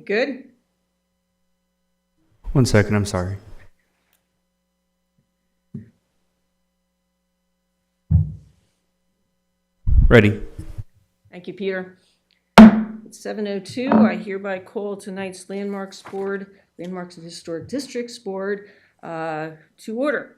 Good? 1 second, I'm sorry. Ready. Thank you, Peter. It's 7:02. I hereby call tonight's Landmarks and Historic Districts Board to order.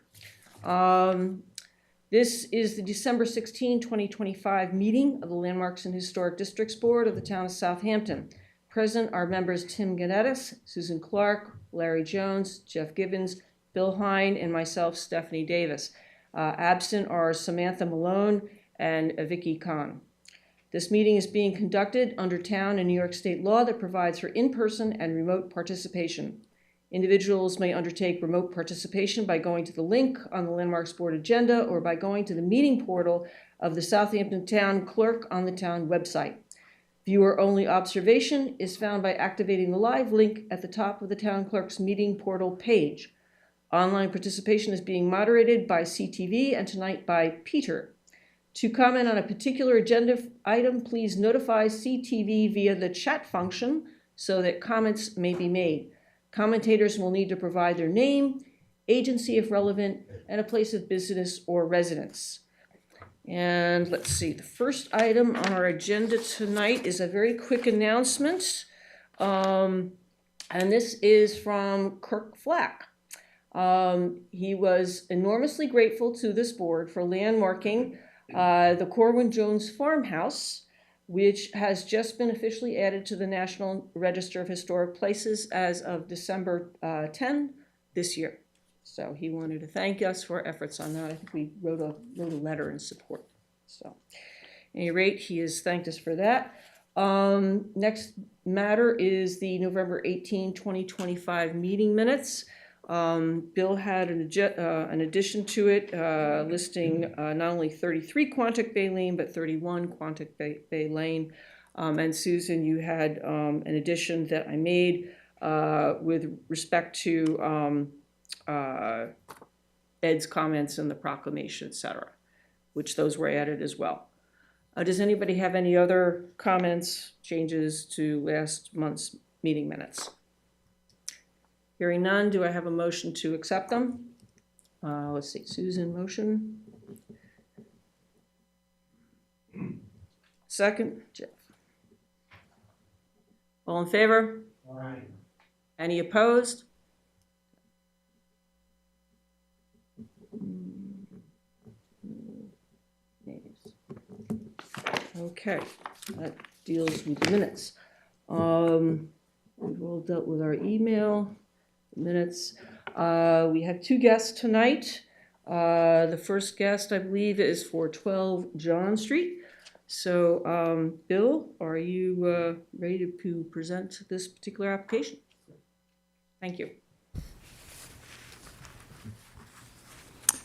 This is the December 16, 2025 meeting of the Landmarks and Historic Districts Board of the town of Southampton. Present are members Tim Ganettis, Susan Clark, Larry Jones, Jeff Gibbons, Bill Hine, and myself, Stephanie Davis. Absent are Samantha Malone and Vicky Kahn. This meeting is being conducted under town and New York State law that provides for in-person and remote participation. Individuals may undertake remote participation by going to the link on the Landmarks Board agenda or by going to the meeting portal of the Southampton Town Clerk on the town website. Viewer-only observation is found by activating the live link at the top of the town clerk's meeting portal page. Online participation is being moderated by CTV and tonight by Peter. To comment on a particular agenda item, please notify CTV via the chat function so that comments may be made. Commentators will need to provide their name, agency if relevant, and a place of business or residence. And let's see, the first item on our agenda tonight is a very quick announcement. And this is from Kirk Flack. He was enormously grateful to this board for landmarking the Corwin Jones farmhouse, which has just been officially added to the National Register of Historic Places as of December 10 this year. So he wanted to thank us for our efforts on that. I think we wrote a letter in support. So at any rate, he has thanked us for that. Next matter is the November 18, 2025 meeting minutes. Bill had an addition to it listing not only 33 Quantic Bay Lane, but 31 Quantic Bay Lane. And Susan, you had an addition that I made with respect to Ed's comments in the proclamation, etc., which those were added as well. Does anybody have any other comments, changes to last month's meeting minutes? Hearing none, do I have a motion to accept them? Let's see, Susan, motion. Second, Jeff. All in favor? Aye. Any opposed? Okay, that deals with the minutes. We've all dealt with our email minutes. We have two guests tonight. The first guest, I believe, is for 12 John Street. So, Bill, are you ready to present this particular application? Thank you.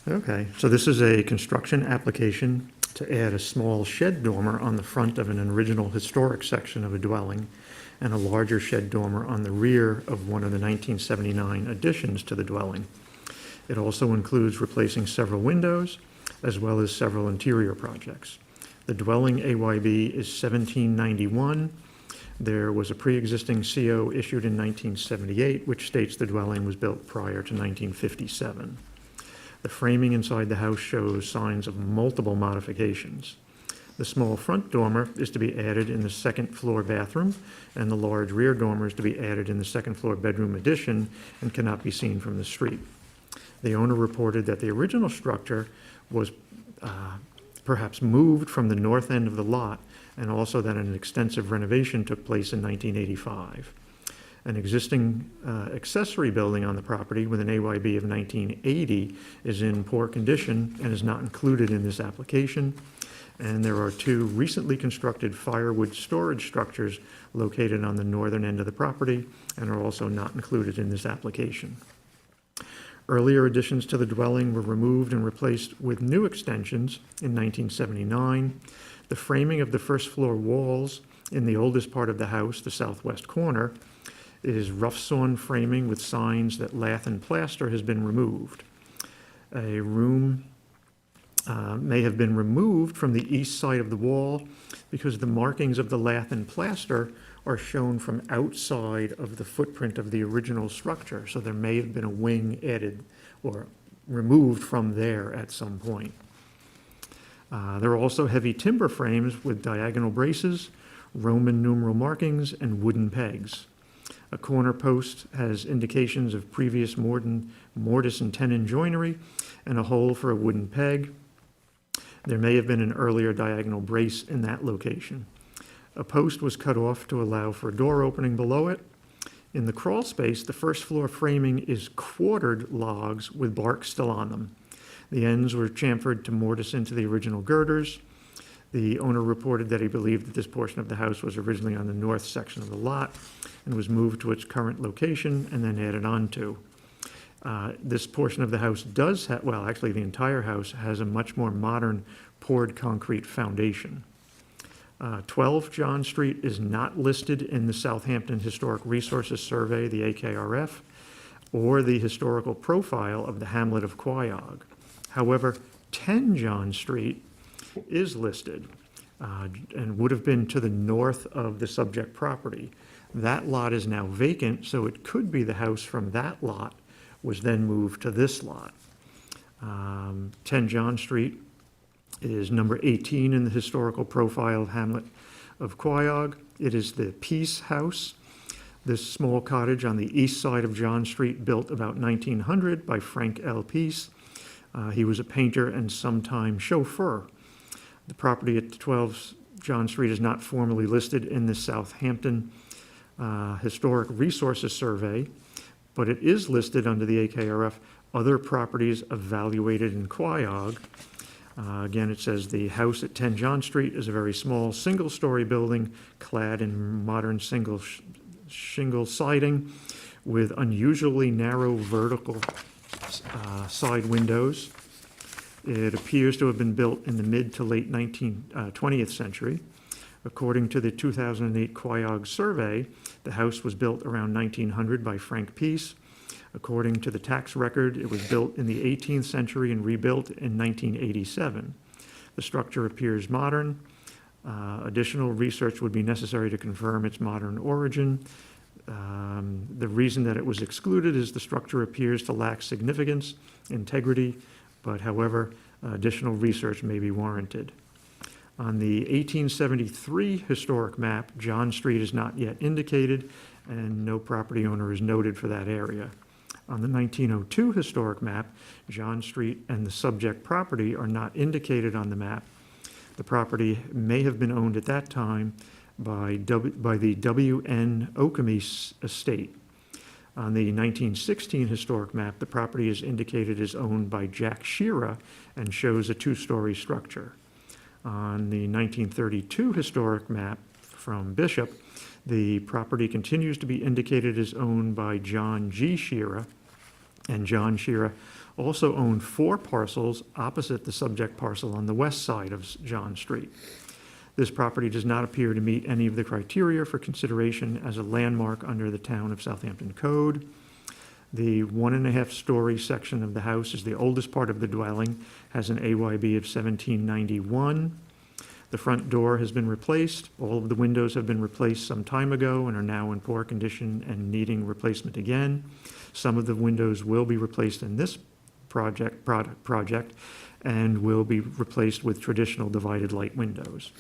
Okay, so this is a construction application to add a small shed dormer on the front of an original historic section of a dwelling and a larger shed dormer on the rear of one of the 1979 additions to the dwelling. It also includes replacing several windows as well as several interior projects. The dwelling AYB is 1791. There was a pre-existing CO issued in 1978, which states the dwelling was built prior to 1957. The framing inside the house shows signs of multiple modifications. The small front dormer is to be added in the second floor bathroom, and the large rear dormer is to be added in the second floor bedroom addition and cannot be seen from the street. The owner reported that the original structure was perhaps moved from the north end of the lot, and also that an extensive renovation took place in 1985. An existing accessory building on the property with an AYB of 1980 is in poor condition and is not included in this application. And there are two recently constructed firewood storage structures located on the northern end of the property and are also not included in this application. Earlier additions to the dwelling were removed and replaced with new extensions in 1979. The framing of the first floor walls in the oldest part of the house, the southwest corner, is rough sawn framing with signs that lath and plaster has been removed. A room may have been removed from the east side of the wall because the markings of the lath and plaster are shown from outside of the footprint of the original structure. So there may have been a wing added or removed from there at some point. There are also heavy timber frames with diagonal braces, Roman numeral markings, and wooden pegs. A corner post has indications of previous mortise and tenon joinery and a hole for a wooden peg. There may have been an earlier diagonal brace in that location. A post was cut off to allow for a door opening below it. In the crawl space, the first floor framing is quartered logs with bark still on them. The ends were chamfered to mortise into the original girders. The owner reported that he believed that this portion of the house was originally on the north section of the lot and was moved to its current location and then added on to. This portion of the house does have, well, actually the entire house has a much more modern poured concrete foundation. 12 John Street is not listed in the Southampton Historic Resources Survey, the AKRF, or the historical profile of the hamlet of Quayog. However, 10 John Street is listed and would have been to the north of the subject property. That lot is now vacant, so it could be the house from that lot was then moved to this lot. 10 John Street is number 18 in the historical profile of hamlet of Quayog. It is the Peace House, this small cottage on the east side of John Street, built about 1900 by Frank L. Peace. He was a painter and sometime chauffeur. The property at 12 John Street is not formally listed in the Southampton Historic Resources Survey, but it is listed under the AKRF other properties evaluated in Quayog. Again, it says the house at 10 John Street is a very small single-story building clad in modern shingle siding with unusually narrow vertical side windows. It appears to have been built in the mid to late 20th century. According to the 2008 Quayog survey, the house was built around 1900 by Frank Peace. According to the tax record, it was built in the 18th century and rebuilt in 1987. The structure appears modern. Additional research would be necessary to confirm its modern origin. The reason that it was excluded is the structure appears to lack significance, integrity, but however, additional research may be warranted. On the 1873 historic map, John Street is not yet indicated, and no property owner is noted for that area. On the 1902 historic map, John Street and the subject property are not indicated on the map. The property may have been owned at that time by the W.N. Okemy estate. On the 1916 historic map, the property is indicated as owned by Jack Shearer and shows a two-story structure. On the 1932 historic map from Bishop, the property continues to be indicated as owned by John G. Shearer, and John Shearer also owned 4 parcels opposite the subject parcel on the west side of John Street. This property does not appear to meet any of the criteria for consideration as a landmark under the Town of Southampton Code. The 1.5-story section of the house is the oldest part of the dwelling, has an AYB of 1791. The front door has been replaced. All of the windows have been replaced some time ago and are now in poor condition and needing replacement again. Some of the windows will be replaced in this project and will be replaced with traditional divided light windows.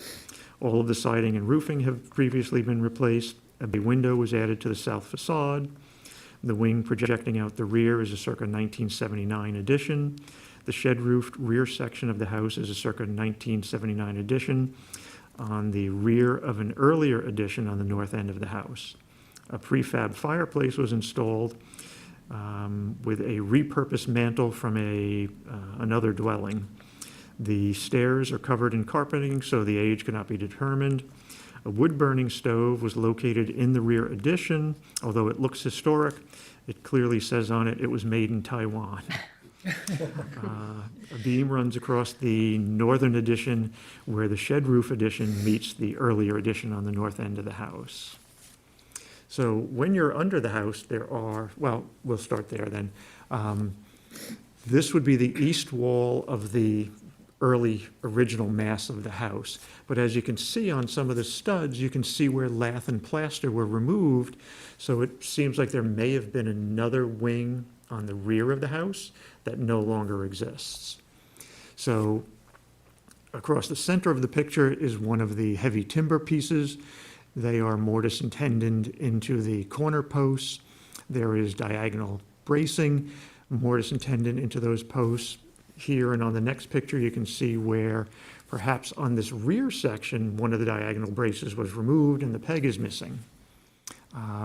All of the siding and roofing have previously been replaced. A bay window was added to the south facade. The wing projecting out the rear is a circa 1979 addition. The shed-roofed rear section of the house is a circa 1979 addition on the rear of an earlier addition on the north end of the house. A prefab fireplace was installed with a repurposed mantel from another dwelling. The stairs are covered in carpeting, so the age cannot be determined. A wood-burning stove was located in the rear addition. Although it looks historic, it clearly says on it was made in Taiwan. A beam runs across the northern addition where the shed roof addition meets the earlier addition on the north end of the house. So when you're under the house, there are, well, we'll start there then. This would be the east wall of the early original mass of the house. But as you can see on some of the studs, you can see where lath and plaster were removed. So it seems like there may have been another wing on the rear of the house that no longer exists. So across the center of the picture is one of the heavy timber pieces. They are mortise and tendoned into the corner posts. There is diagonal bracing, mortise and tendon into those posts. Here and on the next picture, you can see where perhaps on this rear section, one of the diagonal braces was removed and the peg is missing.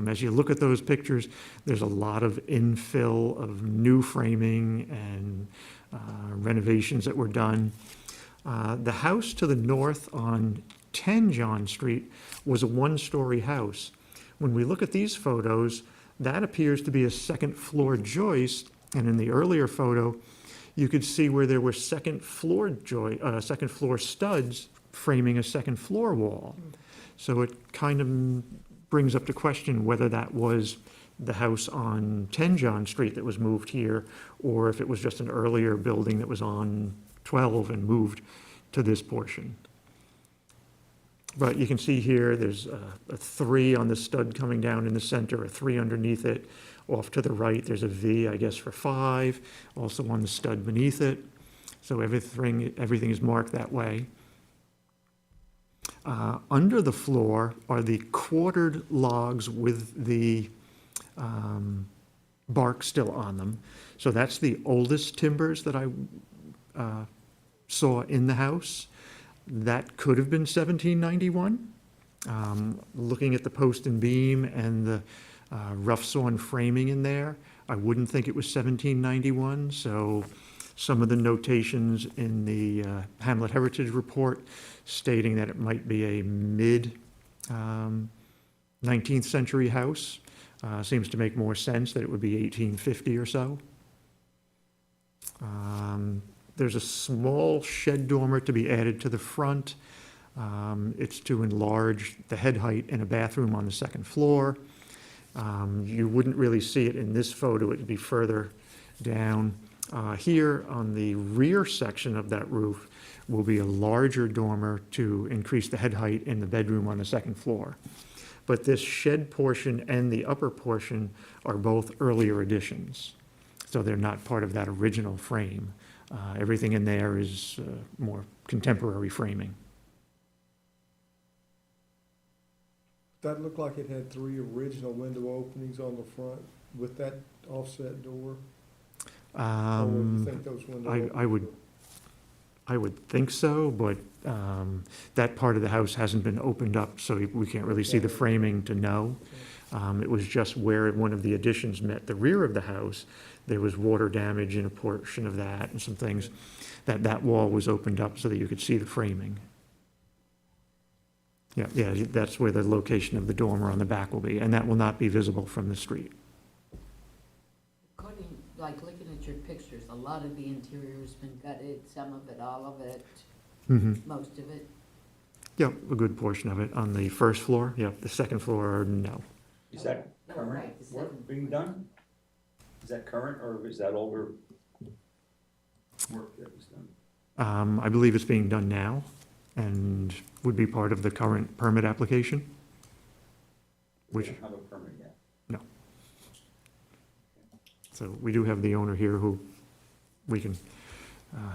As you look at those pictures, there's a lot of infill of new framing and renovations that were done. The house to the north on 10 John Street was a one-story house. When we look at these photos, that appears to be a second-floor joist, and in the earlier photo, you could see where there were second-floor studs framing a second-floor wall. So it kind of brings up the question whether that was the house on 10 John Street that was moved here, or if it was just an earlier building that was on 12 and moved to this portion. But you can see here, there's a 3 on the stud coming down in the center, a 3 underneath it. Off to the right, there's a V, I guess, for 5, also on the stud beneath it. So everything is marked that way. Under the floor are the quartered logs with the bark still on them. So that's the oldest timbers that I saw in the house. That could have been 1791. Looking at the post and beam and the rough sawn framing in there, I wouldn't think it was 1791. So some of the notations in the Hamlet Heritage Report stating that it might be a mid 19th century house seems to make more sense, that it would be 1850 or so. There's a small shed dormer to be added to the front. It's to enlarge the head height in a bathroom on the second floor. You wouldn't really see it in this photo, it'd be further down. Here on the rear section of that roof will be a larger dormer to increase the head height in the bedroom on the second floor. But this shed portion and the upper portion are both earlier additions. So they're not part of that original frame. Everything in there is more contemporary framing. That looked like it had 3 original window openings on the front with that offset door? Or would you think those window I would think so, but that part of the house hasn't been opened up, so we can't really see the framing to know. It was just where one of the additions met the rear of the house. There was water damage in a portion of that and some things, that wall was opened up so that you could see the framing. Yeah, that's where the location of the dormer on the back will be, and that will not be visible from the street. According, like looking at your pictures, a lot of the interior has been gutted, some of it, all of it, most of it. Yep, a good portion of it on the first floor. Yep, the second floor, no. Is that No, current right, the work second. being done? Is that current, or is that older work that was done? I believe it's being done now and would be part of the current permit application. We Which, don't have a permit yet. no. So we do have the owner here who we can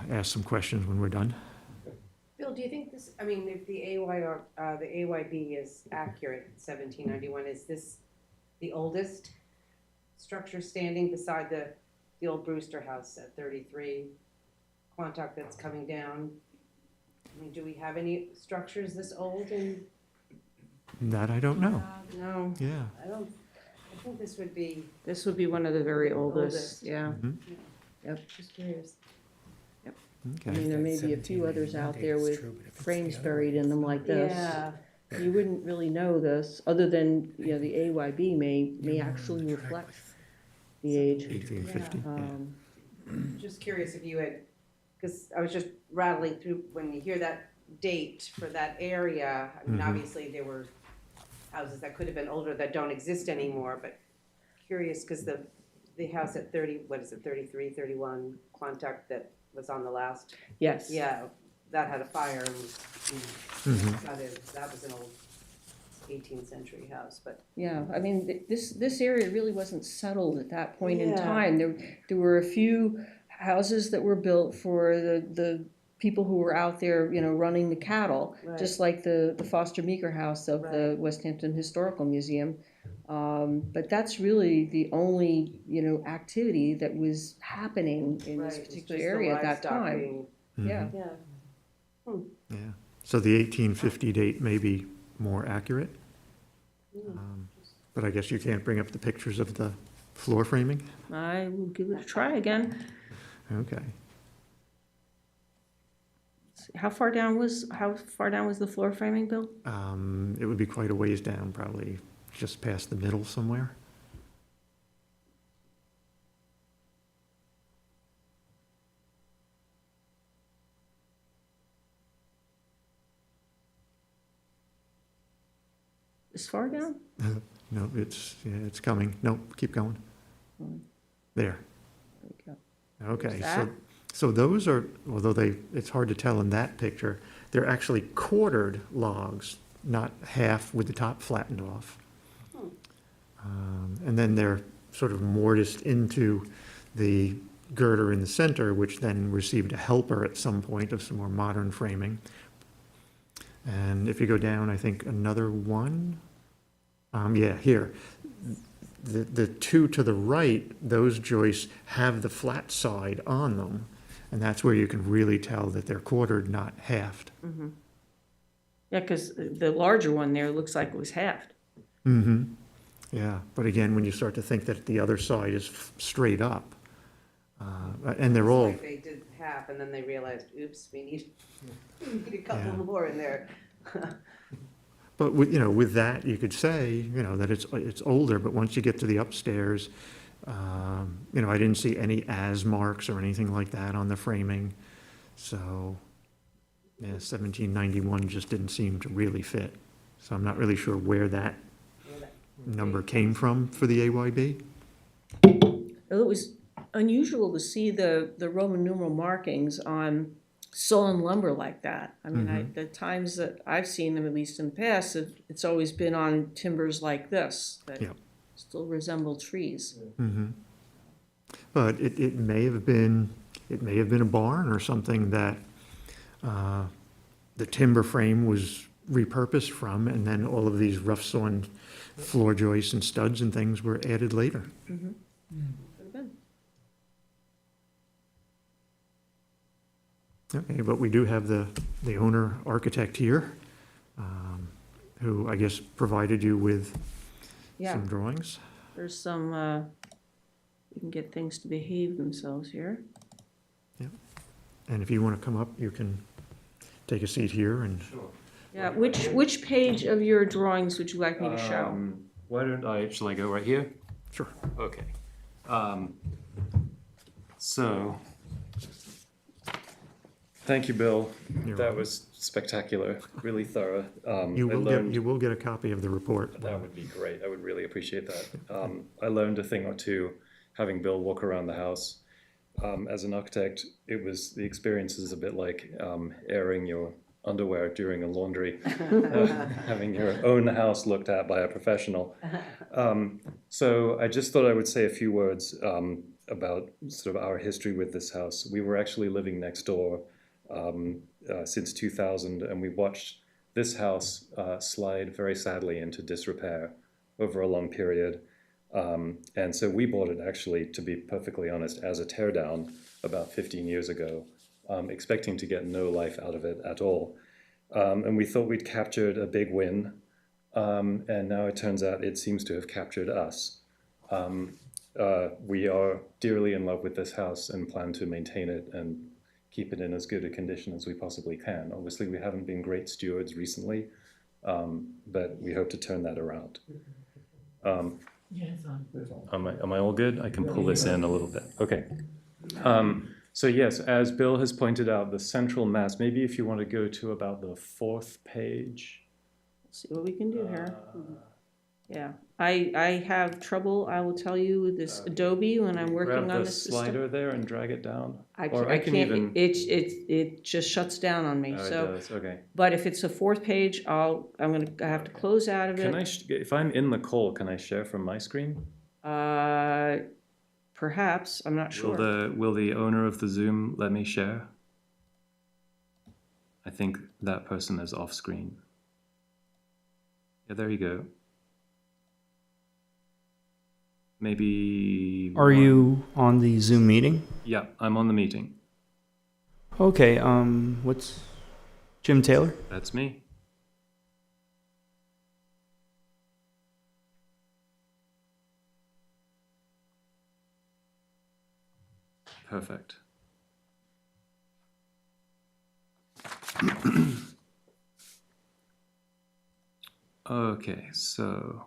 ask some questions when we're done. Bill, do you think this, I mean, if the the AYB is accurate, 1791, is this the oldest structure standing beside the old Brewster House at 33, Quantuck that's coming down? I mean, do we have any structures this old in? That I don't know. No, Yeah. I think this would be, This would be one of the very oldest, Oldest. yeah. Mhm. just curious. I Okay. mean, there may be a few others out there with frames buried in them like this. Yeah, You wouldn't really know this, other than, the AYB may actually reflect the age. 1850, yeah. just curious if you had, because I was just rattling through, when you hear that date for that area, I mean, Mhm. obviously there were houses that could have been older that don't exist anymore, but curious, because the house at 30, what is it, 33, 31, Quantuck, that was on the last, Yes. yeah, that had a fire and Mhm. that was an old 18th century house, but Yeah, I mean, this area really wasn't settled at that point in Yeah. time. There were a few houses that were built for the people who were out there, you know, running the cattle, Right. just like the Foster Meeker House of the Right. West Hampton Historical Museum. But that's really the only, you know, activity that was happening in this right, it's particular just the area at that livestock time. being- Yeah. Mhm. Yeah. Yeah. So the 1850 date may be more accurate, Mm. but I guess you can't bring up the pictures of the floor framing? I will give it a try again. Okay. How far down was the floor framing, Bill? It would be quite a ways down, probably just past the middle somewhere. As far down? No, it's coming. Nope, keep going. There. There we go. Okay, There's that. so those are, although it's hard to tell in that picture, they're actually quartered logs, not half with the top flattened off. And then they're sort of mortised into the girder in the center, which then received a helper at some point of some more modern framing. And if you go down, I think another one, yeah, here. The two to the right, those joists have the flat side on them, and that's where you can really tell that they're quartered, not halved. Yeah, because the larger one there looks like it was halved. Mm-hmm. Yeah, but again, when you start to think that the other side is straight up, and they're It's all, like they did half and then they realized, oops, we need a couple Yeah. more in there. but with, with that, you could say, that it's older, but once you get to the upstairs, I didn't see any as marks or anything like that on the framing. So, yeah, 1791 just didn't seem to really fit. So I'm not really sure where that number came from for the AYB. It was unusual to see the Roman numeral markings on sawn lumber like that. I mean, the times that I've seen them, at least in the past, it's always been on timbers like this that Yep. still resemble trees. Mm-hmm. But it may have been a barn or something that the timber frame was repurposed from, and then all of these rough sawn floor joists and studs and things were added later. Could have been. Okay, but we do have the owner architect here, who I guess provided you with Yeah, some drawings. there's some, we can get things to behave themselves here. And if you want to come up, you can take a seat here and, Yeah, which page of your drawings would you like me to show? Why don't shall I go right here? sure. Okay. So, thank you, Bill. You're That welcome. was spectacular, really thorough. You I learned- will get a copy of the report. That would be great. I would really appreciate that. I learned a thing or two having Bill walk around the house. As an architect, the experience is a bit like airing your underwear during a laundry, having your own house looked at by a professional. So I just thought I would say a few words about sort of our history with this house. We were actually living next door since 2000, and we watched this house slide very sadly into disrepair over a long period. And so we bought it actually, to be perfectly honest, as a teardown about 15 years ago, expecting to get no life out of it at all. And we thought we'd captured a big win, and now it turns out it seems to have captured us. We are dearly in love with this house and plan to maintain it and keep it in as good a condition as we possibly can. Obviously, we haven't been great stewards recently, but we hope to turn that around. Am I all good? I can pull this in a little bit. Okay. So yes, as Bill has pointed out, the central mass, maybe if you want to go to about the 4th page. See what we can do here. Yeah, I have trouble, I will tell you, with this Adobe when I'm working on this Grab the system. slider there and drag it down? I Or can't, I can even. it just shuts down on me, Oh, it so. does, okay. But if it's a fourth page, I have to Okay. close out of Can it. if I'm in the call, can I share from my screen? Perhaps, I'm not sure. Will the owner of the Zoom let me share? I think that person is off screen. Yeah, there you go. Maybe. Are you on the Zoom meeting? Yeah, I'm on the meeting. Okay, what's Jim Taylor? That's me. Perfect. Okay, so.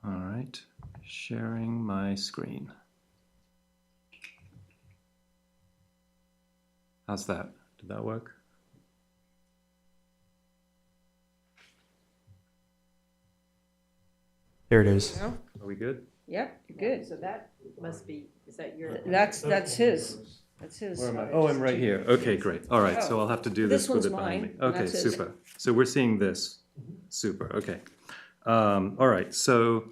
All right, sharing my screen. How's that? Did that work? There it is. No? Are we good? Yep, you're good. So that must be, is that your? That's his. That's his. Where am I? Oh, I'm right here. Okay, great. All right, so Oh. I'll have to do This this with one's it behind me. mine, and Okay, that's his. super. So we're seeing this. Super, okay. All right, so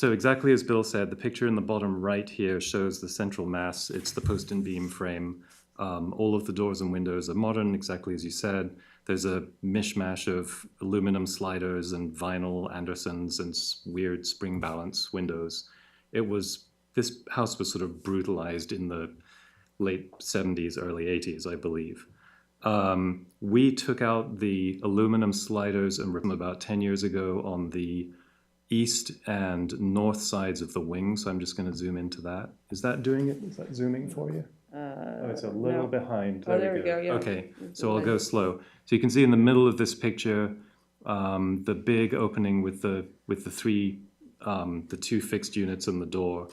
exactly as Bill said, the picture in the bottom right here shows the central mass. It's the post and beam frame. All of the doors and windows are modern, exactly as you said. There's a mishmash of aluminum sliders and vinyl Andersons and weird spring balance windows. This house was sort of brutalized in the late 70s, early 80s, I believe. We took out the aluminum sliders and ripped them about 10 years ago on the east and north sides of the wing. So I'm just going to zoom into that. Is that doing it? Is that zooming for you? Oh, it's a little no. behind. Oh, there we go, yeah. Okay, so I'll go slow. So you can see in the middle of this picture, the big opening with the two fixed units and the door.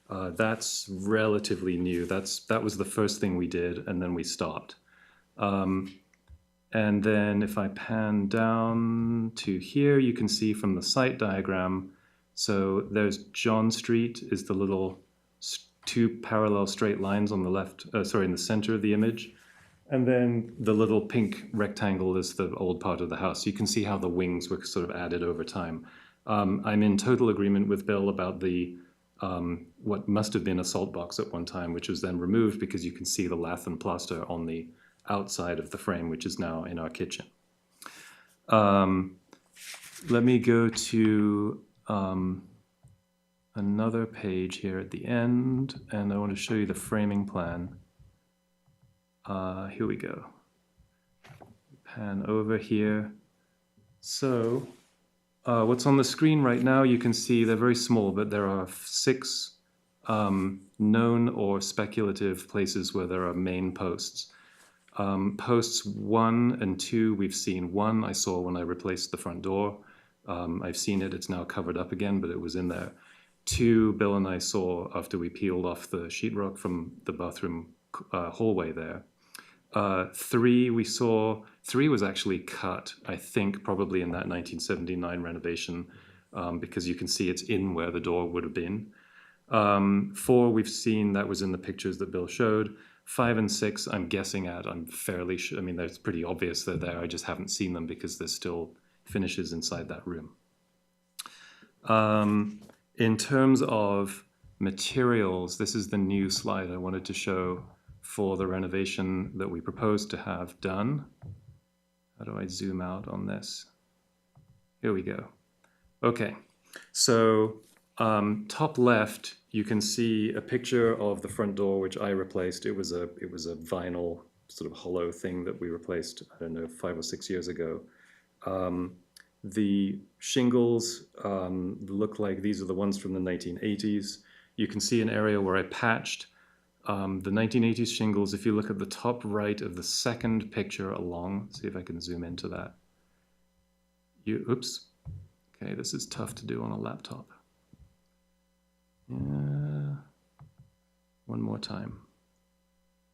That's relatively new. That was the first thing we did, and then we stopped. And then if I pan down to here, you can see from the site diagram, so there's John Street is the little two parallel straight lines on the left, in the center of the image. And then the little pink rectangle is the old part of the house. You can see how the wings were sort of added over time. I'm in total agreement with Bill about the what must have been a salt box at one time, which was then removed because you can see the lath and plaster on the outside of the frame, which is now in our kitchen. Let me go to another page here at the end, and I want to show you the framing plan. Here we go. Pan over here. So what's on the screen right now, you can see they're very small, but there are 6 known or speculative places where there are main posts. Posts 1 and 2, we've seen. 1 I saw when I replaced the front door. I've seen it, it's now covered up again, but it was in there. 2, Bill and I saw after we peeled off the sheetrock from the bathroom hallway there. 3 we saw, 3 was actually cut, I think probably in that 1979 renovation, because you can see it's in where the door would have been. 4 we've seen, that was in the pictures that Bill showed. 5 and 6 I'm guessing at, I'm fairly sure, I mean it's pretty obvious they're there, I just haven't seen them because there's still finishes inside that room. In terms of materials, this is the new slide I wanted to show for the renovation that we propose to have done. How do I zoom out on this? Here we go. Okay, so top left, you can see a picture of the front door, which I replaced. It was a vinyl sort of hollow thing that we replaced, I don't know, 5 or 6 years ago. The shingles look like these are the ones from the 1980s. You can see an area where I patched the 1980s shingles. If you look at the top right of the second picture along, see if I can zoom into that. Oops. Okay, this is tough to do on a laptop. Yeah. One more time.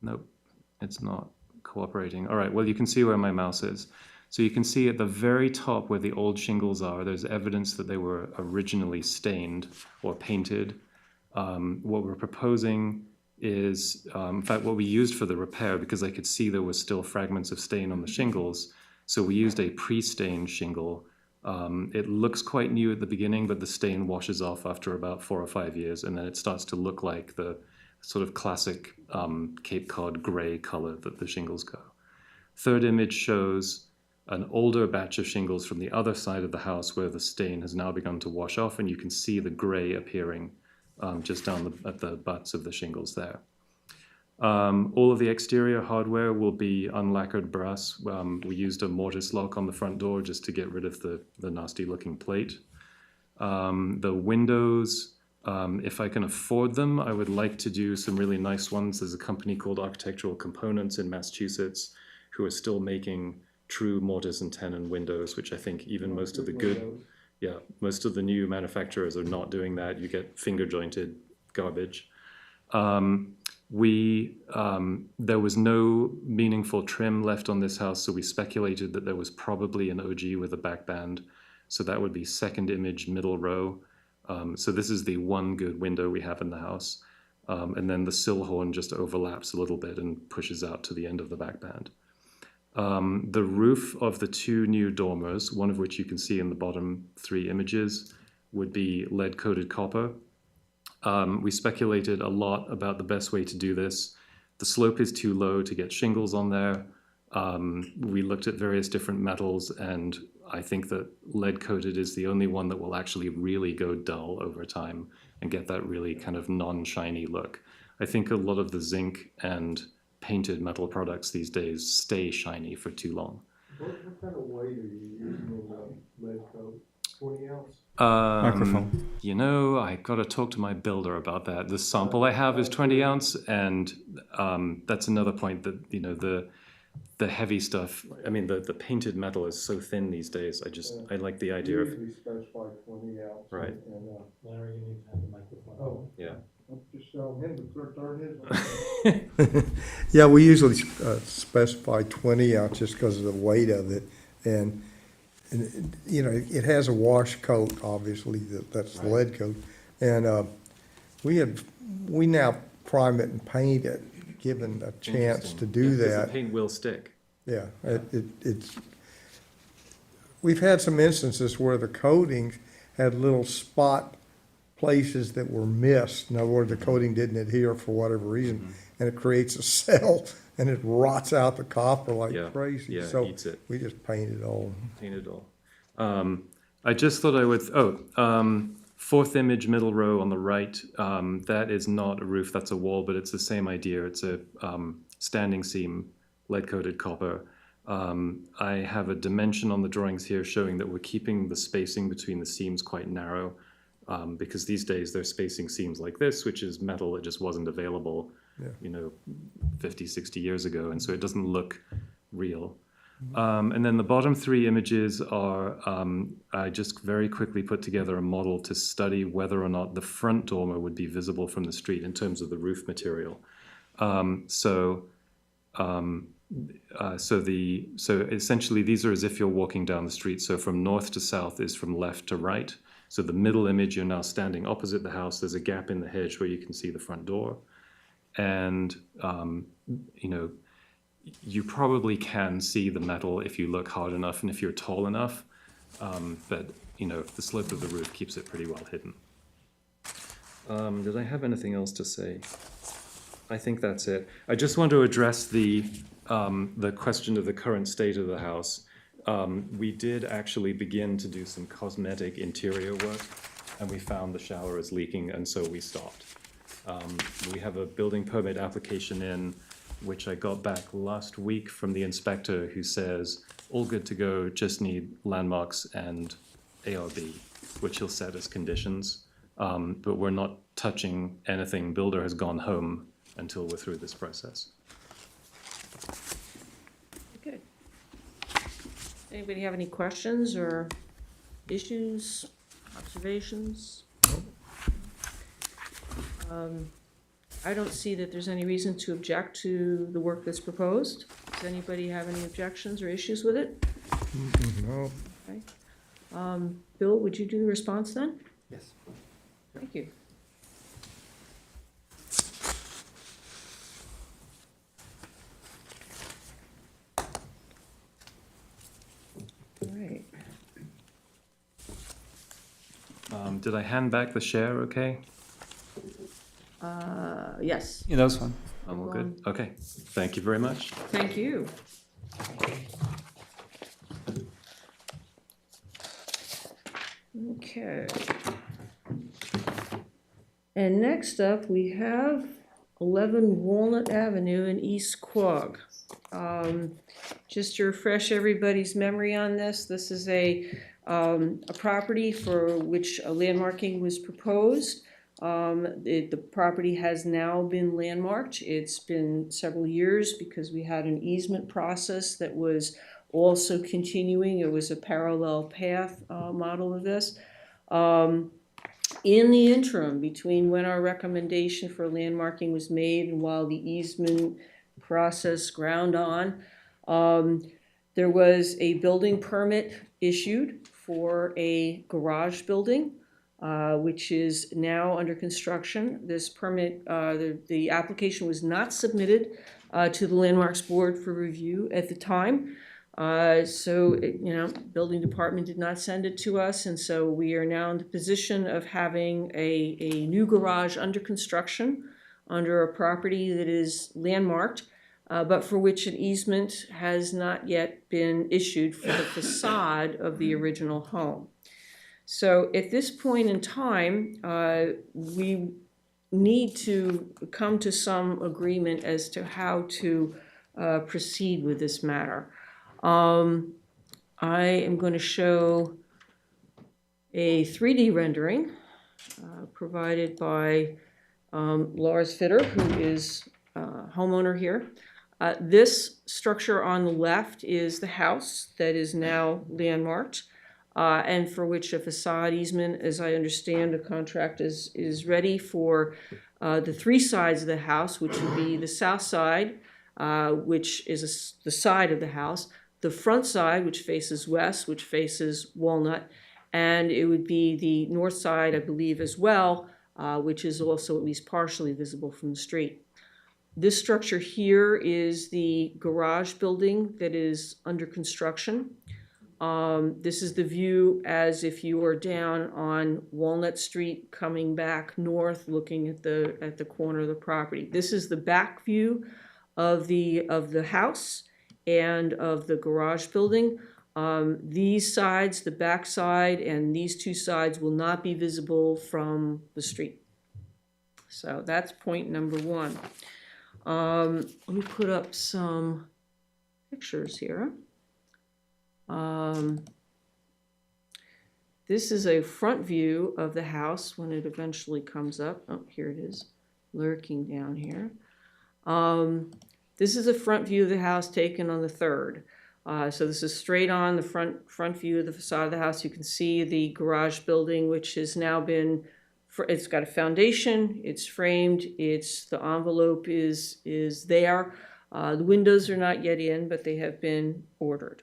Nope, it's not cooperating. All right, well, you can see where my mouse is. So you can see at the very top where the old shingles are, there's evidence that they were originally stained or painted. What we're proposing is, in fact, what we used for the repair, because I could see there was still fragments of stain on the shingles, so we used a pre-stained shingle. It looks quite new at the beginning, but the stain washes off after about 4 or 5 years, and then it starts to look like the sort of classic Cape Cod gray color that the shingles go. Third image shows an older batch of shingles from the other side of the house where the stain has now begun to wash off, and you can see the gray appearing just down at the butts of the shingles there. All of the exterior hardware will be unlacquered brass. We used a mortise lock on the front door just to get rid of the nasty looking plate. The windows, if I can afford them, I would like to do some really nice ones. There's a company called Architectural Components in Massachusetts who are still making true mortise and tenon windows, which I think even most of the new manufacturers are not doing that. You get finger jointed garbage. There was no meaningful trim left on this house, so we speculated that there was probably an OG with a back band. So that would be second image, middle row. So this is the one good window we have in the house. And then the sill horn just overlaps a little bit and pushes out to the end of the back band. The roof of the 2 new dormers, one of which you can see in the bottom 3 images, would be lead-coated copper. We speculated a lot about the best way to do this. The slope is too low to get shingles on there. We looked at various different metals, and I think that lead-coated is the only one that will actually really go dull over time and get that really kind of non-shiny look. I think a lot of the zinc and painted metal products these days stay shiny for too long. What kind of weight are you using on the lead coat? 20 ounce? Microphone. You know, I got to talk to my builder about that. The sample I have is 20 ounce, and that's another point that, you know, the heavy stuff, I mean, the painted metal is so thin these days. I like the idea of... Usually specify 20 ounce. Right. Larry, you need to have the microphone. Oh. Yeah. Just show him to turn his. Yeah, we usually specify 20 ounce just because of the weight of it. And you know, it has a wash coat, obviously, that's Right. lead coat. And we now prime it and paint it, given a chance to do Because that. the paint will stick. Yeah, it's, we've had some instances where the coatings had little spot places that were missed. In other words, the coating didn't adhere for whatever reason, and it creates a cell, and it rots out the copper like Yeah, crazy. yeah, So eats it. we just paint it all. Paint it all. I just thought I would... fourth image, middle row on the right. That is not a roof, that's a wall, but it's the same idea. It's a standing seam, lead-coated copper. I have a dimension on the drawings here showing that we're keeping the spacing between the seams quite narrow, because these days they're spacing seams like this, which is metal that just wasn't available, you know, 50, 60 years ago, and so it doesn't look real. And then the bottom 3 images are, I just very quickly put together a model to study whether or not the front dormer would be visible from the street in terms of the roof material. So essentially these are as if you're walking down the street. So from north to south is from left to right. So the middle image, you're now standing opposite the house. There's a gap in the hedge where you can see the front door. And, you know, you probably can see the metal if you look hard enough and if you're tall enough, but you know, the slope of the roof keeps it pretty well hidden. Did I have anything else to say? I think that's it. I just want to address the question of the current state of the house. We did actually begin to do some cosmetic interior work, and we found the shower is leaking, and so we stopped. We have a building permit application in, which I got back last week from the inspector, who says, all good to go, just need landmarks and ARB, which he'll set as conditions. But we're not touching anything. Builder has gone home until we're through this process. Good. Anybody have any questions or issues, observations? I don't see that there's any reason to object to the work that's proposed, Does anybody have any objections or issues with it? No, Bill, would you do the response then? Yes. Thank you. All right. Did I hand back the share okay? Yes. Yeah, that was fun. I'm all good? Okay, thank you very much. Thank you. Okay. And next up, we have 11 Walnut Avenue in East Quogue. Just to refresh everybody's memory on this, this is a property for which a landmarking was proposed. The property has now been landmarked. It's been several years because we had an easement process that was also continuing. It was a parallel path model of this. In the interim, between when our recommendation for landmarking was made and while the easement process ground on, there was a building permit issued for a garage building, which is now under construction. This permit, the application was not submitted to the Landmarks Board for review at the time. Building department did not send it to us, and so we are now in the position of having a new garage under construction under a property that is landmarked, but for which an easement has not yet been issued for the facade of the original home. So at this point in time, we need to come to some agreement as to how to proceed with this matter. I am going to show a 3D rendering provided by Lars Fitter, who is homeowner here. This structure on the left is the house that is now landmarked, and for which a facade easement, as I understand, the contract is ready for the three sides of the house, which would be the south side, which is the side of the house, the front side, which faces west, which faces Walnut, and it would be the north side, I believe, as well, which is also at least partially visible from the street. This structure here is the garage building that is under construction. This is the view as if you were down on Walnut Street coming back north, looking at the corner of the property. This is the back view of the house and of the garage building. These sides, the back side and these two sides, will not be visible from the street. So that's point number one. Let me put up some pictures here. This is a front view of the house when it eventually comes up. Oh, here it is, lurking down here. This is a front view of the house taken on the 3rd. So this is straight on the front view of the facade of the house. You can see the garage building, which has now been, it's got a foundation, it's framed, the envelope is there. The windows are not yet in, but they have been ordered.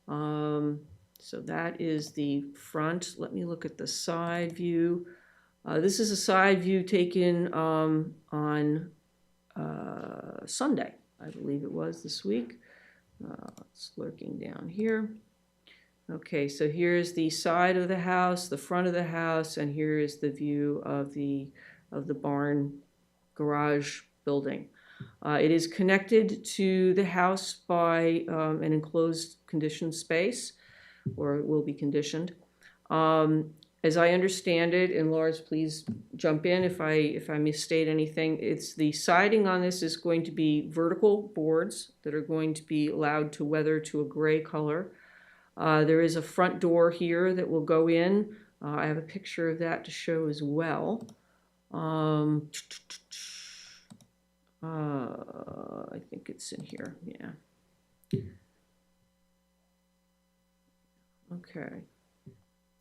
So that is the front. Let me look at the side view. This is a side view taken on Sunday, I believe it was this week. It's lurking down here. Okay, so here's the side of the house, the front of the house, and here is the view of the barn garage building. It is connected to the house by an enclosed conditioned space, or it will be conditioned. As I understand it, and Lars, please jump in if I misstate anything, it's the siding on this is going to be vertical boards that are going to be allowed to weather to a gray color. There is a front door here that will go in. I have a picture of that to show as well. I think it's in here, yeah. Okay.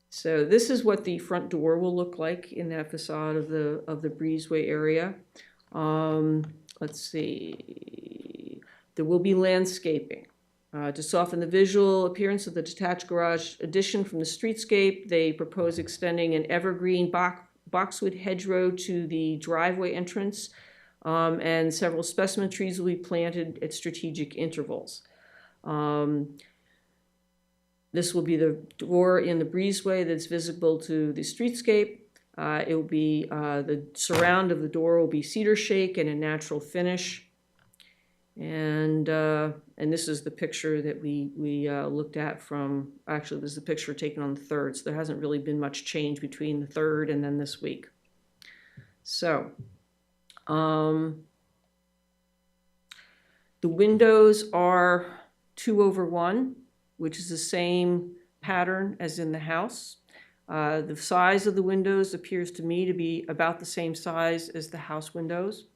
So this is what the front door will look like in that facade of the breezeway area. Let's see. There will be landscaping. To soften the visual appearance of the detached garage addition from the streetscape, they propose extending an evergreen boxwood hedgerow to the driveway entrance, and several specimen trees will be planted at strategic intervals. This will be the door in the breezeway that's visible to the streetscape. It will be, the surround of the door will be cedar shake and a natural finish. And this is the picture that we looked at from, actually, this is the picture taken on the 3rd, so there hasn't really been much change between the 3rd and then this week. So, the windows are 2/1, which is the same pattern as in the house. The size of the windows appears to me to be about the same size as the house windows.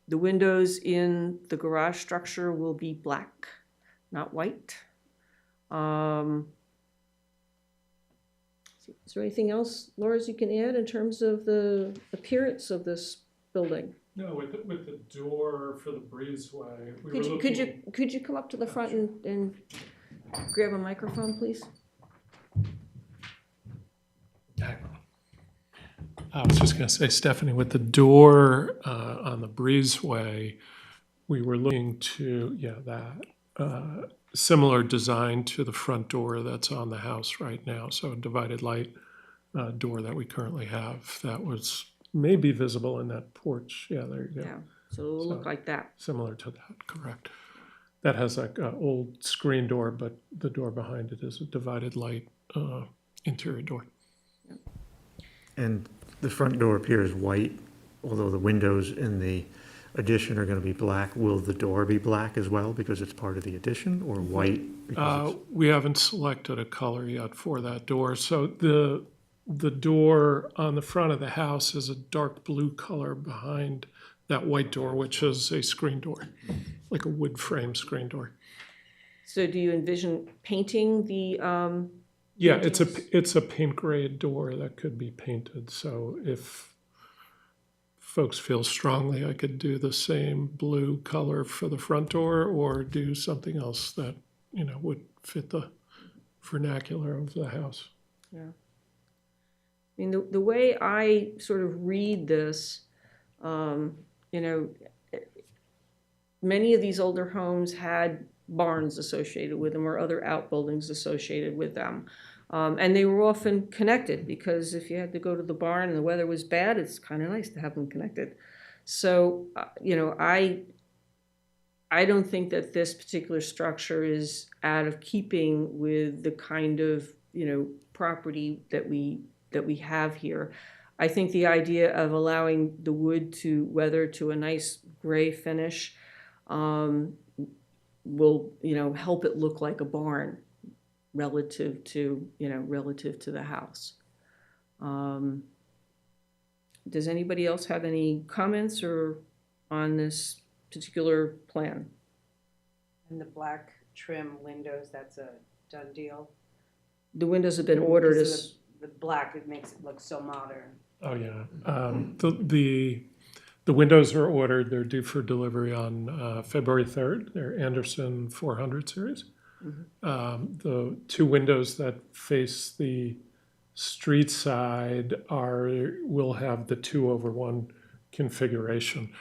The windows in the garage structure will be black, not white. Is there anything else, Lars, you can add in terms of the appearance of this building? No, with the door for the breezeway, we were Could looking. you come up to the front and grab a microphone, please? I was just gonna say, Stephanie, with the door on the breezeway, we were looking to, that similar design to the front door that's on the house right now. So a divided light door that we currently have that was maybe visible in that porch. Yeah, there you go. Yeah, so it'll look like that. Similar to that, correct. That has like an old screen door, but the door behind it is a divided light interior door. And the front door appears white, although the windows in the addition are going to be black. Will the door be black as well because it's part of the addition, or white? because We haven't selected a color yet for that door. So the door on the front of the house is a dark blue color behind that white door, which is a screen door, like a wood frame screen door. So do you envision painting the, Yeah, it's a paint grade door that could be painted. So if folks feel strongly, I could do the same blue color for the front door or do something else that, would fit the vernacular of the house. yeah. I mean, the way I sort of read this, many of these older homes had barns associated with them or other outbuildings associated with them. And they were often connected because if you had to go to the barn and the weather was bad, it's kind of nice to have them connected. So, I don't think that this particular structure is out of keeping with the kind of, property that we have here. I think the idea of allowing the wood to weather to a nice gray finish will, help it look like a barn relative to the house. Does anybody else have any comments or on this particular plan? And the black trim windows, that's a done deal. The windows have been ordered Because as, the black, it makes it look so modern. Oh, yeah. The windows are ordered. They're due for delivery on February 3rd. They're Anderson 400 series. The two windows that face the street side will have the 2/1 configuration.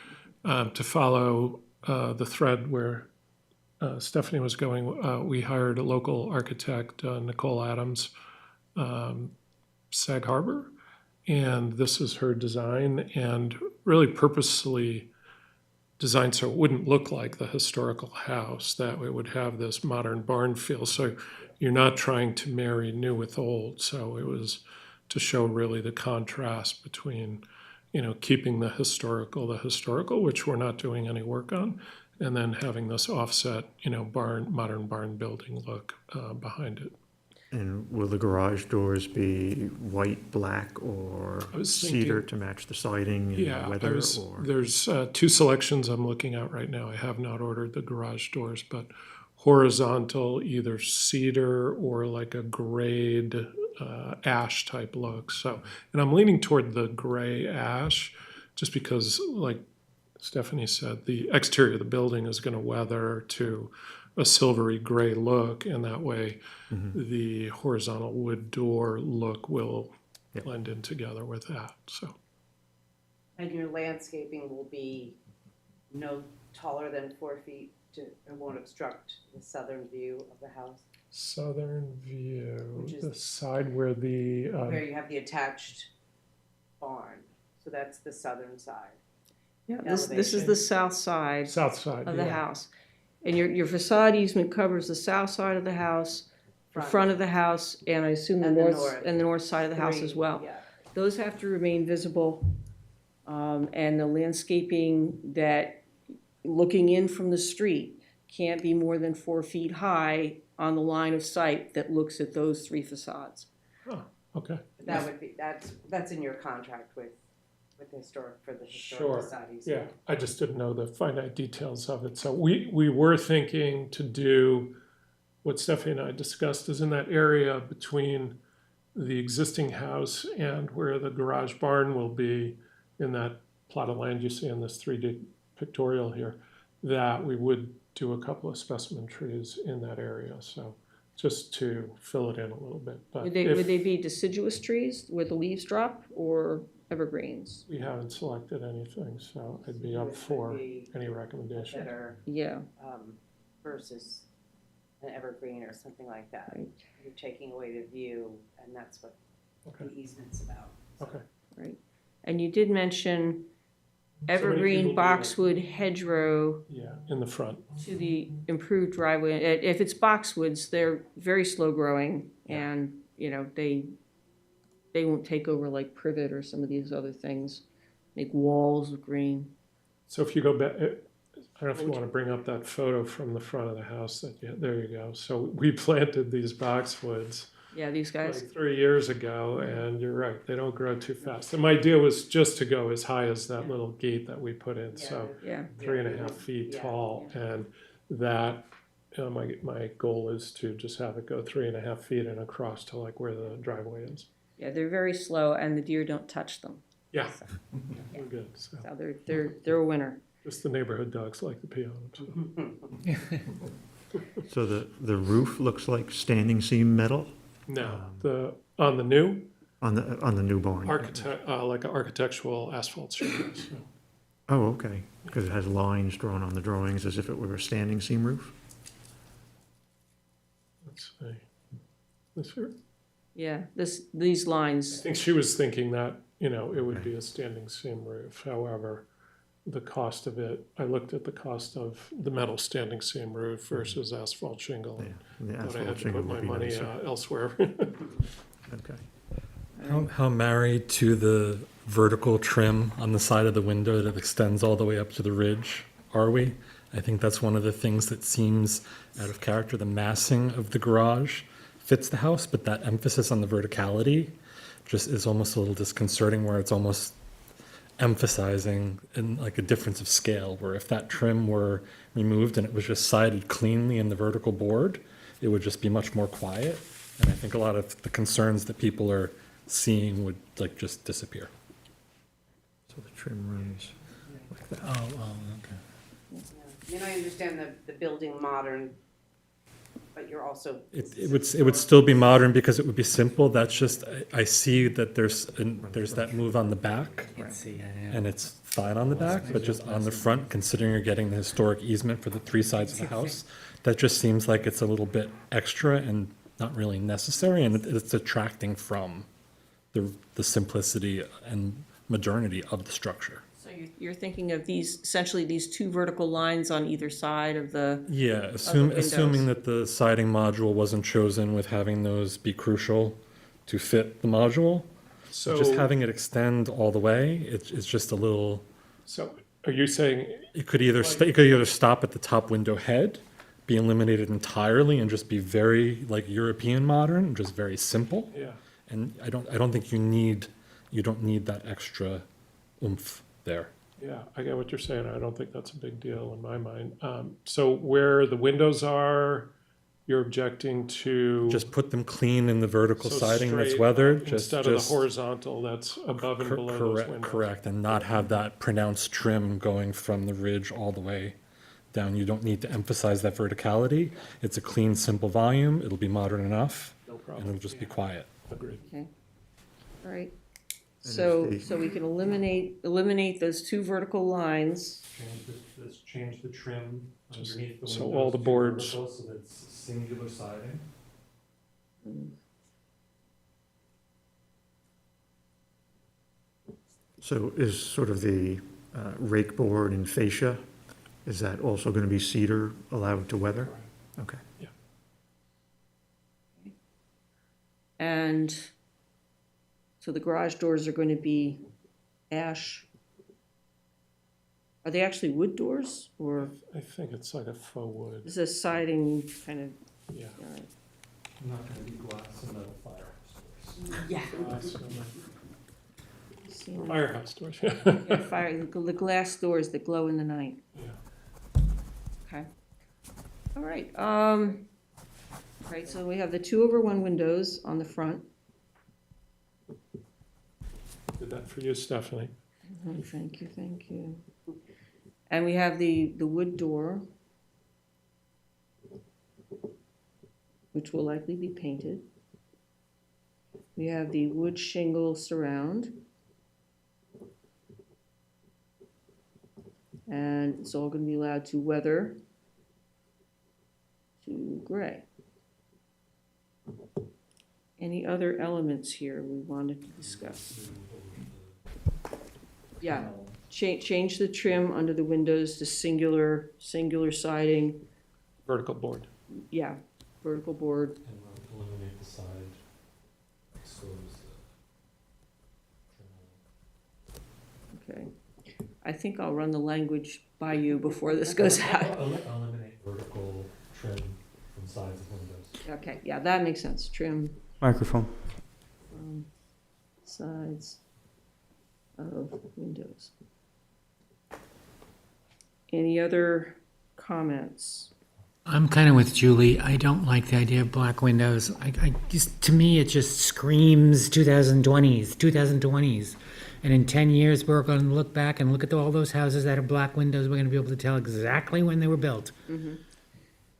To follow the thread where Stephanie was going, we hired a local architect, Nicole Adams, Sag Harbor, and this is her design, and really purposely designed so it wouldn't look like the historical house, that it would have this modern barn feel. So you're not trying to marry new with old. So it was to show really the contrast between, keeping the historical, which we're not doing any work on, and then having this offset, modern barn building look behind it. And will the garage doors be white, black, or I was cedar thinking- to match the siding and Yeah, the weather? Or there's two selections I'm looking at right now. I have not ordered the garage doors, but horizontal, either cedar or like a grayed ash type look. So, and I'm leaning toward the gray ash, just because like Stephanie said, the exterior of the building is going to weather to a silvery gray look, and that way the horizontal wood door look will Yep. blend in together with that, so. And your landscaping will be no taller than 4 feet to, it won't obstruct the southern view of the house, Southern view, Which is- the side where the, where you have the attached barn. So that's the southern side. Yeah, this is Elevation. the south side south side, of the yeah. house. And your facade easement covers the south side of the house, the front of the house, and I assume the And the north, north. and the north side of the house as Three, well. Yeah. Those have to remain visible, and the landscaping that, looking in from the street, can't be more than 4 feet high on the line of sight that looks at those three facades. Oh, okay. That would be, that's in your contract with the historic, for the historic Sure, societies. yeah, I just didn't know the finite details of it. So we were thinking to do what Stephanie and I discussed is in that area between the existing house and where the garage barn will be, in that plot of land you see in this 3D pictorial here, that we would do a couple of specimen trees in that area, so just to fill it in a little bit. But Would if they be deciduous trees where the leaves drop, or evergreens? we haven't selected anything, so I'd be up Would for be any recommendation. better, Yeah, versus an evergreen or something like that. Right. You're taking away the view, and that's what Okay, the easement's about. So okay. right. And you did mention So many people evergreen do boxwood hedgerow Yeah, in the front. to the improved driveway. If it's boxwoods, they're very slow growing, and, you know, they won't take over like privet or some of these other things, make walls of green. So if you go back, I don't know if you want to bring up that photo from the front of the house. There you go. So we planted these boxwoods Yeah, these guys, like 3 years ago, and you're right, they don't grow too fast. And my idea was just to go as high as that little gate that we put in, so yeah. 3.5 feet Yeah. tall. And that, my goal is to just have it go 3.5 feet and across to like where the driveway is. Yeah, they're very slow, and the deer don't touch them. Yeah, we're good. So So they're a winner. just the neighborhood dogs like the peons. So the roof looks like standing seam metal Now, on the new on the new barn? like an architectural asphalt shingle. So. Oh, okay, because it has lines drawn on the drawings as if it were a standing seam roof? Let's see. This here. Yeah, these I lines, think she was thinking that, it would be a standing seam roof. However, the cost of it, I looked at the cost of the metal standing seam roof versus asphalt shingle. Yeah, and the But I asphalt had to shingle put my would be money nicer. elsewhere. Okay. How married to the vertical trim on the side of the window that extends all the way up to the ridge are we? I think that's one of the things that seems out of character. The massing of the garage fits the house, but that emphasis on the verticality just is almost a little disconcerting, where it's almost emphasizing in like a difference of scale, where if that trim were removed and it was just sided cleanly in the vertical board, it would just be much more quiet. And I think a lot of the concerns that people are seeing would like just disappear. So the trim runs like that. Oh, okay. I mean, I understand the building modern, but you're also. It would still be modern because it would be simple. That's just, I see that there's that move on the back, and it's fine on the back, but just on the front, considering you're getting the historic easement for the three sides of the house, that just seems like it's a little bit extra and not really necessary, and it's detracting from the simplicity and modernity of the structure. so you're thinking of essentially these two vertical lines on either side of the, Yeah, windows. assuming that the siding module wasn't chosen with having those be crucial to fit the module, So, just having it extend all the way, it's just a little. so are you saying, It could either it could either stop at the top window head, be eliminated entirely, and just be very like European modern, just very simple. yeah, And I don't think you don't need that extra oomph there. yeah, I get what you're saying. I don't think that's a big deal in my mind. So where the windows are, you're objecting to. Just put them clean in the vertical so siding that's straight weathered, instead of the horizontal that's above and below those correct, windows. correct, and not have that pronounced trim going from the ridge all the way down. You don't need to emphasize that verticality. It's a clean, simple volume. It'll be modern enough, No and problem. it'll just be quiet. Agreed. Okay, all right. And So, if the- so we can eliminate those two vertical lines. Change the trim Just underneath the so windows all the to boards- vertical, so that's singular siding. So is sort of the rake board and fascia, is that also going to be cedar allowed to weather? Okay. And so the garage doors are going to be ash. Are they actually wood doors, or I think it's like a faux wood. is this siding kind of, Yeah. all right. Not gonna be glass and metal fire. Yeah. Ceiling. Firehouse doors. Yeah, fire, the glass doors that glow in the night. Yeah. Okay. All right, right, so we have the 2/1 windows on the front. Did that for you, Stephanie. Oh, thank you, thank you. And we have the wood door, which will likely be painted. We have the wood shingle surround. And it's all gonna be allowed to weather to gray. Any other elements here we wanted to discuss? Yeah, change the trim under the windows to singular siding, Vertical board. yeah, vertical board. And we'll eliminate the side, expose the Okay. I think I'll run the language by you before this goes out. Eliminate vertical trim from sides of windows. Okay, yeah, that makes sense. Trim Microphone. from sides of windows. Any other comments? I'm kind of with Julie. I don't like the idea of black windows. I just, to me, it just screams 2020s. And in 10 years, we're going to look back and look at all those houses that have black windows. We're going to be able to tell exactly when they were built.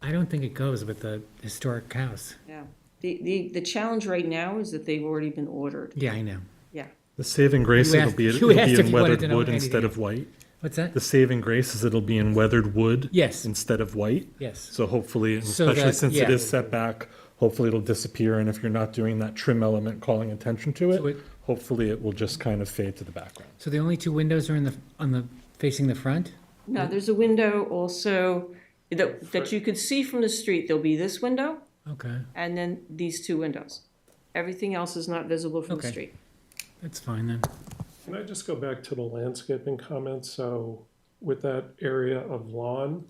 I don't think it goes with the historic house. Yeah. The challenge right now is that they've already been ordered. Yeah, I know. Yeah. The saving grace, You it'll asked- be, you it'll be asked if in you wanted weathered to know wood anything instead else. of white. What's that? The saving grace is it'll be in weathered wood Yes. instead of white. Yes. So hopefully, and So especially that- since it yeah. is set back, hopefully it'll disappear. And if you're not doing that trim element calling attention to So it, hopefully it will just kind of fade to the background. So the only two windows are on the facing the front? No, there's a window also that you could see from the street. There'll be this window Okay, and then these two windows. Everything else is not visible from the Okay. street. that's fine then. Can I just go back to the landscaping comments? So with that area of lawn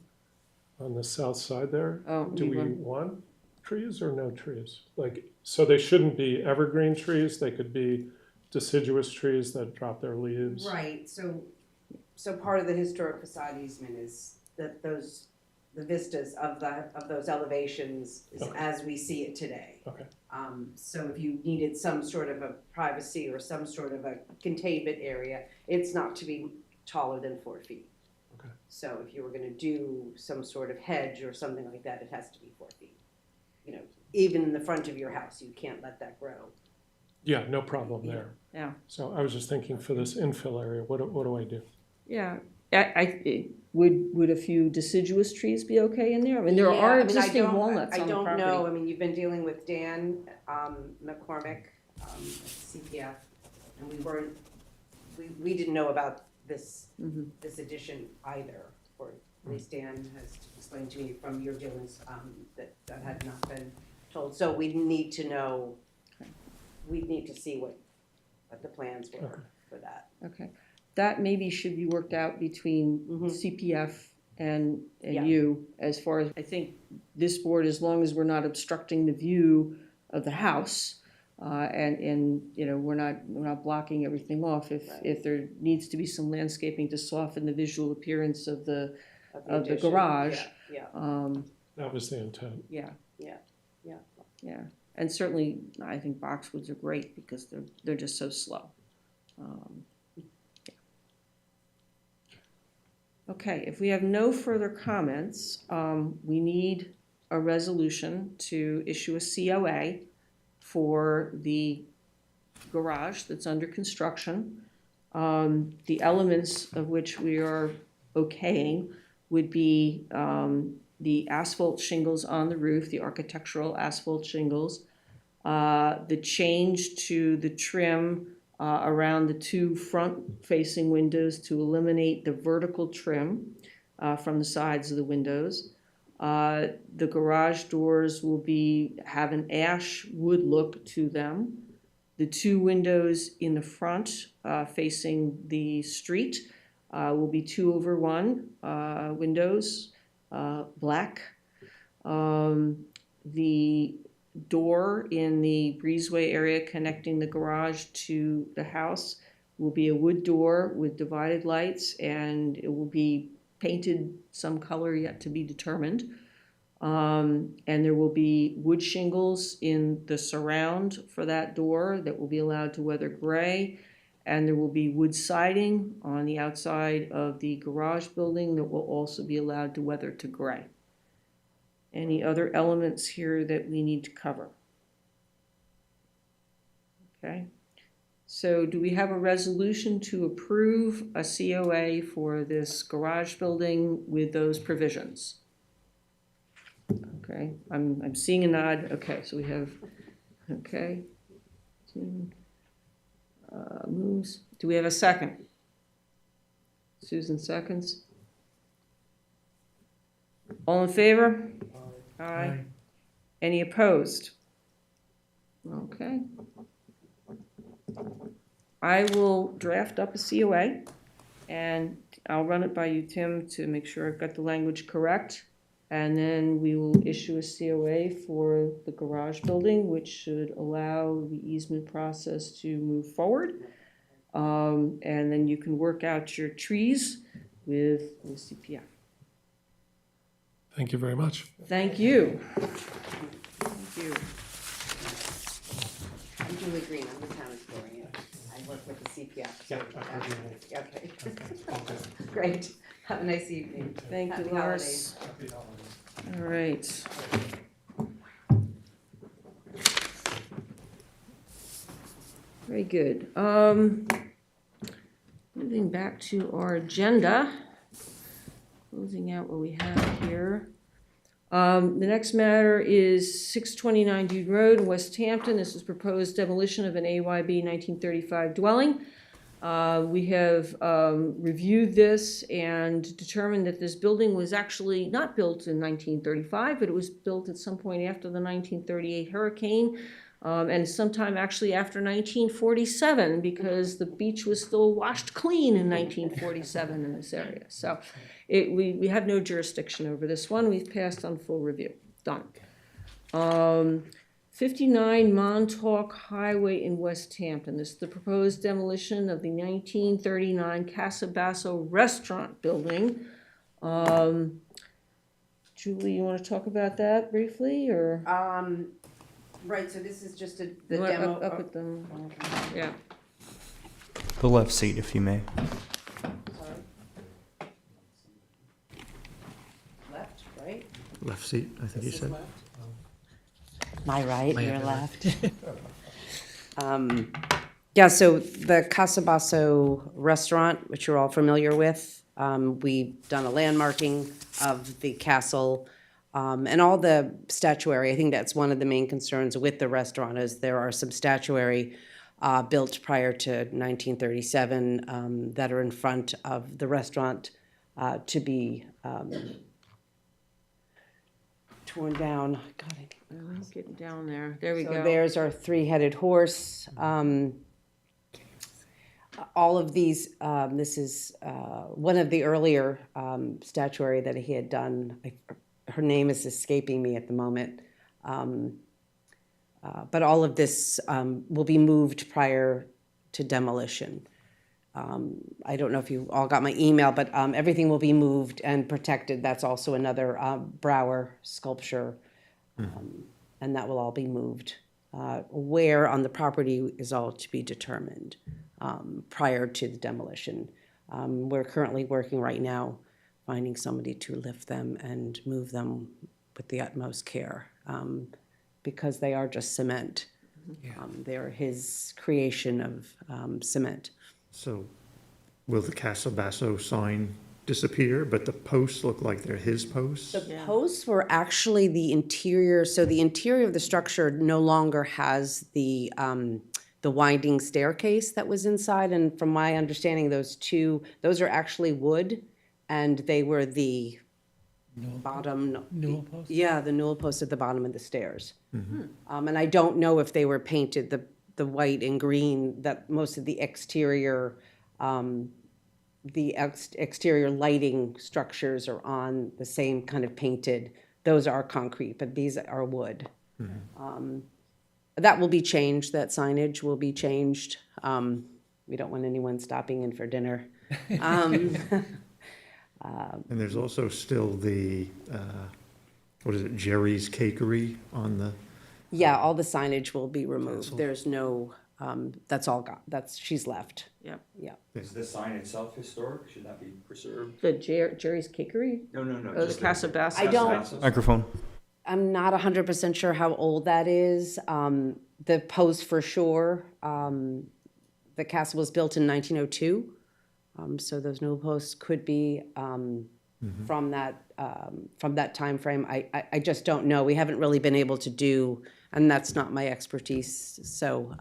on the south side there, Oh, do you we want- want trees or no trees? Like, so they shouldn't be evergreen trees, they could be deciduous trees that drop their leaves. Right, so part of the historic facade easement is that the vistas of those elevations is Okay. as we see it today. Okay. So if you needed some sort of a privacy or some sort of a containment area, it's not to be taller than 4 feet. Okay. So if you were gonna do some sort of hedge or something like that, it has to be 4 feet. You know, even in the front of your house, you can't let that grow. Yeah, no problem there. Yeah. So I was just thinking for this infill area, what do I do? Yeah. Would a few deciduous trees be okay in there? I mean, there Yeah, are I mean, I existing don't- walnuts on the I don't property. know, I mean, you've been dealing with Dan McCormick, at CPF, and we didn't know about this, Mhm. this addition either, or at least Dan has explained to me from your dealings, that had not been told. So we need to know, we need to see what the plans Okay. were for that. Okay. That maybe should be worked out between Mhm. CPF and Yeah. you, as far as, I think this board, as long as we're not obstructing the view of the house, and, you know, we're not blocking everything off. If there needs to be some landscaping to soften the visual appearance of the addition. garage. Yeah, No, That was the intent. Yeah, Yeah. yeah. And certainly, I think boxwoods are great because they're just so slow. Yeah. Okay, if we have no further comments, we need a resolution to issue a COA for the garage that's under construction. The elements of which we are okaying would be the asphalt shingles on the roof, the architectural asphalt shingles, the change to the trim around the two front-facing windows to eliminate the vertical trim from the sides of the windows. The garage doors will have an ash wood look to them. The two windows in the front facing the street will be 2/1 windows, black. The door in the breezeway area connecting the garage to the house will be a wood door with divided lights, and it will be painted some color yet to be determined. And there will be wood shingles in the surround for that door that will be allowed to weather gray. And there will be wood siding on the outside of the garage building that will also be allowed to weather to gray. Any other elements here that we need to cover? Okay. So do we have a resolution to approve a COA for this garage building with those provisions? Okay, I'm seeing a nod. Okay, so we have, okay. Moves. Do we have a second? Susan seconds. All in favor? Aye. Any opposed? Okay. I will draft up a COA, and I'll run it by you, Tim, to make sure I've got the language correct. And then we will issue a COA for the garage building, which should allow the easement process to move forward. And then you can work out your trees with the CPF. Thank you very much. Thank you. Thank you. I'm Julie Green, I'm the town historian. I work with the CPF. so- Okay. Great. Have a nice evening. Thank you, Happy Lars. All right. Very good. Moving back to our agenda, closing out what we have here. The next matter is 629 Dude Road, West Hampton. This is proposed demolition of an AYB 1935 dwelling. We have reviewed this and determined that this building was actually not built in 1935, but it was built at some point after the 1938 hurricane, and sometime actually after 1947, because the beach was still washed clean in 1947 in this area. So we have no jurisdiction over this one. We've passed on full review. Done. 59 Montauk Highway in West Hampton. This is the proposed demolition of the 1939 Casa Basso restaurant building. Julie, you want to talk about that briefly, or? Right, so this is just the You want demo. up at the, yeah. The left seat, if you may. Sorry. Left, right? Left seat, I think you This is said. left. My right, My your other left. Yeah, so the Casa Basso restaurant, which you're all familiar with, we've done a landmarking of the castle and all the statuary. I think that's one of the main concerns with the restaurant is there are some statuary built prior to 1937 that are in front of the restaurant to be torn down. God, I'm getting down there. There we so go. there's our three-headed horse. All of these, this is one of the earlier statuary that he had done. Her name is escaping me at the moment. But all of this will be moved prior to demolition. I don't know if you all got my email, but everything will be moved and protected. That's also another Brower sculpture, and that will all be moved. Where on the property is all to be determined prior to the demolition. We're currently working right now, finding somebody to lift them and move them with the utmost care, because they are just cement. They're his creation of cement. So will the Casa Basso sign disappear, but the posts look like they're his posts? The posts were actually the interior, so the interior of the structure no longer has the winding staircase that was inside, and from my understanding, those are actually wood, and they were the bottom. Newel post? Yeah, the newel posts at the bottom of the stairs. And I don't know if they were painted the white and green, that most of the exterior, exterior lighting structures are on the same kind of painted. Those are concrete, but these are wood. That will be changed, that signage will be changed. We don't want anyone stopping in for dinner. And there's also still the, what is it, Jerry's Cakery on the, Yeah, all the signage will be removed. Cancel. There's no, that's all gone, she's left. Yep. Yeah. Is the sign itself historic? Should that be preserved? The Jerry's Cakery? No, no, no. Oh, the just Casa Basso? I don't- Microphone. I'm not 100% sure how old that is. The post for sure, the castle was built in 1902. So those new posts could be from that time frame. I just don't know. We haven't really been able to do, and that's not my expertise. So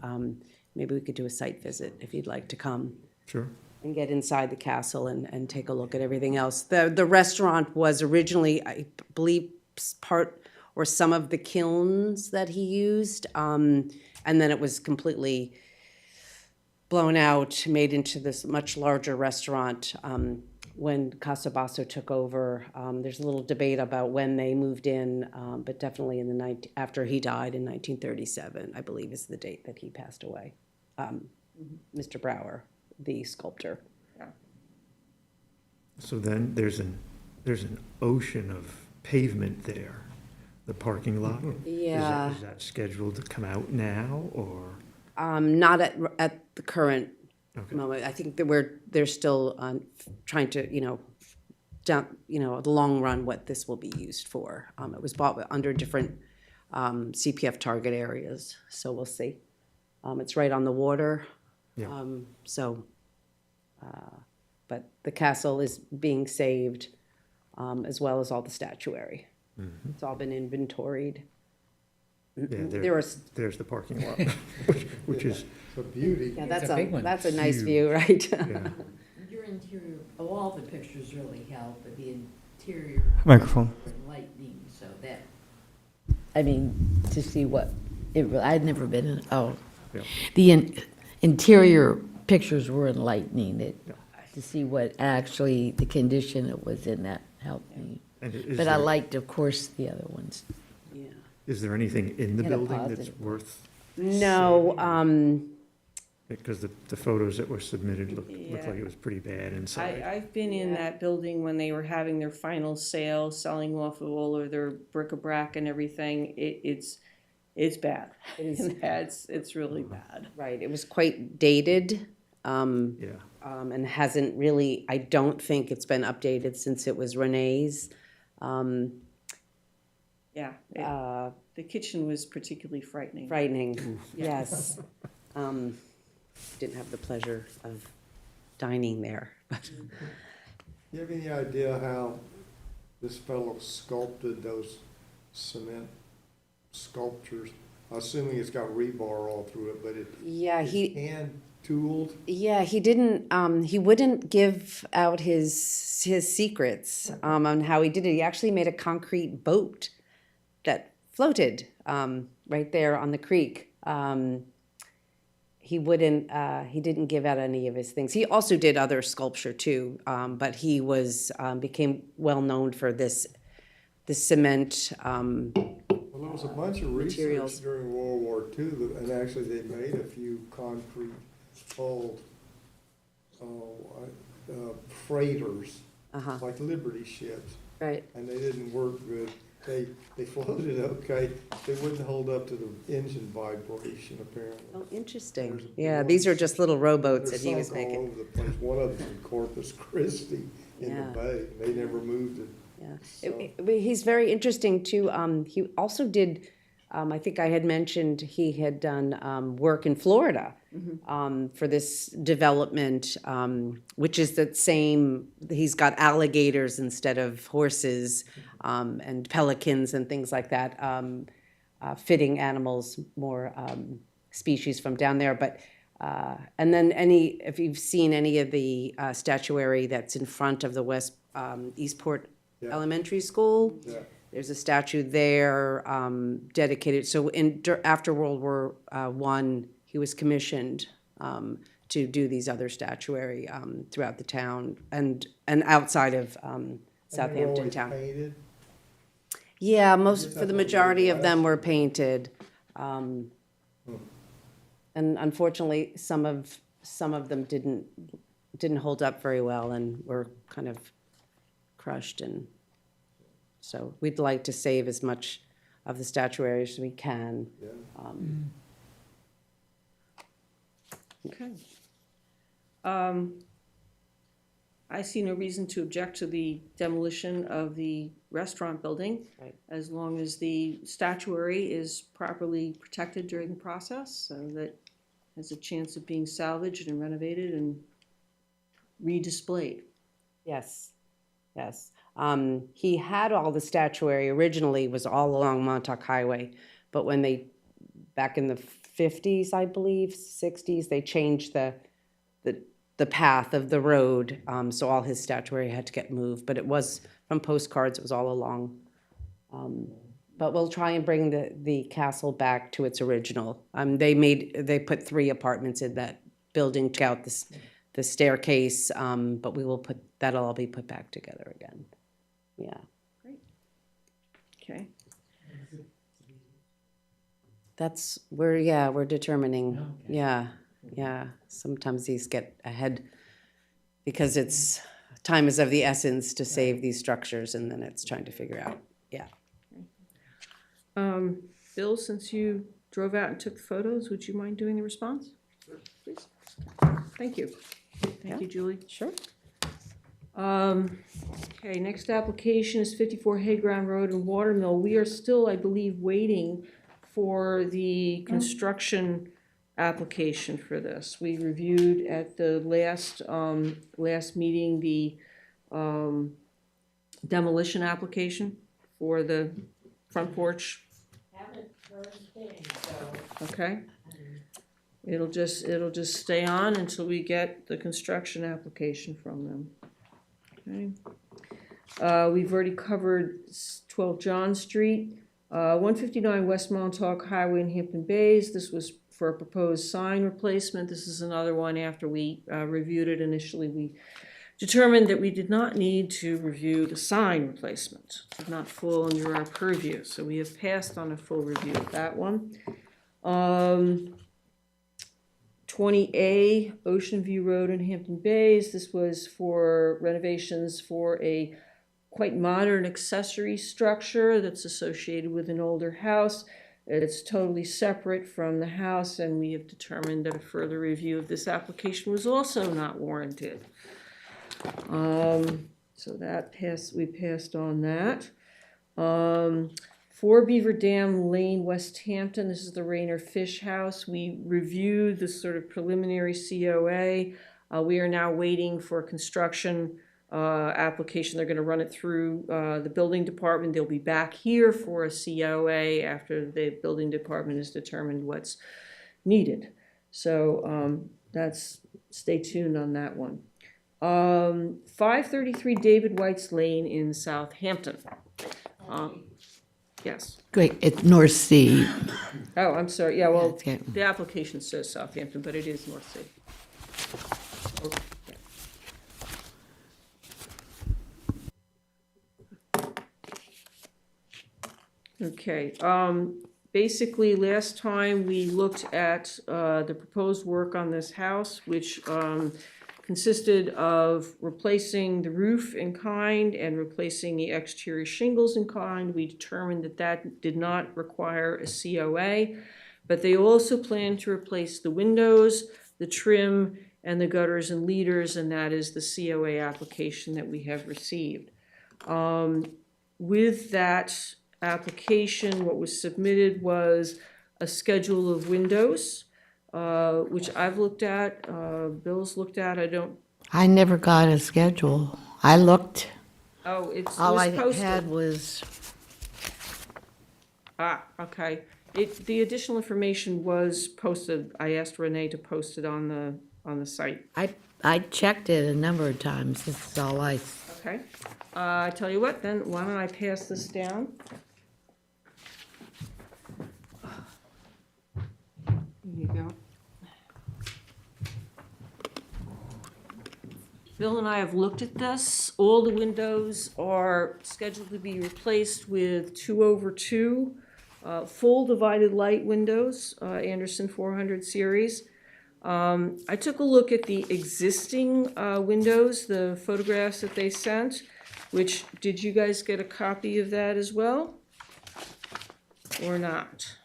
maybe we could do a site visit if you'd like to come sure. and get inside the castle and take a look at everything else. The restaurant was originally, I believe, part or some of the kilns that he used, and then it was completely blown out, made into this much larger restaurant when Casa Basso took over. There's a little debate about when they moved in, but definitely in the after he died in 1937, I believe is the date that he passed away. Mr. Brower, the sculptor. So then there's an ocean of pavement there, the parking lot? Yeah. Is that scheduled to come out now, or? Not at the current Okay. moment. I think that they're still trying to, down, the long run, what this will be used for. It was bought under different CPF target areas, so we'll see. It's right on the water. Yeah. But the castle is being saved, as well as all the statuary. It's all been inventoried. Yeah, There are, there's the parking lot, which is, It's a beauty. yeah, It's a big one. that's a nice Huge. view, right? yeah. Your interior, all the pictures really help, but the interior. Microphone. Enlightening, so that, I mean, to see what, I'd never been in, Yeah. the interior pictures were enlightening, to see what actually, the condition it was in, that helped me. And is But I there- liked, of course, the other ones. Yeah. Is there anything in the In a building that's positive way. worth? No, Because the photos that were submitted looked Yeah. like it was pretty bad inside. I've been in that building when they were having their final sale, selling off of all of their bric-a-brac and everything. It's bad. It is. It's really bad. right, it was quite dated, Yeah, and hasn't really, I don't think it's been updated since it was Renee's. Yeah, Uh, the kitchen was particularly frightening. Frightening, yes. Didn't have the pleasure of dining there, but You have any idea how this fellow sculpted those cement sculptures? Assuming it's got rebar all through it, but yeah, it's hand tooled. he didn't, he wouldn't give out his secrets, on how he did it. He actually made a concrete boat that floated, right there on the creek. He didn't give out any of his things. He also did other sculpture too, but he became well known for this cement. Well, there was a bunch of Materials. research during World War II, and actually they made a few concrete hulled freighters, Uh-huh, like Liberty ships, right. and they didn't work good. They floated okay, they wouldn't hold up to the engine vibration apparently. Oh, interesting. There's a big Yeah, one. these are just little rowboats They're that he was sunk all making. over the place. One of them's in Corpus Christi in the Yeah. bay. They never moved it. Yeah, So- but he's very interesting too. He also did, I think I had mentioned he had done work in Florida for this development, which is the same. He's got alligators instead of horses, and pelicans and things like that, fitting animals, more species from down there. But and then if you've seen any of the statuary that's in front of the Eastport Yeah. Elementary School. Yeah. There's a statue there dedicated. So after World War I, he was commissioned to do these other statuary throughout the town and outside of And they were Southampton always town. painted. Yeah, Yes, for I the thought majority they of were them glass. were painted. And unfortunately, some of them didn't hold up very well and were kind of crushed, and so we'd like to save as much of the statuary as we can. Yeah. Okay. I see no reason to object to the demolition of the restaurant building. Right. As long as the statuary is properly protected during the process, so that it has a chance of being salvaged and renovated and redisplayed. Yes, yes. He had all the statuary originally was all along Montauk Highway, but when back in the 50s, I believe, 60s, they changed the path of the road, so all his statuary had to get moved. But it was, from postcards, it was all along. But we'll try and bring the castle back to its original. They put 3 apartments in that building, took out the staircase, but that'll all be put back together again. Yeah. Okay. We're determining. Yeah. Sometimes these get ahead because time is of the essence to save these structures, and then it's trying to figure out. Yeah. Bill, since you drove out and took the photos, would you mind doing the response? Please. Thank you. Thank you, Julie. Sure. Okay, next application is 54 Hayground Road in Watermill. We are still, I believe, waiting for the construction application for this. We reviewed at the last meeting the demolition application for the front porch. Okay. It'll just stay on until we get the construction application from them. Okay. We've already covered 12 John Street, 159 West Montauk Highway in Hampton Bays. This was for a proposed sign replacement. This is another one after we reviewed it initially. We determined that we did not need to review the sign replacement. It did not fall under our purview, so we have passed on a full review of that one. 20A Ocean View Road in Hampton Bays. This was for renovations for a quite modern accessory structure that's associated with an older house. It's totally separate from the house, and we have determined that a further review of this application was also not warranted. So that we passed on that. 4 Beaver Dam Lane, West Hampton. This is the Rayner Fish House. We reviewed the sort of preliminary COA. We are now waiting for a construction application. They're going to run it through the building department. They'll be back here for a COA after the building department has determined what's needed. So stay tuned on that one. 533 David White's Lane in Southampton. Yes. Great, it's North Sea. Oh, I'm sorry. Yeah, well, Okay. the application says Southampton, but it is North Sea. Okay, basically, last time we looked at the proposed work on this house, which consisted of replacing the roof in kind and replacing the exterior shingles in kind. We determined that that did not require a COA, but they also plan to replace the windows, the trim, and the gutters and leaders, and that is the COA application that we have received. With that application, what was submitted was a schedule of windows, which I've looked at, Bill's looked at. I never got a schedule. I looked, It all was I posted. had was, Okay. The additional information was posted. I asked Renee to post it on the site. I checked it a number of times. This is all I, Okay. I tell you what, then, why don't I pass this down? Here you go. Bill and I have looked at this. All the windows are scheduled to be replaced with 2/2 full divided light windows, Anderson 400 series. I took a look at the existing windows, the photographs that they sent, which, did you guys get a copy of that as well? Or not?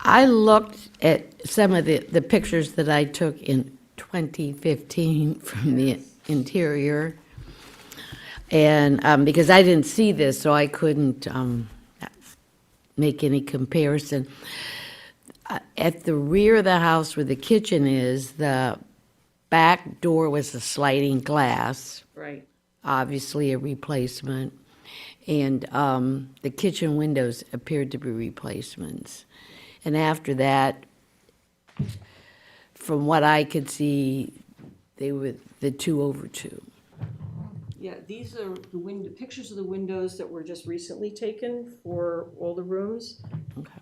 I looked at some of the pictures that I took in 2015 from the interior. And because I didn't see this, so I couldn't make any comparison. At the rear of the house where the kitchen is, the back door was a sliding glass, Right. obviously a replacement. And the kitchen windows appeared to be replacements. And after that, from what I could see, they were the 2/2. Yeah, these are the pictures of the windows that were just recently taken for all the rooms. Okay.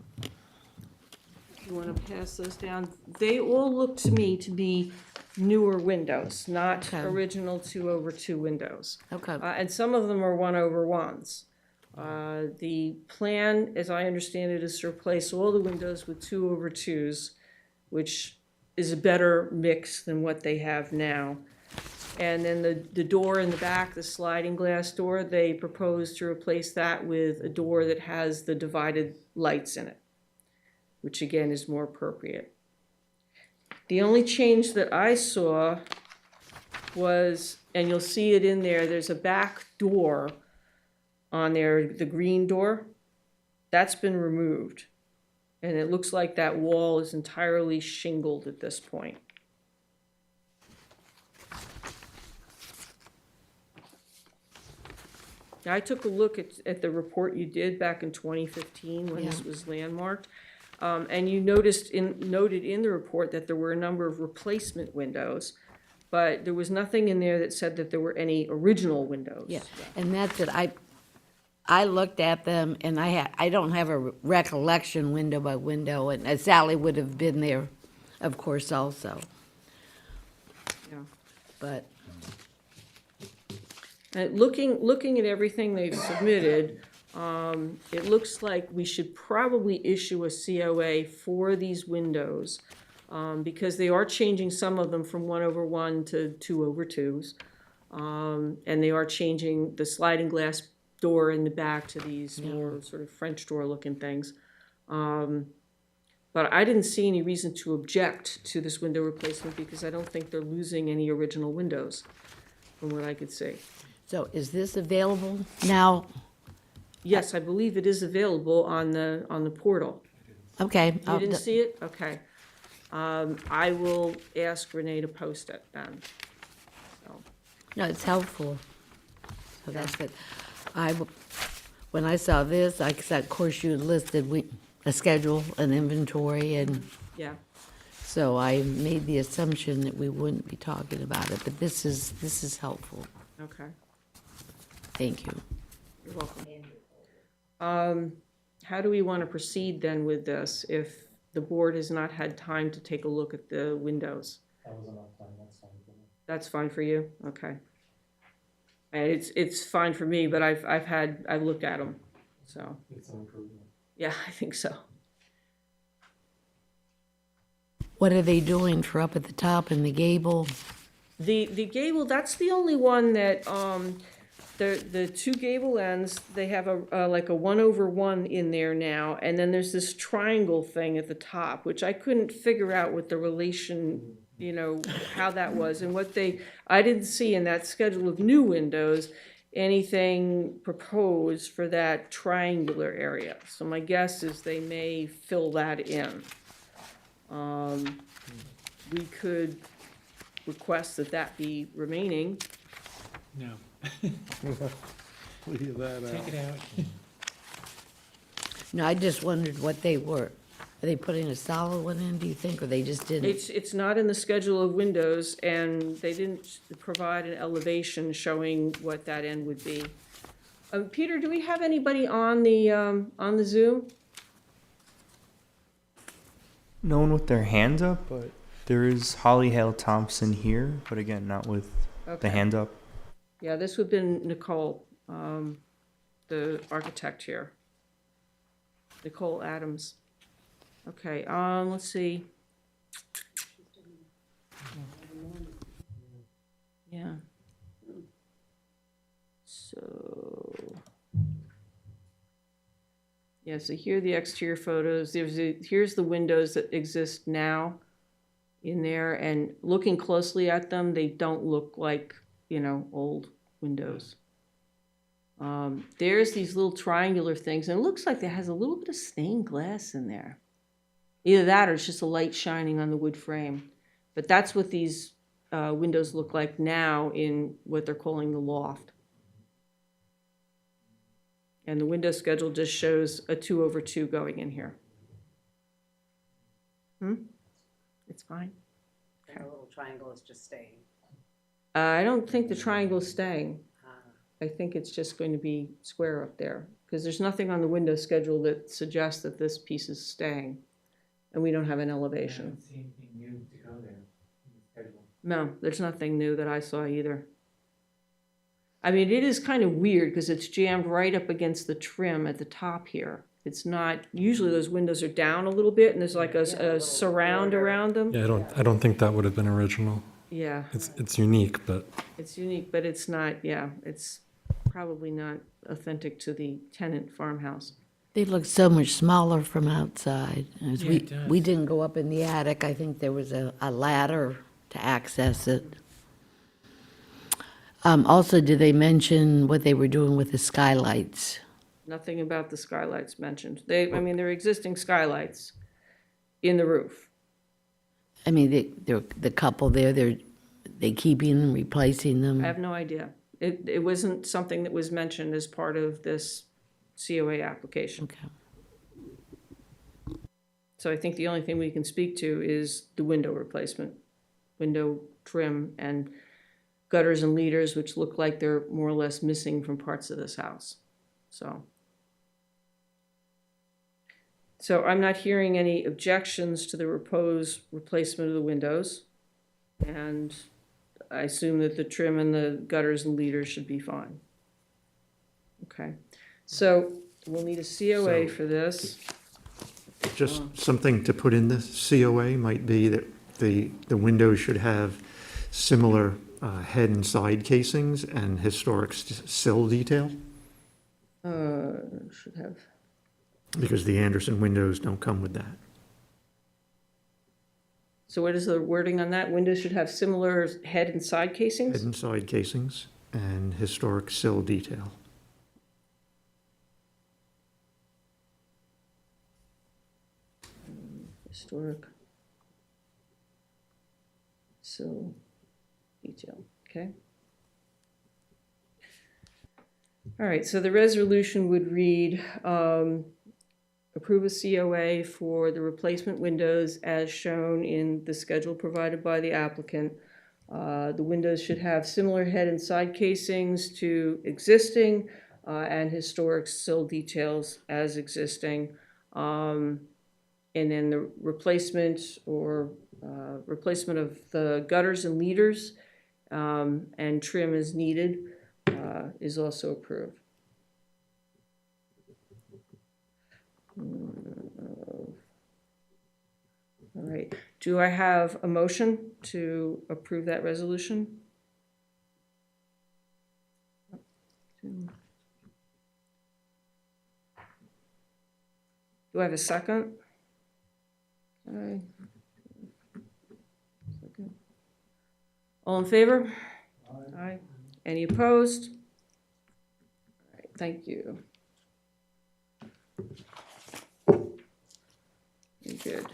If you want to pass those down, they all look to me to be newer windows, not Okay. original 2/2 windows. Okay. And some of them are 1/1s. The plan, as I understand it, is to replace all the windows with 2/2s, which is a better mix than what they have now. And then the door in the back, the sliding glass door, they propose to replace that with a door that has the divided lights in it, which again is more appropriate. The only change that I saw was, and you'll see it in there, there's a back door on there, the green door. That's been removed. And it looks like that wall is entirely shingled at this point. Now, I took a look at the report you did back in 2015 when this Yeah. was landmarked. And you noted in the report that there were a number of replacement windows, but there was nothing in there that said that there were any original windows. Yeah, and that's it. I looked at them, and I don't have a recollection window by window, and Sally would have been there, of course, also. Yeah. But Looking at everything they've submitted, it looks like we should probably issue a COA for these windows, because they are changing some of them from 1/1 to 2/2s. And they are changing the sliding glass door in the back to these more sort of French door looking things. But I didn't see any reason to object to this window replacement because I don't think they're losing any original windows, from what I could see. so is this available now? Yes, I believe it is available on the portal. Okay. You didn't see it? Okay. I will ask Renee to post it then. So, No, it's helpful. So that's good. When I saw this, like I said, of course, you listed a schedule, an inventory, and yeah, so I made the assumption that we wouldn't be talking about it, but this is helpful. okay. Thank you. You're welcome. How do we want to proceed then with this if the board has not had time to take a look at the windows? That was enough time, that's fine for me. That's fine for you? Okay. And it's fine for me, but I've looked at them, so, It's an improvement. yeah, I think so. What are they doing for up at the top and the gable? The gable, that's the only one that, the two gable ends, they have a like a 1/1 in there now, and then there's this triangle thing at the top, which I couldn't figure out what the relation, how that was, and I didn't see in that schedule of new windows anything proposed for that triangular area. So my guess is they may fill that in. We could request that be remaining. No, Leave that take out. it out. No, I just wondered what they were. Are they putting a solid one in, do you think, or they just didn't? It's not in the schedule of windows, and they didn't provide an elevation showing what that end would be. Peter, do we have anybody on the Zoom? No one with their hands up, but there is Holly Hale Thompson here, but again, not with Okay. the hand up. Yeah, this would have been Nicole, the architect here. Nicole Adams. Okay, let's see. Yeah. So. Yeah, so here are the exterior photos. Here's the windows that exist now in there, and looking closely at them, they don't look like, old windows. There's these little triangular things, and it looks like it has a little bit of stained glass in there. Either that or it's just a light shining on the wood frame. But that's what these windows look like now in what they're calling the loft. And the window schedule just shows a 2/2 going in here. It's fine. And the little triangle is just staying. I don't think the triangle is staying. Ah. I think it's just going to be square up there, because there's nothing on the window schedule that suggests that this piece is staying, and we don't have an elevation. see anything new to go there in the schedule. No, there's nothing new that I saw either. I mean, it is kind of weird because it's jammed right up against the trim at the top here. It's not, usually those windows are down a little bit and there's like a surround around them. Yeah, I don't think that would have been original. Yeah, It's unique, but it's unique, but it's not, it's probably not authentic to the tenant farmhouse. They look so much smaller from outside. As Yeah, it does. we didn't go up in the attic. I think there was a ladder to access it. Also, did they mention what they were doing with the skylights? Nothing about the skylights mentioned. There are existing skylights in the roof. I mean, the couple there, they keeping them, replacing them? I have no idea. It wasn't something that was mentioned as part of this COA application. Okay. So I think the only thing we can speak to is the window replacement, window trim, and gutters and leaders, which look like they're more or less missing from parts of this house. So I'm not hearing any objections to the proposed replacement of the windows. And I assume that the trim and the gutters and leaders should be fine. Okay, so we'll need a COA for this. Just something to put in the COA might be that the windows should have similar head and side casings and historic sill detail, Should have. because the Anderson windows don't come with that. So what is the wording on that? Windows should have similar head and side Head casings? and side casings and historic sill detail. Historic. So, detail, okay? All right, so the resolution would read, approve a COA for the replacement windows as shown in the schedule provided by the applicant. The windows should have similar head and side casings to existing and historic sill details as existing. And then the replacement replacement of the gutters and leaders and trim as needed is also approved. All right. Do I have a motion to approve that resolution? Do I have a second? Aye. Second. All in favor? Aye. Any opposed? All right, thank you. Very good.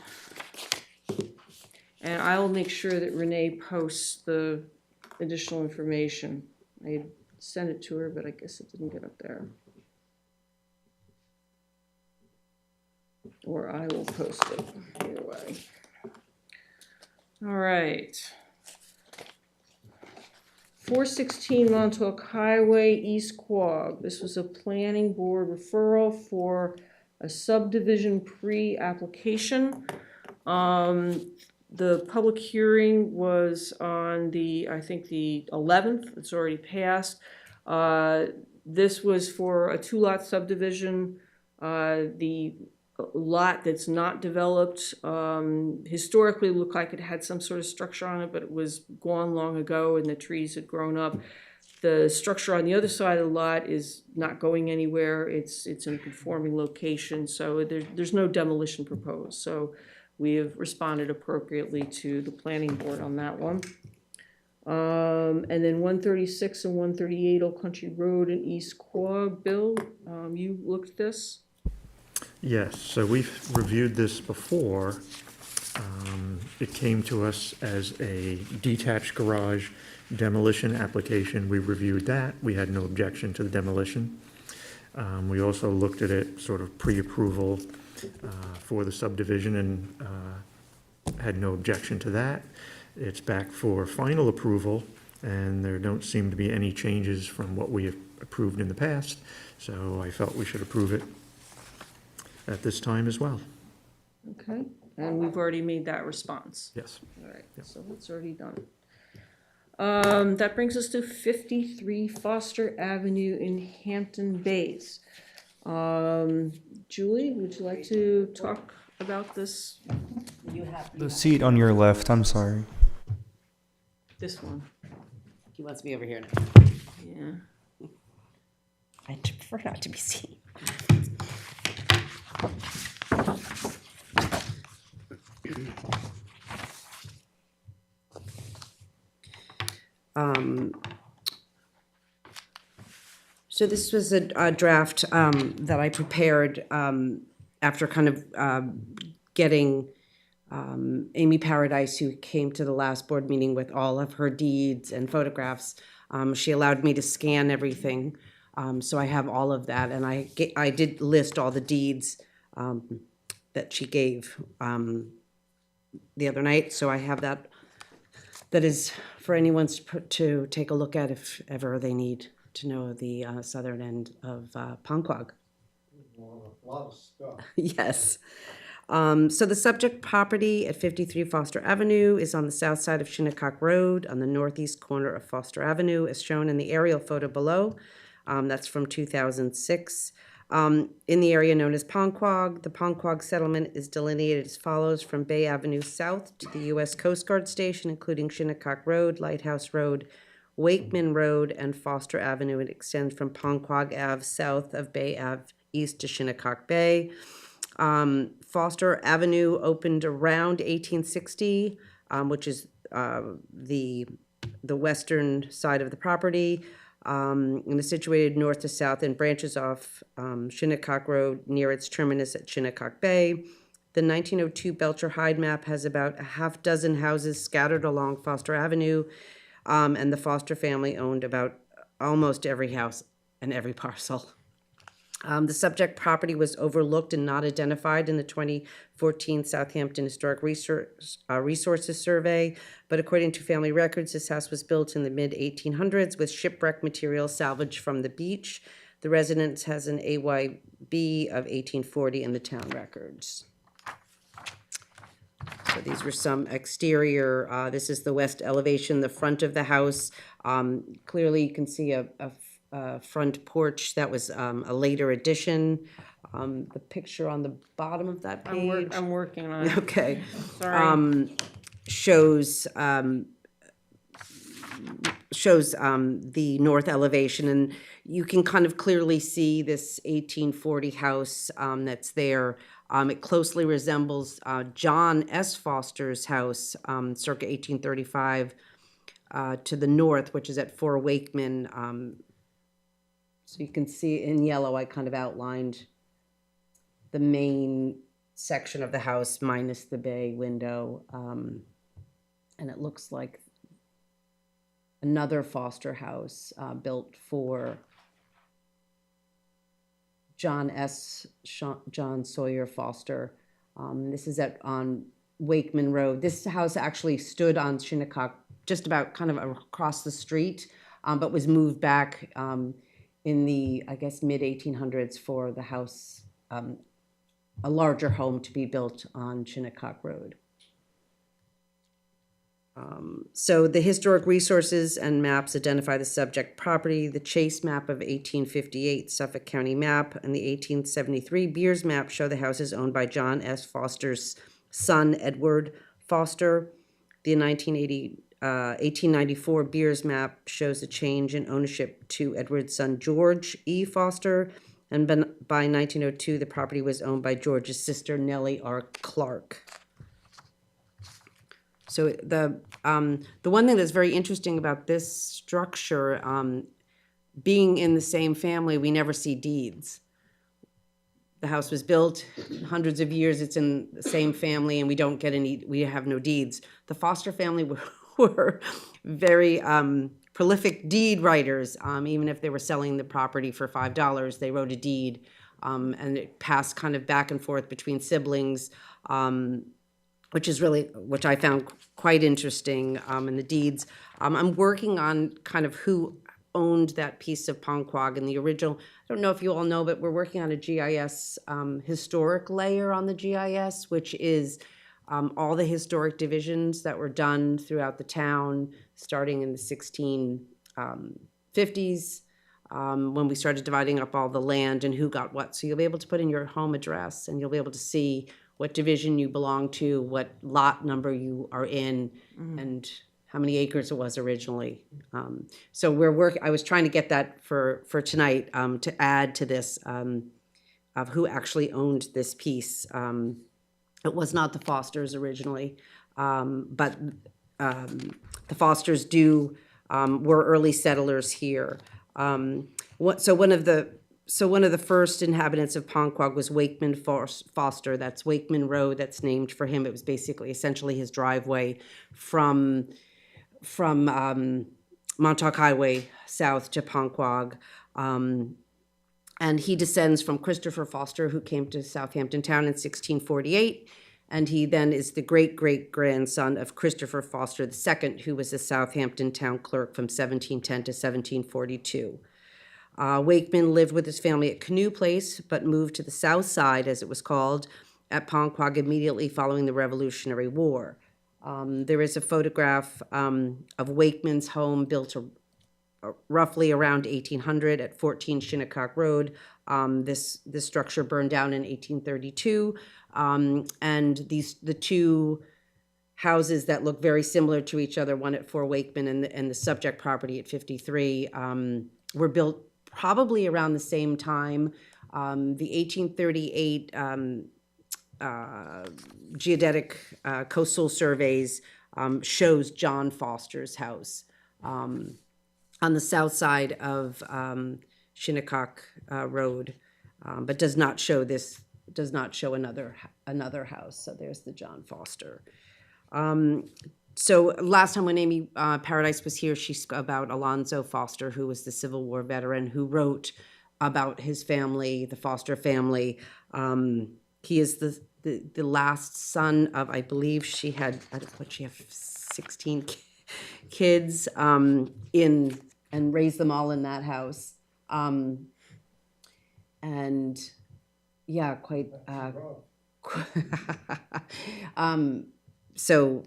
And I'll make sure that Renee posts the additional information. I had sent it to her, but I guess it didn't get up there. Or I will post it, either way. All right. 416 Montauk Highway, East Quogue. This was a planning board referral for a subdivision pre-application. The public hearing was on I think the 11th, it's already passed. This was for a 2-lot subdivision. The lot that's not developed historically looked like it had some sort of structure on it, but it was gone long ago and the trees had grown up. The structure on the other side of the lot is not going anywhere. It's in a conforming location, so there's no demolition proposed. So we have responded appropriately to the planning board on that one. And then 136 and 138 Old Country Road in East Quogue. Bill, you looked at this? Yes, so we've reviewed this before. It came to us as a detached garage demolition application. We reviewed that. We had no objection to the demolition. We also looked at it sort of pre-approval for the subdivision and had no objection to that. It's back for final approval, and there don't seem to be any changes from what we have approved in the past, so I felt we should approve it at this time as well. Okay, and we've already made that response. Yes. All right, so that's already done. That brings us to 53 Foster Avenue in Hampton Bays. Julie, would you like to talk about this? The seat on your left, I'm sorry. This one, He wants me over here now. yeah. I prefer not to be seen. So this was a draft that I prepared after kind of getting Amy Paradise, who came to the last board meeting with all of her deeds and photographs. She allowed me to scan everything. So I have all of that, and I did list all the deeds that she gave the other night. So I have that. That is for anyone to take a look at if ever they need to know the southern end of Ponquag. A lot of stuff. Yes. So the subject property at 53 Foster Avenue is on the south side of Shinnecock Road on the northeast corner of Foster Avenue, as shown in the aerial photo below. That's from 2006. In the area known as Ponquag, the Ponquag settlement is delineated as follows from Bay Avenue south to the U.S. Coast Guard Station, including Shinnecock Road, Lighthouse Road, Wakeman Road, and Foster Avenue. It extends from Ponquag Ave south of Bay Ave east to Shinnecock Bay. Foster Avenue opened around 1860, which is the western side of the property, and is situated north to south and branches off Shinnecock Road near its terminus at Shinnecock Bay. The 1902 Belcher Hyde map has about a half dozen houses scattered along Foster Avenue, and the Foster family owned about almost every house and every parcel. The subject property was overlooked and not identified in the 2014 Southampton Historic Resources Survey, but according to family records, this house was built in the mid-1800s with shipwreck material salvaged from the beach. The residence has an AYB of 1840 in the town records. So these were some exterior, this is the west elevation, the front of the house. Clearly you can see a front porch that was a later addition. The picture on the bottom of that I'm page. working on it. Okay. Sorry. Shows the north elevation, and you can kind of clearly see this 1840 house that's there. It closely resembles John S. Foster's house, circa 1835, to the north, which is at 4 Wakeman. So you can see in yellow, I kind of outlined the main section of the house minus the bay window. And it looks like another Foster house built for John Sawyer Foster. This is on Wakeman Road. This house actually stood on Shinnecock, just about kind of across the street, but was moved back in the, I guess, mid-1800s for the house, a larger home to be built on Shinnecock Road. So the historic resources and maps identify the subject property. The Chase map of 1858 Suffolk County map and the 1873 Beers map show the house is owned by John S. Foster's son, Edward Foster. The 1894 Beers map shows a change in ownership to Edward's son, George E. Foster. And by 1902, the property was owned by George's sister, Nellie R. Clark. So the one thing that's very interesting about this structure, being in the same family, we never see deeds. The house was built hundreds of years, it's in the same family, and we have no deeds. The Foster family were very prolific deed writers. Even if they were selling the property for $5, they wrote a deed, and it passed kind of back and forth between siblings. Which I found quite interesting in the deeds. I'm working on kind of who owned that piece of Ponquag in the original. I don't know if you all know, but we're working on a GIS historic layer on the GIS, which is all the historic divisions that were done throughout the town, starting in the 1650s, when we started dividing up all the land and who got what. So you'll be able to put in your home address, and you'll be able to see what division you belong to, what lot number you are in, and how many acres it was originally. So I was trying to get that for tonight to add to this of who actually owned this piece. It was not the Fosters originally, but the Fosters were early settlers here. So one of the first inhabitants of Ponquag was Wakeman Foster. That's Wakeman Road. That's named for him. It was essentially his driveway from Montauk Highway south to Ponquag. And he descends from Christopher Foster, who came to Southampton town in 1648. And he then is the great-great-grandson of Christopher Foster II, who was a Southampton town clerk from 1710 to 1742. Wakeman lived with his family at Canoe Place, but moved to the south side, as it was called, at Ponquag immediately following the Revolutionary War. There is a photograph of Wakeman's home built roughly around 1800 at 14 Shinnecock Road. This structure burned down in 1832, and the two houses that look very similar to each other, one at 4 Wakeman and the subject property at 53, were built probably around the same time. The 1838 geodetic coastal surveys shows John Foster's house on the south side of Shinnecock Road, but does not show another house. So there's the John Foster. So last time when Amy Paradise was here, she spoke about Alonzo Foster, who was the Civil War veteran who wrote about his family, the Foster family. He is the last son of, I believe she had 16 kids and raised them all in that house. And yeah, quite. So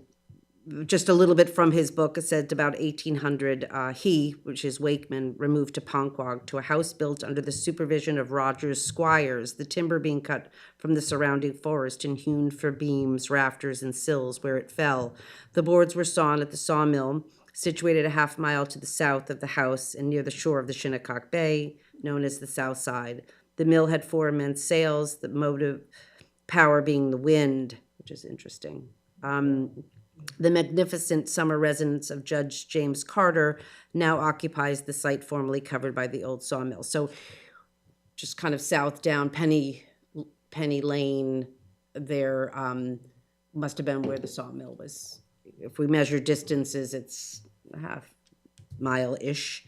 just a little bit from his book, it said about 1800, he, which is Wakeman, removed to Ponquag to a house built under the supervision of Rogers Squires, the timber being cut from the surrounding forest and hewn for beams, rafters, and sills where it fell. The boards were sawn at the sawmill, situated a half-mile to the south of the house and near the shore of the Shinnecock Bay, known as the South Side. The mill had 4 immense sails, the motive power being the wind, which is interesting. The magnificent summer residence of Judge James Carter now occupies the site formerly covered by the old sawmill. So just kind of south down Penny Lane there must have been where the sawmill was. If we measure distances, it's a half-mile-ish.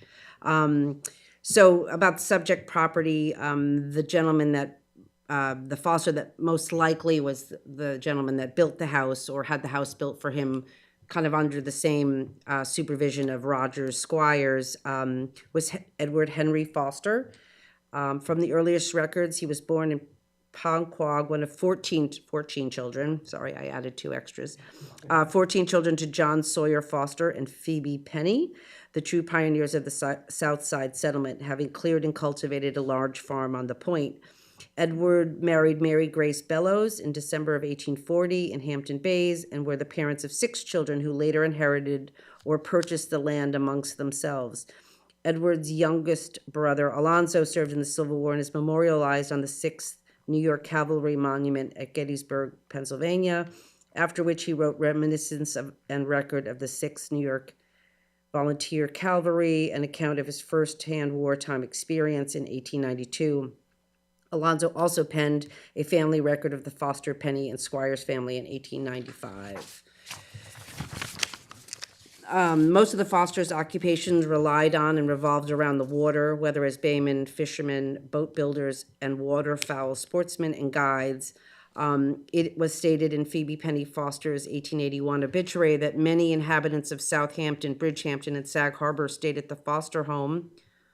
So about the subject property, the gentleman that the foster that most likely was the gentleman that built the house or had the house built for him, kind of under the same supervision of Rogers Squires, was Edward Henry Foster. From the earliest records, he was born in Ponquag, one of 14 children. Sorry, I added 2 extras. 14 children to John Sawyer Foster and Phoebe Penny, the true pioneers of the South Side settlement, having cleared and cultivated a large farm on the point. Edward married Mary Grace Bellows in December of 1840 in Hampton Bays and were the parents of 6 children who later inherited or purchased the land amongst themselves. Edward's youngest brother, Alonzo, served in the Civil War and is memorialized on the 6th New York Cavalry Monument at Gettysburg, Pennsylvania, after which he wrote reminiscence of and record of the 6th New York Volunteer Cavalry, an account of his first-hand wartime experience in 1892. Alonzo also penned a family record of the Foster, Penny, and Squires family in 1895. Most of the Foster's occupations relied on and revolved around the water, whether as baymen, fishermen, boat builders, and waterfowl sportsmen and guides. It was stated in Phoebe Penny Foster's 1881 obituary that many inhabitants of Southampton, Bridgehampton, and Sag Harbor stayed at the Foster home,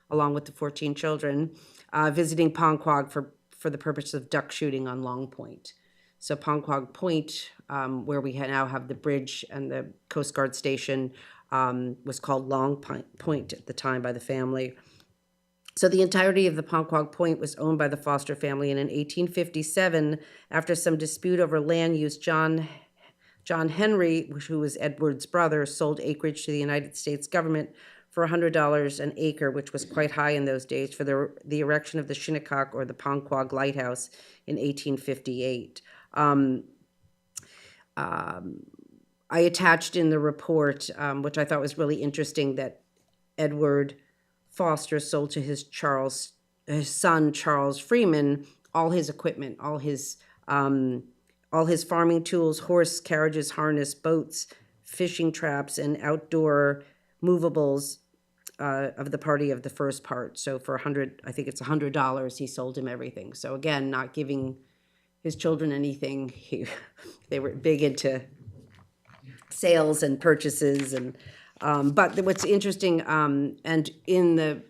along with the 14 children, visiting Ponquag for the purpose of duck shooting on Long Point. So Ponquag Point, where we now have the bridge and the Coast Guard station, was called Long Point at the time by the family. So the entirety of the Ponquag Point was owned by the Foster family, and in 1857, after some dispute over land use, John Henry, who was Edward's brother, sold acreage to the United States government for $100 an acre, which was quite high in those days, for the erection of the Shinnecock or the Ponquag Lighthouse in 1858. I attached in the report, which I thought was really interesting, that Edward Foster sold to his son Charles Freeman all his equipment, all his farming tools, horse carriages, harness, boats, fishing traps, and outdoor movables of the party of the first part. So for $100, he sold him everything. So again, not giving his children anything. They were big into sales and purchases, and but what's interesting, and in the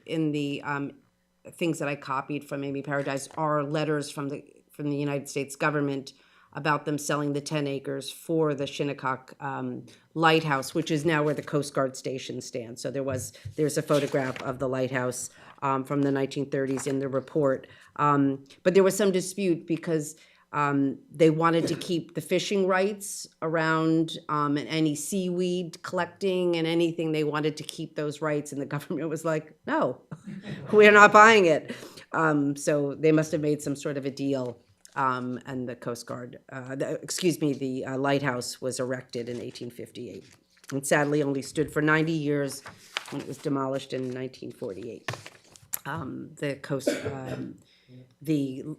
things that I copied from Amy Paradise are letters from the United States government about them selling the 10 acres for the Shinnecock lighthouse, which is now where the Coast Guard station stands. So there's a photograph of the lighthouse from the 1930s in the report. But there was some dispute because they wanted to keep the fishing rights around and any seaweed collecting and anything. They wanted to keep those rights, and the government was like, no, we're not buying it. So they must have made some sort of a deal. And the Coast Guard, the lighthouse was erected in 1858, and sadly only stood for 90 years when it was demolished in 1948. The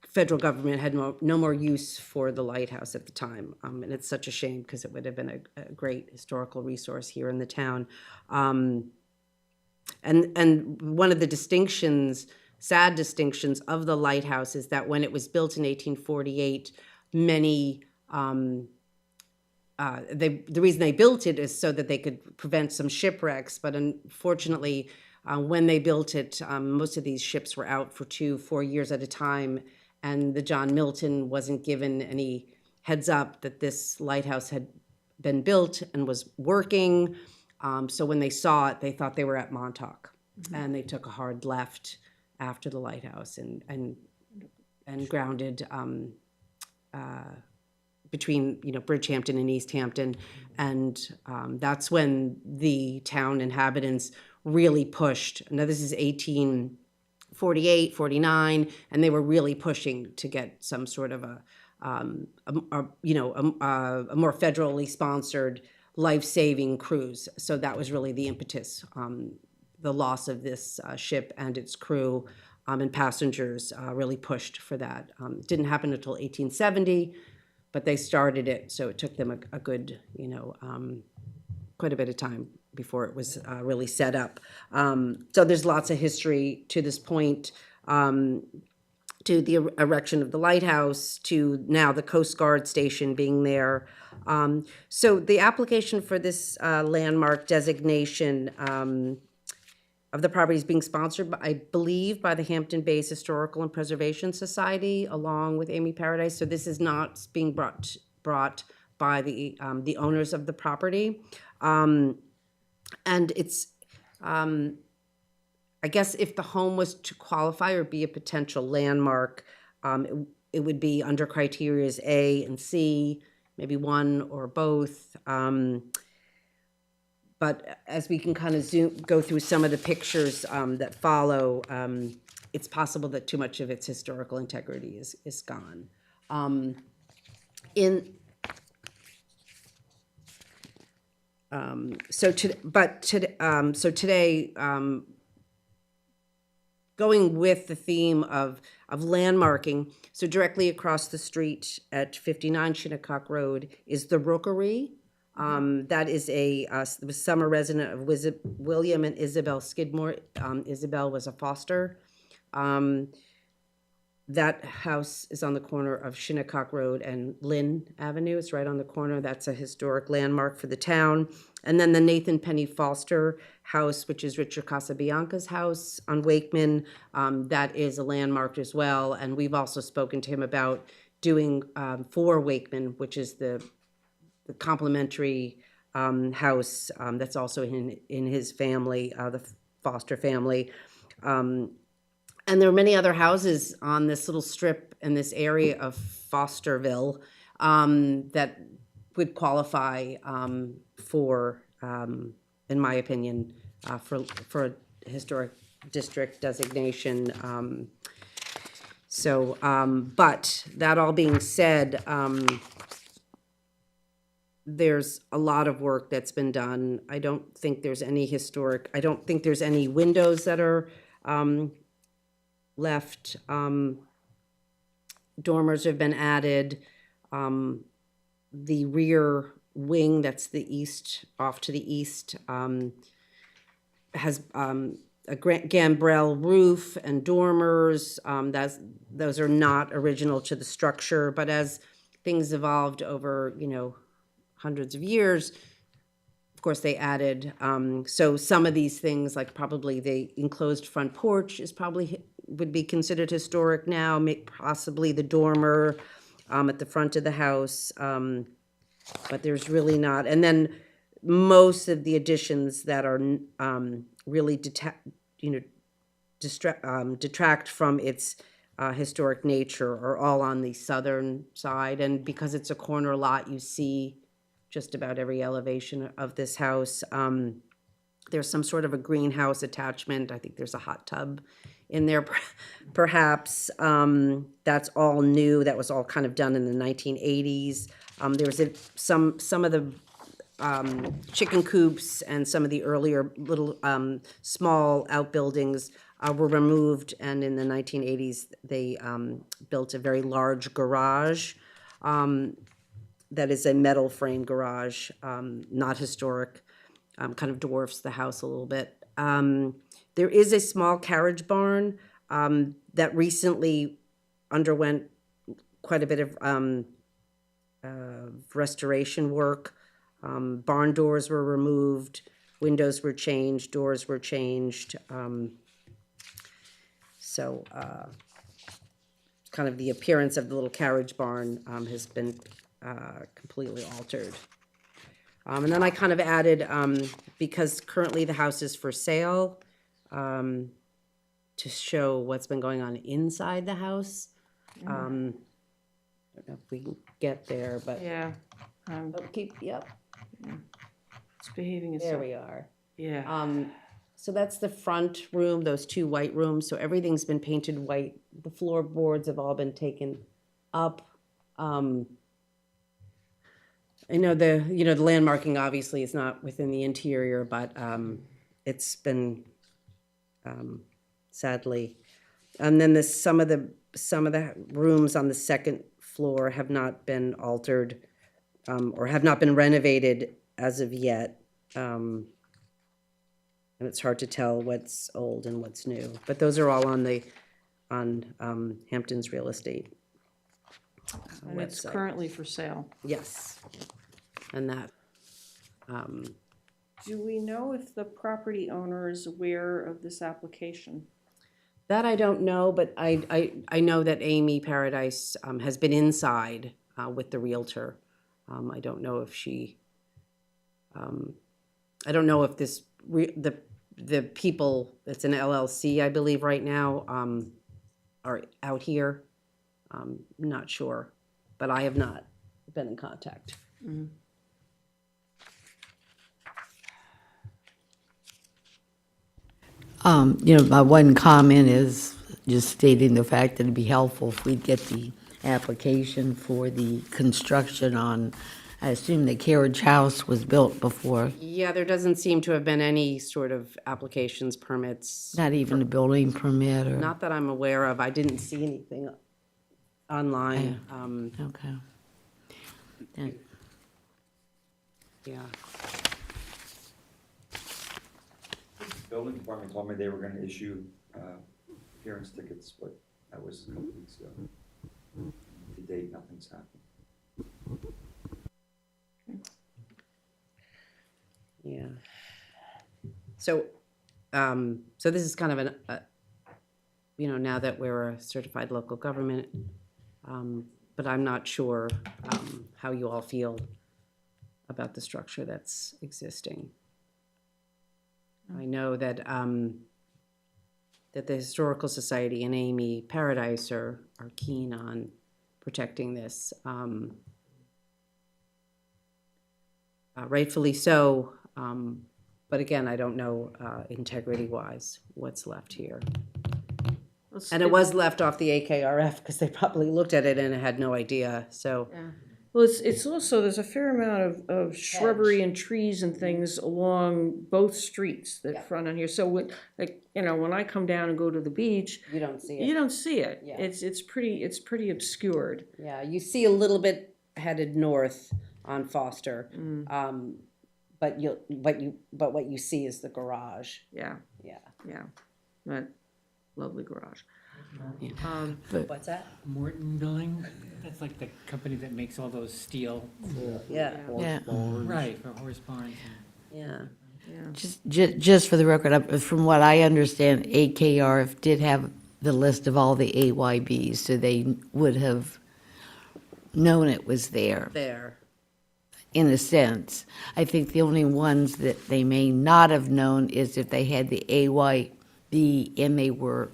federal government had no more use for the lighthouse at the time, and it's such a shame because it would have been a great historical resource here in the town. And one of the sad distinctions of the lighthouse is that when it was built in 1848, many the reason they built it is so that they could prevent some shipwrecks. But unfortunately, when they built it, most of these ships were out for 2-4 years at a time, and the John Milton wasn't given any heads up that this lighthouse had been built and was working. So when they saw it, they thought they were at Montauk, and they took a hard left after the lighthouse and grounded between Bridgehampton and East Hampton, and that's when the town inhabitants really pushed. Now this is 1848, 49, and they were really pushing to get some sort of a more federally sponsored life-saving cruise. So that was really the impetus, the loss of this ship and its crew and passengers really pushed for that. It didn't happen until 1870, but they started it, so it took them a good, quite a bit of time before it was really set up. So there's lots of history to this point, to the erection of the lighthouse, to now the Coast Guard station being there. So the application for this landmark designation of the property is being sponsored, I believe, by the Hampton Bays Historical and Preservation Society, along with Amy Paradise. So this is not being brought by the owners of the property, and it's. I guess if the home was to qualify or be a potential landmark, it would be under criterias A and C, maybe one or both. But as we can kind of go through some of the pictures that follow, it's possible that too much of its historical integrity is gone. So today, going with the theme of landmarking, so directly across the street at 59 Shinnecock Road is the Rookery. That is a summer resident of William and Isabel Skidmore. Isabel was a foster. That house is on the corner of Shinnecock Road and Lynn Avenue. It's right on the corner. That's a historic landmark for the town. And then the Nathan Penny Foster house, which is Richard Casabianca's house on Wakeman, that is a landmark as well. And we've also spoken to him about doing for Wakeman, which is the complementary house that's also in his family, the Foster family. And there are many other houses on this little strip in this area of Fosterville that would qualify for, in my opinion, for a historic district designation. But that all being said, there's a lot of work that's been done. I don't think there's any windows that are left. Dormers have been added. The rear wing, that's the east, off to the east, has a gambrel roof and dormers. Those are not original to the structure, but as things evolved over, hundreds of years, of course, they added. So some of these things, like probably the enclosed front porch, would be considered historic now. Possibly the dormer at the front of the house, but there's really not. And then most of the additions that are really detract from its historic nature are all on the southern side. And because it's a corner lot, you see just about every elevation of this house. There's some sort of a greenhouse attachment. I think there's a hot tub in there, perhaps. That's all new. That was all kind of done in the 1980s. There was some of the chicken coops and some of the earlier little small outbuildings were removed, and in the 1980s they built a very large garage. That is a metal frame garage, not historic, kind of dwarfs the house a little bit. There is a small carriage barn that recently underwent quite a bit of restoration work. Barn doors were removed, windows were changed, doors were changed. Kind of the appearance of the little carriage barn has been completely altered. And then I kind of added, because currently the house is for sale, to show what's been going on inside the house. I don't know if we can get there, but. Yeah, Oh, yep, it's behaving there itself. we are. Yeah. So that's the front room, those two white rooms, so everything's been painted white. The floorboards have all been taken up. I know the landmarking obviously is not within the interior, but, it's been, sadly. And then some of the rooms on the second floor have not been altered, or have not been renovated as of yet. And it's hard to tell what's old and what's new, but those are all on Hampton's real estate And it's website. currently for sale. Yes, and that, Do we know if the property owner is aware of this application? that I don't know, but I know that Amy Paradise has been inside with the Realtor. I don't know if she, I don't know if the people, it's an LLC, I believe, right now, are out here. Not sure, but I have not been in contact. My one comment is just stating the fact that it'd be helpful if we'd get the application for the construction on, I assume the carriage house was built before, Yeah, there doesn't seem to have been any sort of applications, permits. not even a building permit or? Not that I'm aware of. I didn't see anything online. Okay. Then- Yeah. The building department told me they were gonna issue, appearance tickets, but that was a couple weeks ago. To date, nothing's happened. Yeah. So, so this is kind of now that we're a certified local government, but I'm not sure, how you all feel about the structure that's existing. I know that, that the Historical Society and Amy Paradise are keen on protecting this. Rightfully so, but again, I don't know, integrity-wise, what's left here. And it was left off the AKRF because they probably looked at it and had no idea, so. Yeah. Well, it's also, there's a fair amount of shrubbery and trees and things along both streets that Yeah. front on here. So when, when I come down and go to the beach, You don't see you it. don't see it. Yeah. It's pretty obscured. Yeah, you see a little bit headed north on Foster, but what you see is the garage. Yeah, Yeah. that lovely garage. What's that? Morton Building, that's like the company that makes all those steel, Yeah, Yeah. right, for horse barns. yeah. Just for the record, from what I understand, AKRF did have the list of all the AYBs, so they would have known it was there, There. in a sense. I think the only ones that they may not have known is if they had the AYB and they were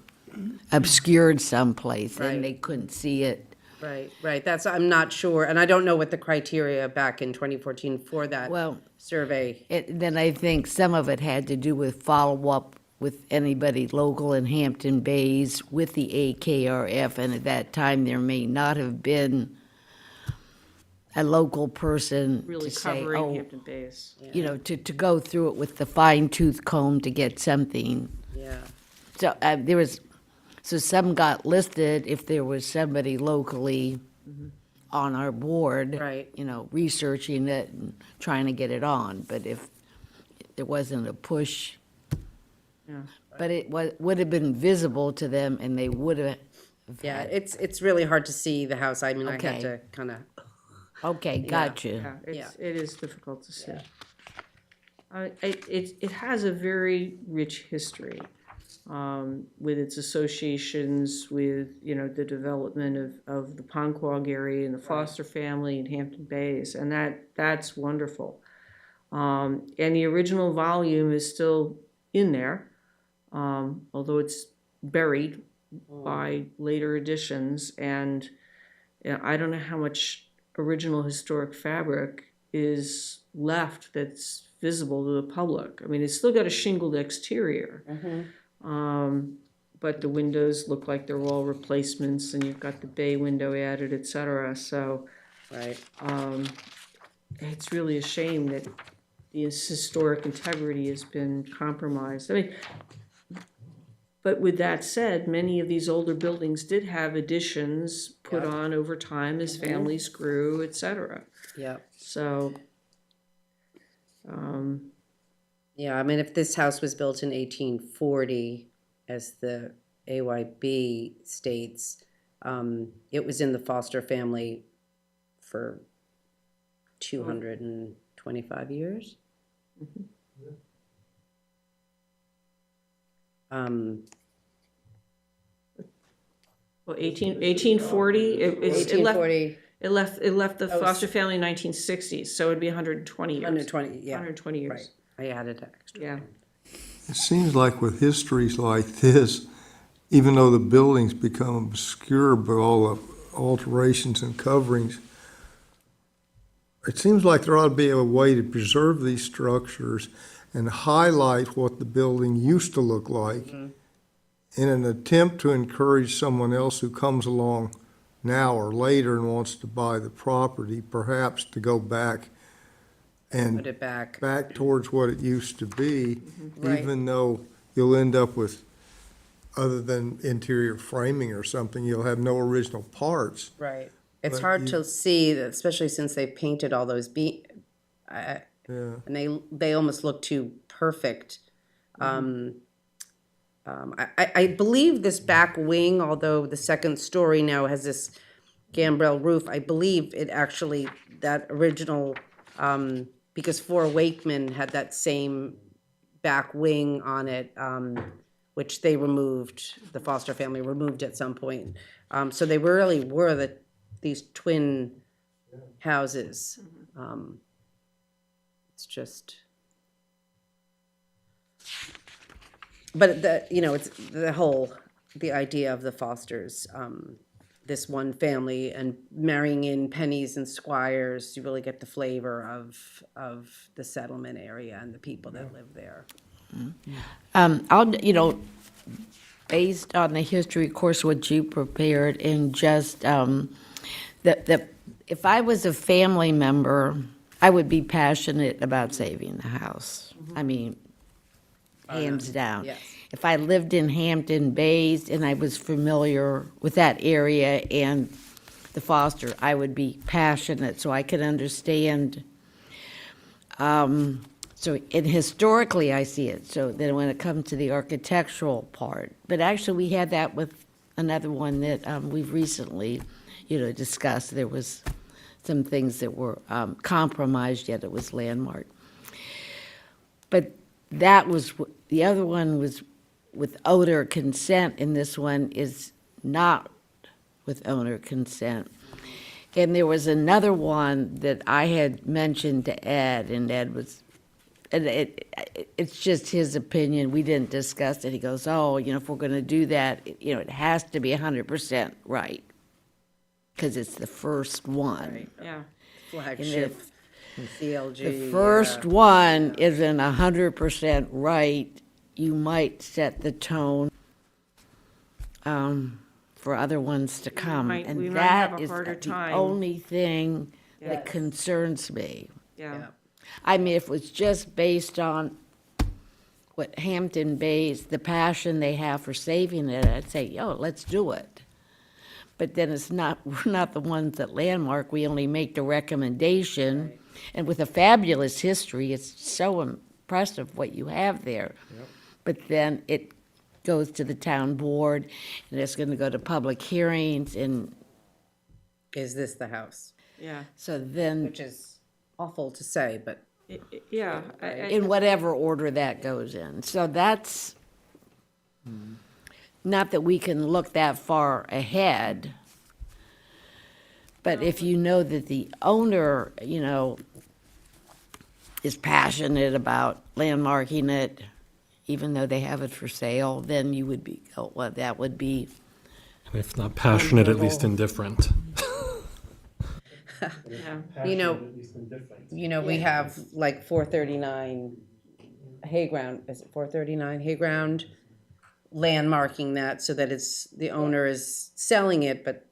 obscured someplace Right. and they couldn't see it. Right, that's, I'm not sure, and I don't know what the criteria back in 2014 for that Well, survey. then I think some of it had to do with follow-up with anybody local in Hampton Bays with the AKRF, and at that time, there may not have been a local person Really to say, covering oh, Hampton Bays. to go through it with the fine-tooth comb to get something. Yeah, So so some got listed if there was somebody locally on our board. Right. Researching it and trying to get it on, but if there wasn't a push. Yeah. But it would have been visible to them and they would have. yeah, it's really hard to see the house. I mean, I Okay. had to kind of, Okay, gotcha. Yeah, it is difficult to see. It has a very rich history, with its associations with, the development of the Ponquag area and the Foster family in Hampton Bays, and that's wonderful. And the original volume is still in there, although it's buried by later editions. And I don't know how much original historic fabric is left that's visible to the public. I mean, it's still got a shingled exterior. But the windows look like they're all replacements, and you've got the bay window added, et cetera. So Right. it's really a shame that the historic integrity has been compromised. I mean, but with that said, many of these older buildings did have additions put Yep. on over time as families grew, et cetera. Yep. So, Yeah, I mean, if this house was built in 1840, as the AYB states, it was in the Foster family for 225 years. well, 1840, it left, 1840, it left the Oh, Foster family in 1960s, so it'd be 120 years. 120, yeah, 120 years. right. I added extra. Yeah. It seems like with histories like this, even though the buildings become obscure by all the alterations and coverings, it seems like there ought to be a way to preserve these structures and highlight what the building used to look like in an attempt to encourage someone else who comes along now or later and wants to buy the property, perhaps to go back and Put it back. back towards what it used to be, Right. even though you'll end up with, other than interior framing or something, you'll have no original parts. Right. It's But hard you- to see, especially since they painted all those Yeah. and they almost look too perfect. I believe this back wing, although the second story now has this gambrel roof, I believe it actually, that original, because Four Wakeman had that same back wing on it, which they removed, the Foster family removed at some point. So they really were these twin houses. It's just, but it's the idea of the Fosters, this one family and marrying in Pennies and Squires, you really get the flavor of the settlement area and the people that live there. Based on the history course, what you prepared, and just, if I was a family member, I would be passionate about saving the house. I mean, hands down. Yes. If I lived in Hampton Bays and I was familiar with that area and the Foster, I would be passionate, so I could understand. And historically, I see it, so then when it comes to the architectural part, but actually, we had that with another one that we've recently, discussed. There was some things that were compromised, yet it was landmark. But that was, the other one was with owner consent, and this one is not with owner consent. And there was another one that I had mentioned to Ed, and Ed was, and it's just his opinion, we didn't discuss it. He goes, if we're gonna do that, it has to be 100% right, because it's the first one. Yeah. Flagship, CLG. The first one isn't 100% right, you might set the tone for other ones to come. we And might have that a is harder the time. only thing that Yes. concerns me. Yeah. I mean, if it was just based on what Hampton Bays, the passion they have for saving it, I'd say, let's do it. But then we're not the ones that landmark, we only make the recommendation. And with a fabulous history, it's so impressive what you have there. But then it goes to the town board, and it's gonna go to public hearings, and Is this the house? Yeah. so then, Which is awful to say, but Yeah. in whatever order that goes in. So that's, not that we can look that far ahead, but if you know that the owner, is passionate about landmarking it, even though they have it for sale, then you would be, oh, well, that would be, If not passionate, at least indifferent. Yeah. You know, we have like 439 Hayground, is it 439 Hayground? Landmarking that so that it's, the owner is selling it, but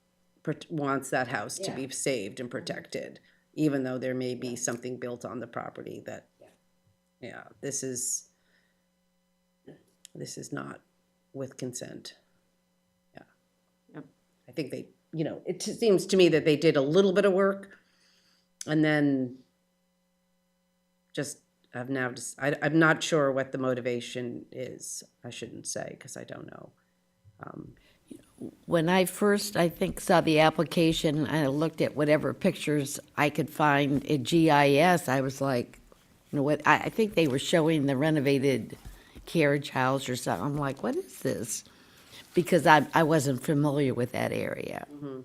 wants that house to be saved and protected, even though there may be something built on the property that, yeah, this is not with consent. Yeah. Yep. I think they, you know, it seems to me that they did a little bit of work and then just have now just, I'm not sure what the motivation is. I shouldn't say, because I don't know. when I first, I think, saw the application, I looked at whatever pictures I could find in GIS, I was like, you know what, I think they were showing the renovated carriage house or something. I'm like, what is this? Because I wasn't familiar with that area. Mm-hmm.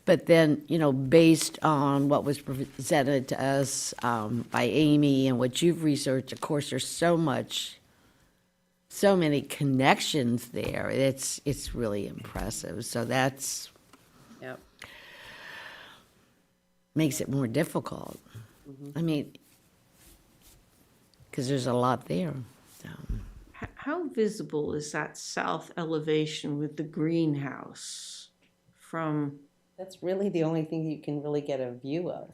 But then, you know, based on what was presented to us by Amy and what you've researched, of course, there's so many connections there. It's really impressive. So that's Yep. makes it more difficult. I mean, because there's a lot there. So. How visible is that south elevation with the greenhouse from? That's really the only thing you can really get a view of.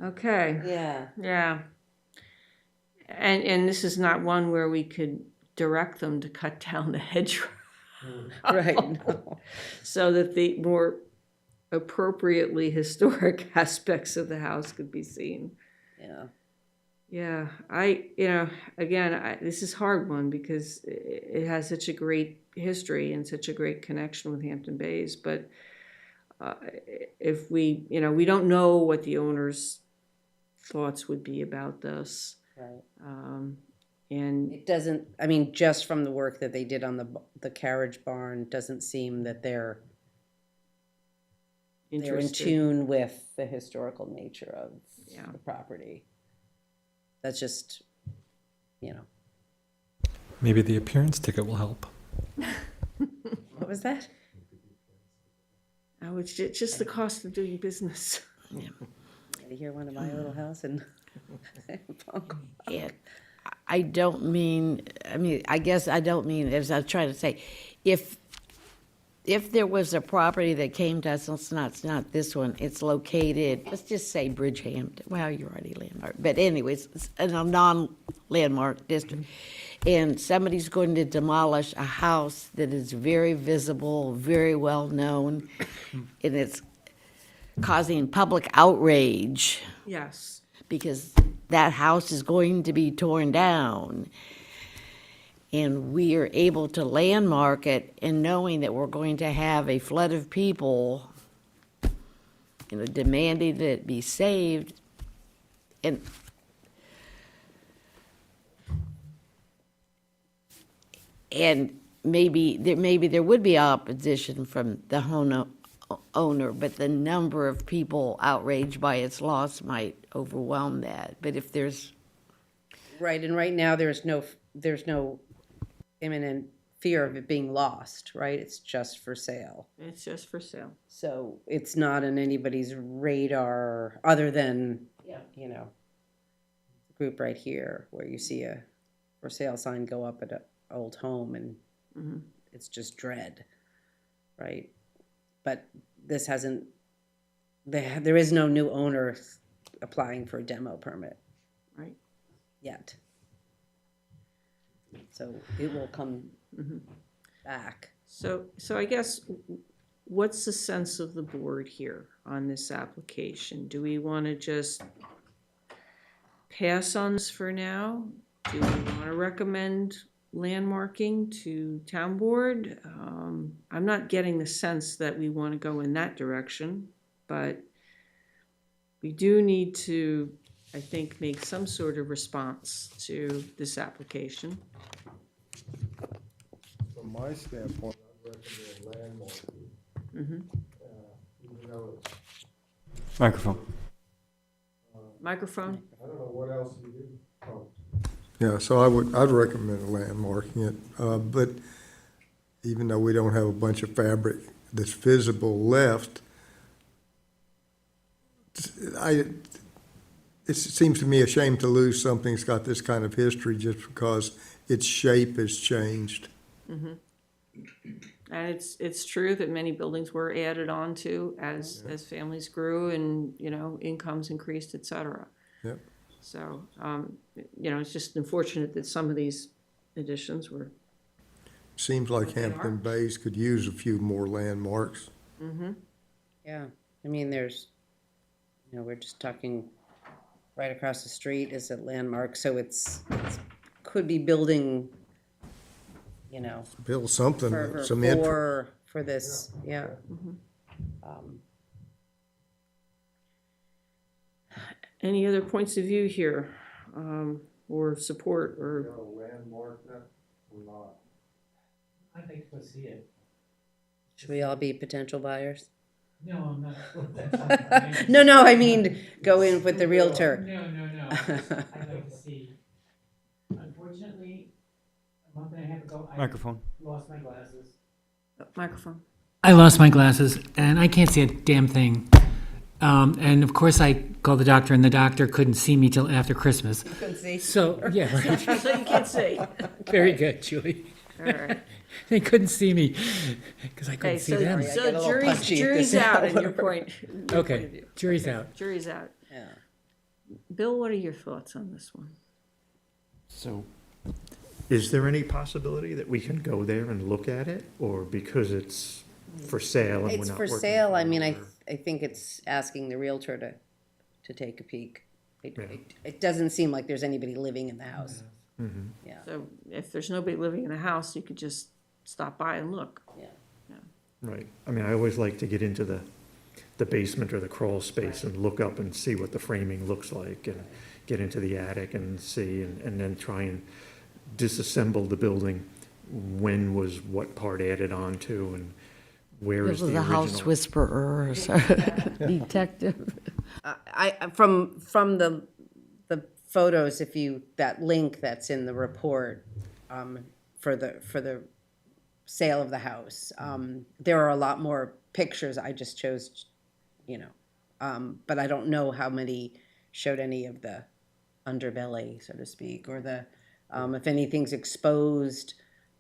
Okay, Yeah. yeah. And this is not one where we could direct them to cut down the hedgerow. Right. No. So that the more appropriately historic aspects of the house could be seen. Yeah. Yeah, this is a hard one because it has such a great history and such a great connection with Hampton Bays. But if we don't know what the owner's thoughts would be about this. Right. And It doesn't, I mean, just from the work that they did on the carriage barn, doesn't seem that they're in interested. tune with the historical nature of Yeah. the property. That's just, you know. Maybe the appearance ticket will help. What was that? Oh, it's just the cost of doing business. You hear one of my little house and Yeah, I don't mean, I guess I don't mean, as I was trying to say, if there was a property that came to us, it's not this one, it's located, let's just say Bridgehampton, well, you're already landmark, but anyways, it's in a non-landmark district, and somebody's going to demolish a house that is very visible, very well-known, and it's causing public outrage, Yes. because that house is going to be torn down. And we are able to landmark it and knowing that we're going to have a flood of people, demanding that it be saved. And maybe there would be opposition from the owner, but the number of people outraged by its loss might overwhelm that. But if there's right, and right now there's no imminent fear of it being lost, right? It's just for sale. It's just for sale. So it's not on anybody's radar other than, you know, the group right here where you see a for sale sign go up at an old home and it's just dread, right? But this hasn't, there is no new owner applying for a demo permit. Right. Yet. So it will come back. So I guess, what's the sense of the board here on this application? Do we want to just pass on this for now? Do we want to recommend landmarking to town board? I'm not getting the sense that we want to go in that direction, but we do need to, I think, make some sort of response to this application. From my standpoint, I'd recommend landmarking. Even though it's Microphone. Microphone? I don't know what else you do. Oh. Yeah, so I'd recommend landmarking it, but even though we don't have a bunch of fabric that's visible left, it seems to me a shame to lose something that's got this kind of history just because its shape has changed. And it's true that many buildings were added on to as families grew and, incomes increased, et cetera. Yep. So, it's just unfortunate that some of these additions were. Seems like What they Hampton are. Bays could use a few more landmarks. Yeah, I mean, there's, we're just talking right across the street is a landmark, so could be building, Build something, for, some interest. for this, yeah. Any other points of view here, or support, or? Landmark that or not? I'd like to go see it. Should we all be potential buyers? No, I'm not. No, I mean, go in with the realtor. No. I'd like to see. Unfortunately, a month and a half ago, I Microphone. lost my glasses. Microphone. I lost my glasses, and I can't see a damn thing. And of course, I called the doctor, and the doctor couldn't see me till after Christmas. Couldn't see. So, yeah, right. So you can't see. Very good, Julie. All right. They couldn't see me because I Okay, couldn't see so, them. I get a so little jury's, punchy at jury's this out in hour. your point. Okay, jury's out. Jury's out. Yeah. Bill, what are your thoughts on this one? So, is there any possibility that we can go there and look at it, or because it's for sale and we're It's not for working sale, I for mean, it, I think it's asking the realtor to take a peek. Yeah. It doesn't seem like there's anybody living in the house, Mhm. yeah, So if there's nobody living in the house, you could just stop by and look. yeah. Right, I mean, I always like to get into the basement or the crawl space and look up and see what the framing looks like, and get into the attic and see, and then try and disassemble the building. When was what part added on to, and where is This the was the house original? whisperer, detective. From the photos, that link that's in the report, for the sale of the house, there are a lot more pictures. I just chose, but I don't know how many showed any of the underbelly, so to speak, or if anything's exposed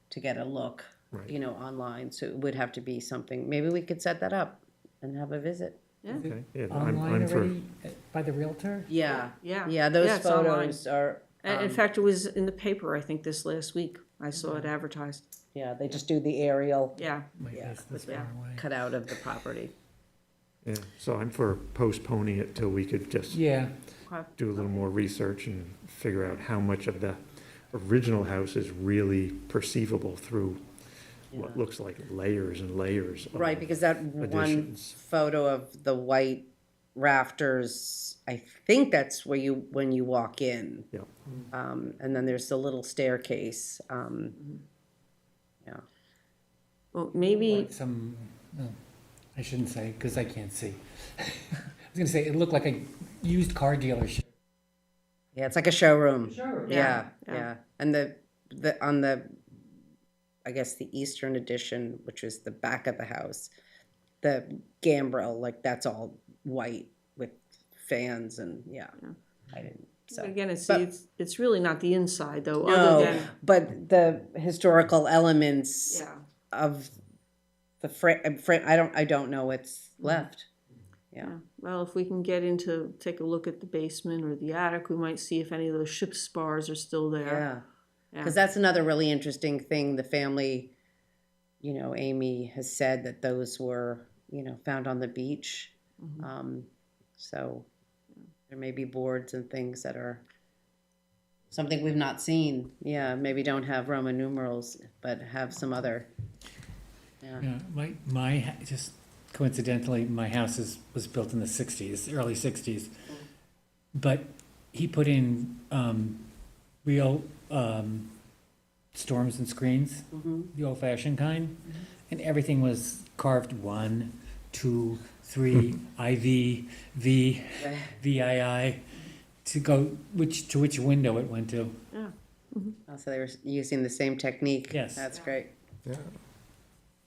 to get a look, Right. online. So it would have to be something, maybe we could set that up and have a visit. Yeah, Okay, yeah, Online I'm for, already by the realtor? Yeah, yeah. yeah, those Yeah, it's online. photos are, And in fact, it was in the paper, I think, this last week. I saw it advertised. yeah, they just do the aerial Yeah. Might Yeah, miss this yeah. far away. cutout of the property. yeah, so I'm for postponing it till we could just Yeah, do a little more research and figure out how much of the original house is really perceivable through what Yeah. looks like layers and layers of Right, because that one additions. photo of the white rafters, I think that's where when you walk in. Yeah. And then there's the little staircase, yeah. Well, maybe, like some, no, I shouldn't say, because I can't see. I was gonna say, it looked like a used car dealership. Yeah, it's like a showroom. Showroom. Yeah, Yeah. yeah. And on the, I guess the eastern edition, which is the back of the house, the gambrel, like that's all white with fans and, yeah. I didn't, so. again, but- it's really not the inside, though, other No, than, but the historical elements yeah. of the I don't know what's left. Yeah. Yeah. Well, if we can take a look at the basement or the attic, we might see if any of those ship spars are still there. Yeah. Yeah. Because that's another really interesting thing. The family, Amy has said that those were, found on the beach. So there may be boards and things that are something we've not seen. Yeah, maybe don't have Roman numerals, but have some other. Yeah. Yeah, just coincidentally, my house was built in the 60s, early 60s. But he put in real storms and screens, the old-fashioned kind, and everything was carved 1, 2, 3, IV, V, VII. to go, to which window it went to. Oh, so they were using the same technique? Yes. That's great. Yeah.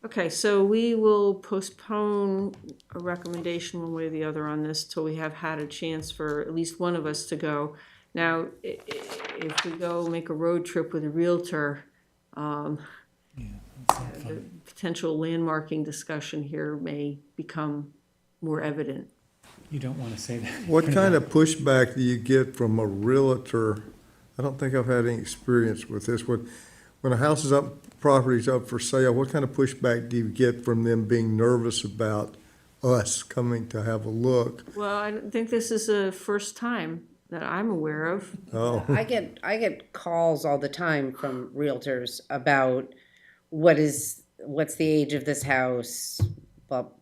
Okay, so we will postpone a recommendation one way or the other on this till we have had a chance for at least one of us to go. Now, if we go make a road trip with a Realtor, the potential landmarking discussion here may become more evident. You don't want to say that. What kind of pushback do you get from a realtor? I don't think I've had any experience with this. When a house is up, property's up for sale, what kind of pushback do you get from them being nervous about us coming to have a look? Well, I don't think this is the first time that I'm aware of. Oh, I get calls all the time from realtors about what's the age of this house, but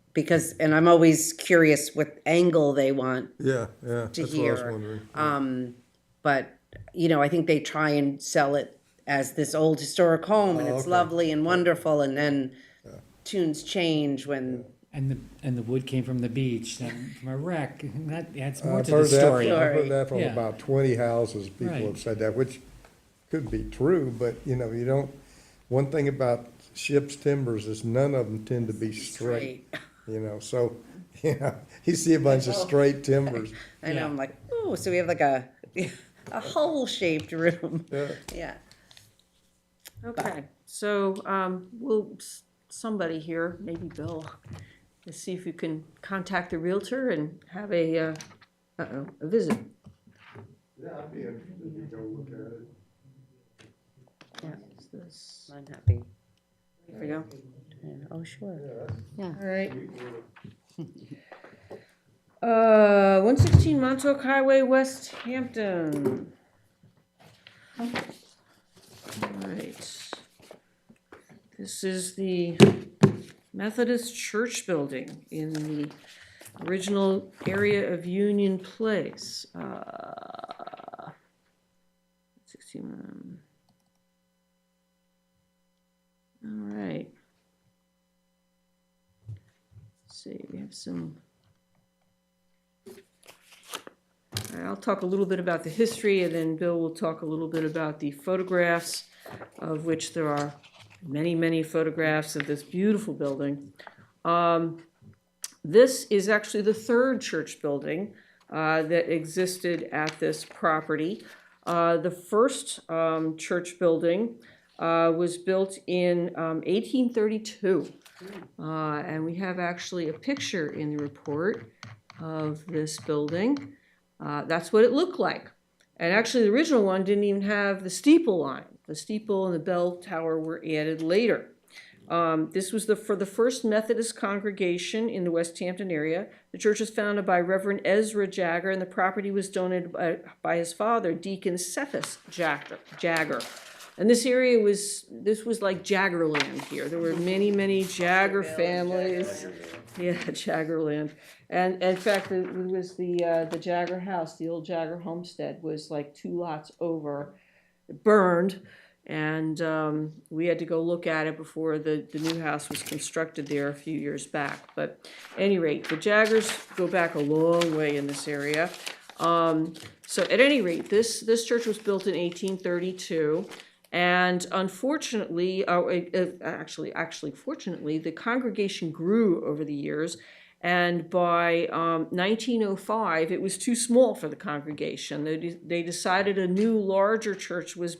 and I'm always curious what angle they want yeah, to that's what I was hear. wondering. But, I think they try and sell it as this old historic home and Oh, it's okay. lovely and wonderful, and then tunes change when, And the wood came from the beach, and from a wreck. That adds more I've to the heard that, story. I've heard that from Yeah. about 20 houses, people Right. have said that, which could be true, but, you don't, one thing about ship's timbers is none of them tend to be straight. straight. So, you see a bunch of straight timbers. I know, Yeah. I'm like, oh, so we have like a hole-shaped room. Yeah. Yeah. Okay, so, somebody here, maybe Bill, to see if you can contact the Realtor and have a visit. Yeah, I'd be interested to go look at it. Yeah, I'm happy. Here we go. Yeah. Oh, sure. All right. 116 Montauk Highway, West Hampton. All right. This is the Methodist Church building in the original area of Union Place. 16. All right. Let's see, we have some. All right, I'll talk a little bit about the history, and then Bill will talk a little bit about the photographs, of which there are many, many photographs of this beautiful building. This is actually the third church building that existed at this property. The first church building was built in 1832. And we have actually a picture in the report of this building. That's what it looked like. And actually, the original one didn't even have the steeple on it. The steeple and the bell tower were added later. This was for the first Methodist congregation in the West Hampton area. The church was founded by Reverend Ezra Jagger, and the property was donated by his father, Deacon Cephas Jagger. And this area was like Jaggerland here. There were many, many Jagger families. Yeah, Jaggerland. And in fact, it was the Jagger house, the old Jagger homestead, was like 2 lots over, burned. And we had to go look at it before the new house was constructed there a few years back. But at any rate, the Jaggers go back a long way in this area. So at any rate, this church was built in 1832. And unfortunately, fortunately, the congregation grew over the years. And by 1905, it was too small for the congregation. They decided a new, larger church was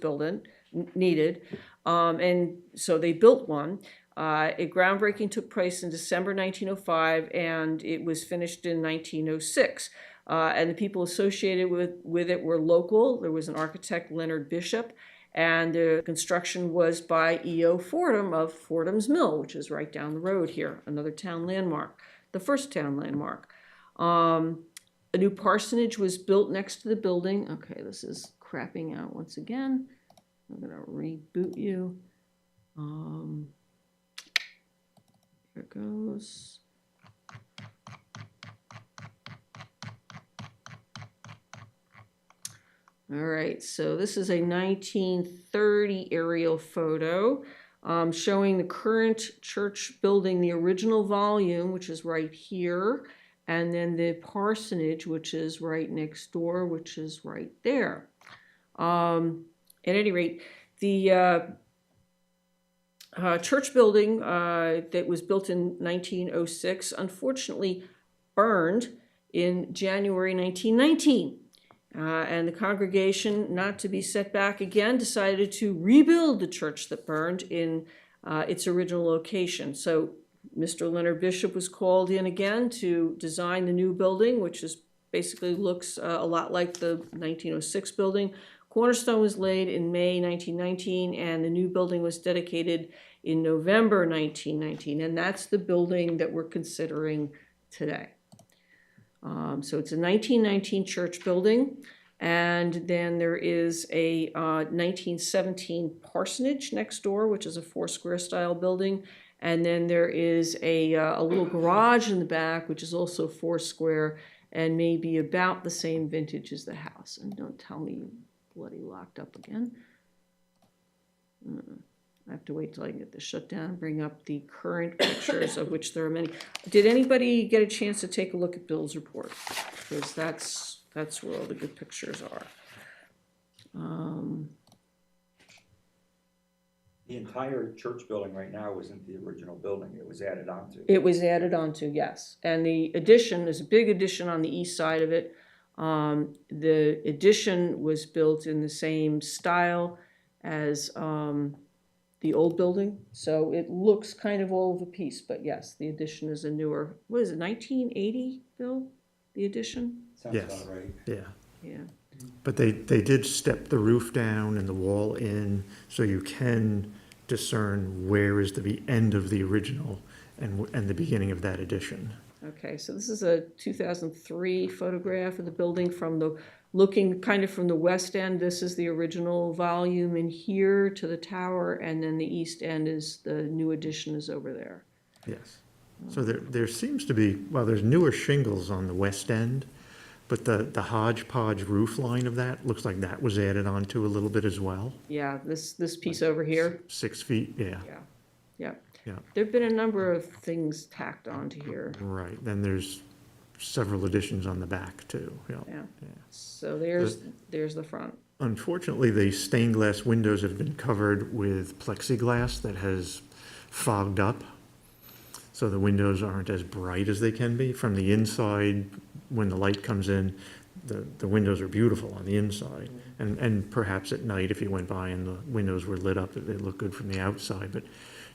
needed. And so they built one. A groundbreaking took place in December 1905, and it was finished in 1906. And the people associated with it were local. There was an architect, Leonard Bishop, and the construction was by E.O. Fordham of Fordham's Mill, which is right down the road here, another town landmark, the first town landmark. A new parsonage was built next to the building. Okay, this is crapping out once again. I'm gonna reboot you. Here it goes. All right, so this is a 1930 aerial photo showing the current church building, the original volume, which is right here, and then the parsonage, which is right next door, which is right there. At any rate, the church building that was built in 1906 unfortunately burned in January 1919. And the congregation, not to be set back again, decided to rebuild the church that burned in its original location. So Mr. Leonard Bishop was called in again to design the new building, which is basically looks a lot like the 1906 building. Cornerstone was laid in May 1919, and the new building was dedicated in November 1919, and that's the building that we're considering today. So it's a 1919 church building, and then there is a 1917 parsonage next door, which is a 4-square style building, and then there is a little garage in the back, which is also 4-square, and maybe about the same vintage as the house. And don't tell me you bloody locked up again. I have to wait till I can get this shut down and bring up the current pictures, of which there are many. Did anybody get a chance to take a look at Bill's report? Because that's where all the good pictures are. The entire church building right now isn't the original building, it was added onto. It was added onto, yes. And the addition, there's a big addition on the east side of it. The addition was built in the same style as the old building, so it looks kind of all of a piece, but yes, the addition is a newer, what is it, 1980, Bill? The addition? Sounds Yes. about right. Yeah. Yeah. But they did step the roof down and the wall in, so you can discern where is the end of the original and the beginning of that addition. Okay, so this is a 2003 photograph of the building from the, looking kind of from the west end. This is the original volume in here to the tower, and then the east end is, the new addition is over there. Yes. So there seems to be, well, there's newer shingles on the west end, but the hodgepodge roof line of that looks like that was added onto a little bit as well. Yeah, this piece over here. 6 feet, yeah. Yeah, yeah. Yeah. There've been a number of things tacked onto here. Right, then there's several additions on the back too, yeah. Yeah. So there's the front. Unfortunately, the stained glass windows have been covered with plexiglass that has fogged up, so the windows aren't as bright as they can be. From the inside, when the light comes in, the windows are beautiful on the inside. And perhaps at night, if you went by and the windows were lit up, they look good from the outside, but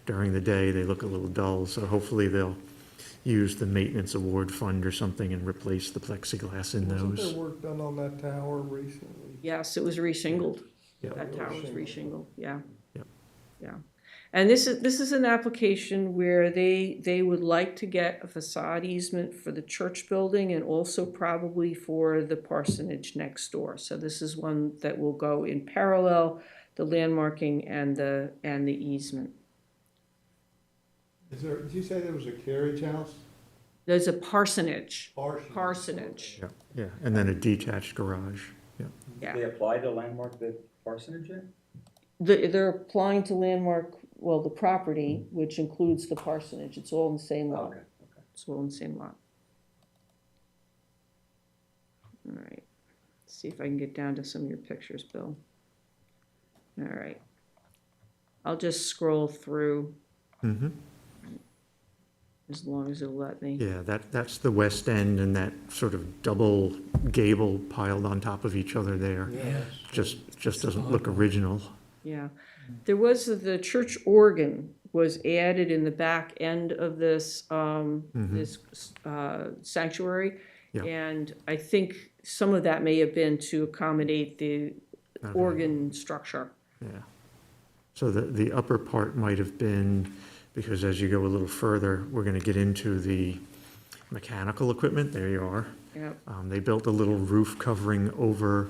during the day, they look a little dull, so hopefully they'll use the maintenance award fund or something and replace the plexiglass in Wasn't those. there work done on that tower recently? Yes, it was reshingled. Yeah. That tower was reshingled, yeah. Yep. Yeah. And this is an application where they would like to get a facade easement for the church building and also probably for the parsonage next door. So this is one that will go in parallel, the landmarking and the easement. Did you say there was a carriage house? There's a parsonage. Parsonage. Parsonage. Yeah, yeah, and then a detached garage, yeah. Yeah. They applied to landmark the parsonage yet? They're applying to landmark, well, the property, which includes the parsonage. It's all in the same lot. Okay, okay. It's all in the same lot. All right. Let's see if I can get down to some of your pictures, Bill. All right. I'll just scroll through Mm-hmm. as long as it'll let me. Yeah, that's the west end and that sort of double gable piled on top of each other there. Just doesn't look original. Yeah. There was, the church organ was added in the back end of this, this sanctuary. Yeah. And I think some of that may have been to accommodate the Okay. organ structure. Yeah. So the upper part might have been, because as you go a little further, we're gonna get into the mechanical equipment. There you are. Yep. They built a little roof covering over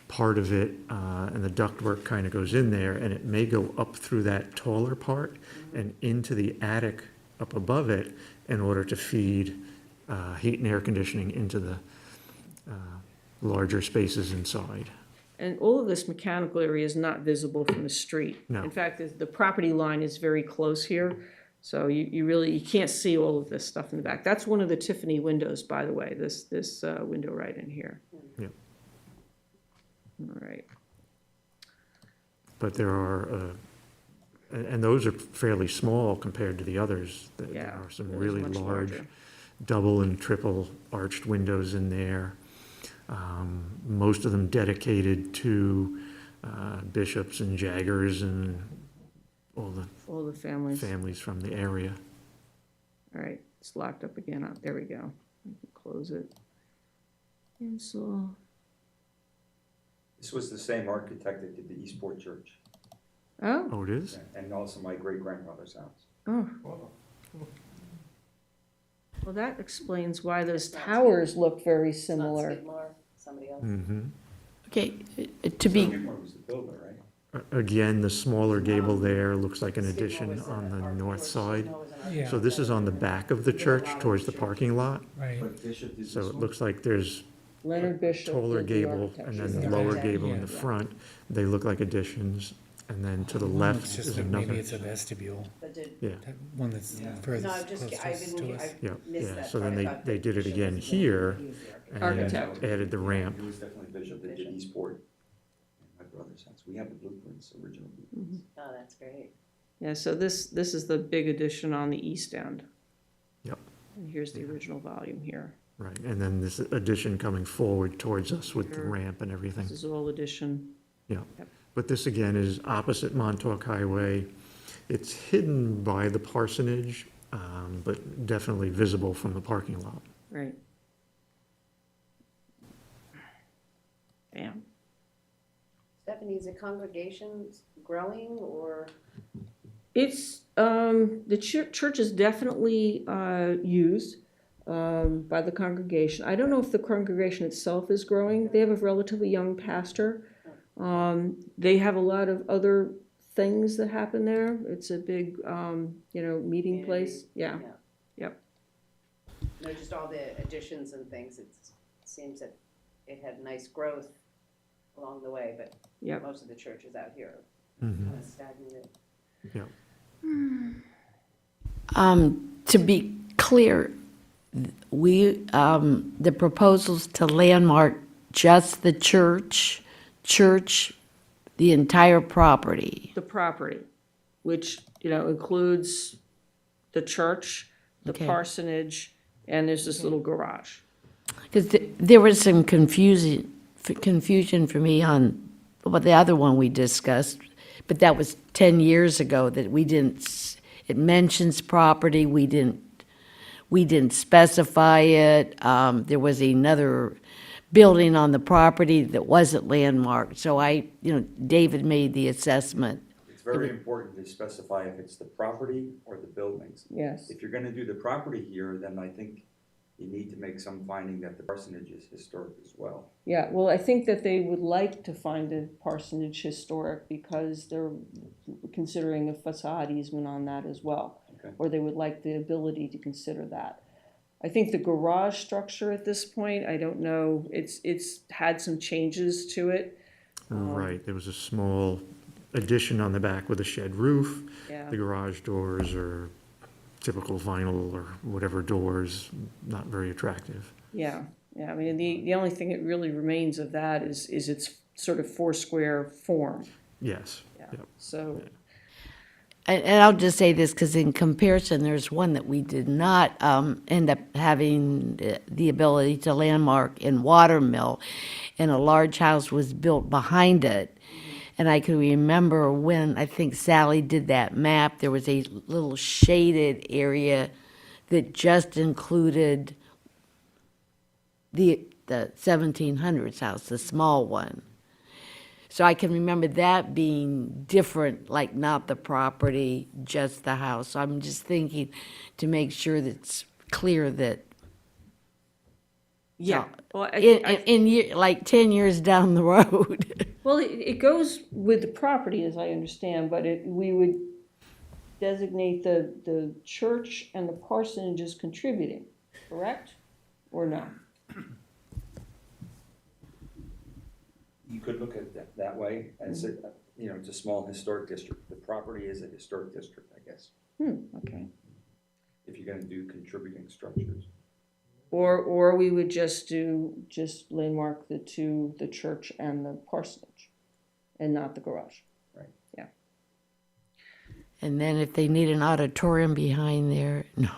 part of it, and the ductwork kind of goes in there, and it may go up through that taller part and into the attic up above it in order to feed heat and air conditioning into the larger spaces inside. And all of this mechanical area is not visible from the street. No. In fact, the property line is very close here, So you really, you can't see all of this stuff in the back. That's one of the Tiffany windows, by the way, this window right in here. Yep. All right. But there are, and those are fairly small compared to the others. There Yeah, are some it is really much large larger. double and triple arched windows in there. Most of them dedicated to bishops and jaggers and all the families. families from the area. All right, it's locked up again. There we go. We can close it. Cancel. This was the same architect that did the Eastport Church, Oh, Oh, it is? and also my great-grandfather's house. oh. Well, that explains why those towers look very It's not similar. Skidmore, somebody else. Mm-hmm. Okay, to be, Skidmore was the builder, right? Again, the smaller gable there looks like an Skidmore addition was on an the architect, north side. Skidmore was an Yeah. So this is on the back of the church towards the parking lot. Right. But Bishop did this So it one. looks like there's Leonard Bishop. taller did the gable and architecture. then the Yeah. lower Yeah. gable in Yeah. the front. They look like additions. And then to the One left looks just is like maybe another. it's a vestibule. But did, Yeah, That one that's Yeah. no, I'm furthest just, I closest didn't, to us. I yeah, missed yeah. that So part. then I thought they that did it Bishop again was the one here who used the and Architect. added the ramp. It was definitely Bishop that did Eastport, in my brother's house. We have the blueprints, original blueprints. Oh, that's great. Yeah, so this is the big addition on the east end. Yep. And here's the original volume here. Right, and then this addition coming forward towards us with the Sure. ramp and everything. This is all addition. Yeah, Yep. but this again is opposite Montauk Highway. It's hidden by the parsonage, but definitely visible from the parking lot. Right. Bam. Stephanie, is the congregation growing or? It's, the church is definitely used by the congregation. I don't know if the congregation itself is growing. They have a relatively young pastor. They have a lot of other things that happen there. It's a big, meeting place. Yeah, yep. No, just all the additions and things. It seems that it had nice growth along the way, but Yep. most of the churches out here Mhm. are kind of stagnated. Yeah, to be clear, the proposals to landmark just the church, the entire property. The property, which, includes the church, the Okay. parsonage, and there's this little garage. Because there was some confusion for me on, well, the other one we discussed, but that was 10 years ago that we didn't, it mentions property, we didn't specify it. There was another building on the property that wasn't landmarked, so David made the assessment. It's very important to specify if it's the property or the buildings. Yes. If you're gonna do the property here, then I think you need to make some finding that the parsonage is historic as well. Yeah, well, I think that they would like to find the parsonage historic because they're considering a facade easement on that as well. Okay. Or they would like the ability to consider that. I think the garage structure at this point, I don't know, it's had some changes to it. right. There was a small addition on the back with a shed roof. Yeah. The garage doors are typical vinyl or whatever doors, not very attractive. Yeah, I mean, the only thing that really remains of that is its sort of four-square form. Yes. Yeah, Yep. so, And I'll just say this, because in comparison, there's one that we did not end up having the ability to landmark in Watermill, and a large house was built behind it. And I can remember when I think Sally did that map, there was a little shaded area that just included the 1700s house, the small one. So I can remember that being different, like not the property, just the house. So I'm just thinking to make sure that it's clear that yeah. Well, like 10 years down the road. well, it goes with the property, as I understand, but we would designate the church and the parsonage as contributing, correct? Or no? You could look at it that way, as it's a small historic district. The property is a historic district, I guess. Okay. if you're gonna do contributing structures. Or we would just landmark the church and the parsonage, and not the garage. Right. Yeah. And then if they need an auditorium behind there, no.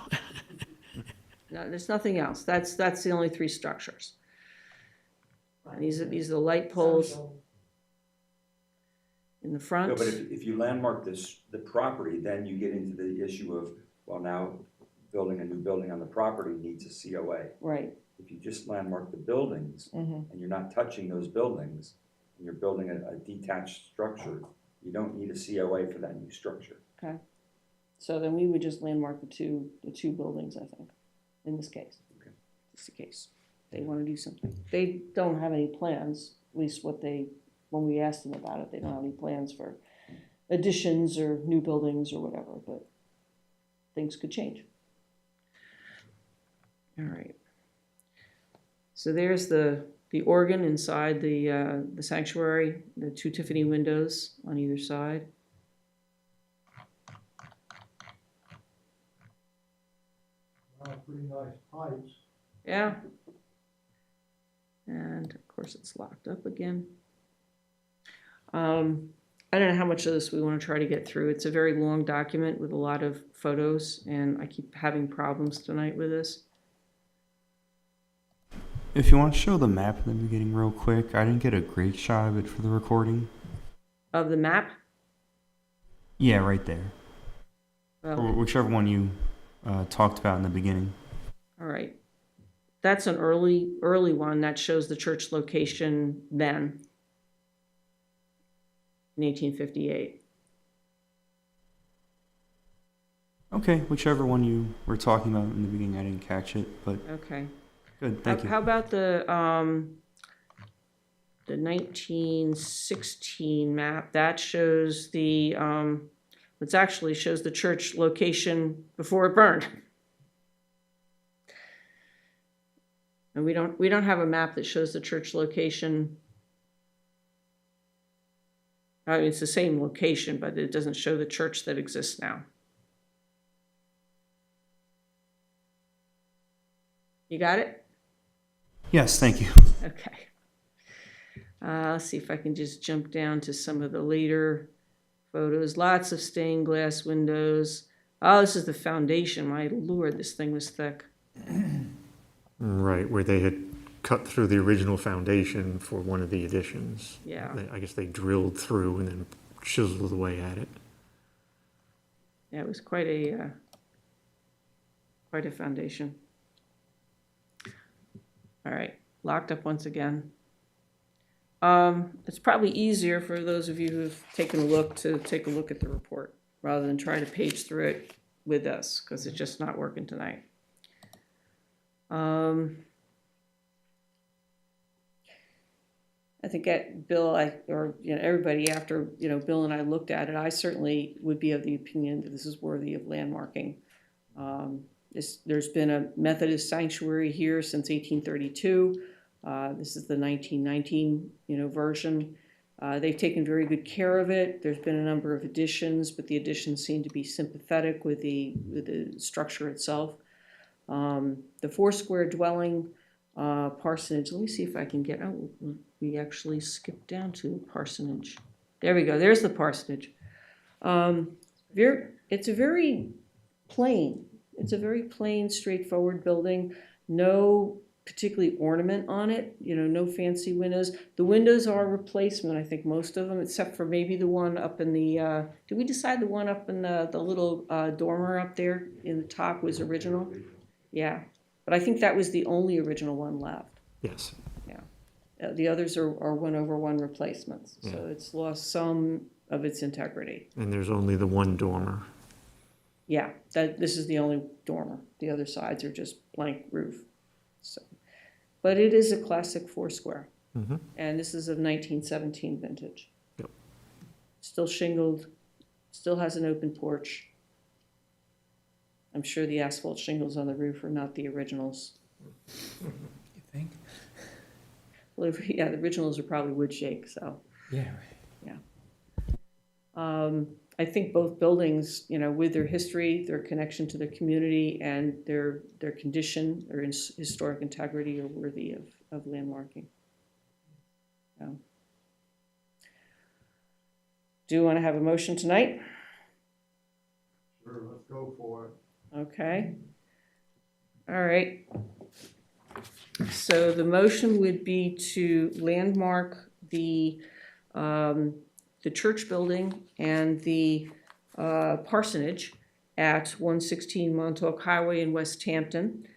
No, there's nothing else. That's the only three structures. And these are the light poles in the front. No, but if you landmark the property, then you get into the issue of, well, now building a new building on the property needs a COA. Right. If you just landmark the buildings and you're not touching those buildings, and you're building a detached structure, you don't need a COA for that new structure. Okay. So then we would just landmark the two buildings, I think, in this case. Okay. Just the case. They want to do something. They don't have any plans, at least when we asked them about it, they don't have any plans for additions or new buildings or whatever, but things could change. All right. So there's the organ inside the sanctuary, the two Tiffany windows on either side. Pretty nice pipes. Yeah. And of course it's locked up again. I don't know how much of this we want to try to get through. It's a very long document with a lot of photos, and I keep having problems tonight with this. If you want to show the map in the beginning real quick, I didn't get a great shot of it for the recording. Of the map? Yeah, right there. Well, Or whichever one you talked about in the beginning. all right. That's an early one that shows the church location then, in 1858. Okay, whichever one you were talking about in the beginning, I didn't catch it, but Okay. good, thank you. How about the 1916 map? That shows it actually shows the church location before it burned. And we don't have a map that shows the church location. I mean, it's the same location, but it doesn't show the church that exists now. You got it? Yes, thank you. Okay. Let's see if I can just jump down to some of the later photos. Lots of stained glass windows. Oh, this is the foundation. My Lord, this thing was thick. Right, where they had cut through the original foundation for one of the additions. Yeah. I guess they drilled through and then chiseled away at it. Yeah, it was quite a foundation. All right, locked up once again. It's probably easier for those of you who've taken a look to take a look at the report rather than try to page through it with us, because it's just not working tonight. I think Bill, everybody after, Bill and I looked at it, I certainly would be of the opinion that this is worthy of landmarking. There's been a Methodist sanctuary here since 1832. This is the 1919, version. They've taken very good care of it. There's been a number of additions, but the additions seem to be sympathetic with the structure itself. The four-square dwelling parsonage. Let me see if I can get. Oh, we actually skipped down to parsonage. There we go. There's the parsonage. It's a very plain. It's a very plain, straightforward building. No particularly ornament on it. No fancy windows. The windows are replacement. I think most of them, except for maybe the one up in the. Did we decide the one up in the little dormer up there in the top was original? Yeah, but I think that was the only original one left. Yes. Yeah, the others are one-over-one replacements, so it's lost some of its integrity. And there's only the one dormer. Yeah, this is the only dormer. The other sides are just blank roof. So, but it is a classic four-square, and this is of 1917 vintage. Yep. Still shingled, still has an open porch. I'm sure the asphalt shingles on the roof are not the originals. You think? Well, yeah, the originals are probably wood shake, so. Yeah, right. Yeah. I think both buildings, you know, with their history, their connection to their community, and their condition, their historic integrity are worthy of landmarking. So. Do you want to have a motion tonight? Sure, let's go for it. Okay. All right. So the motion would be to landmark the church building and the parsonage at 116 Montauk Highway in West Hampton.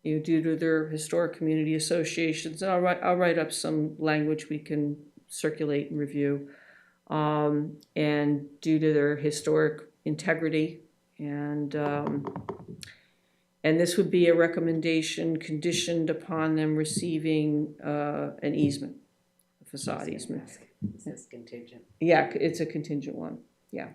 Due to their historic community associations. I'll write up some language we can circulate and review. And due to their historic integrity, and this would be a recommendation conditioned upon them receiving an easement, a facade easement. It says contingent. Yeah, it's a contingent one, yeah.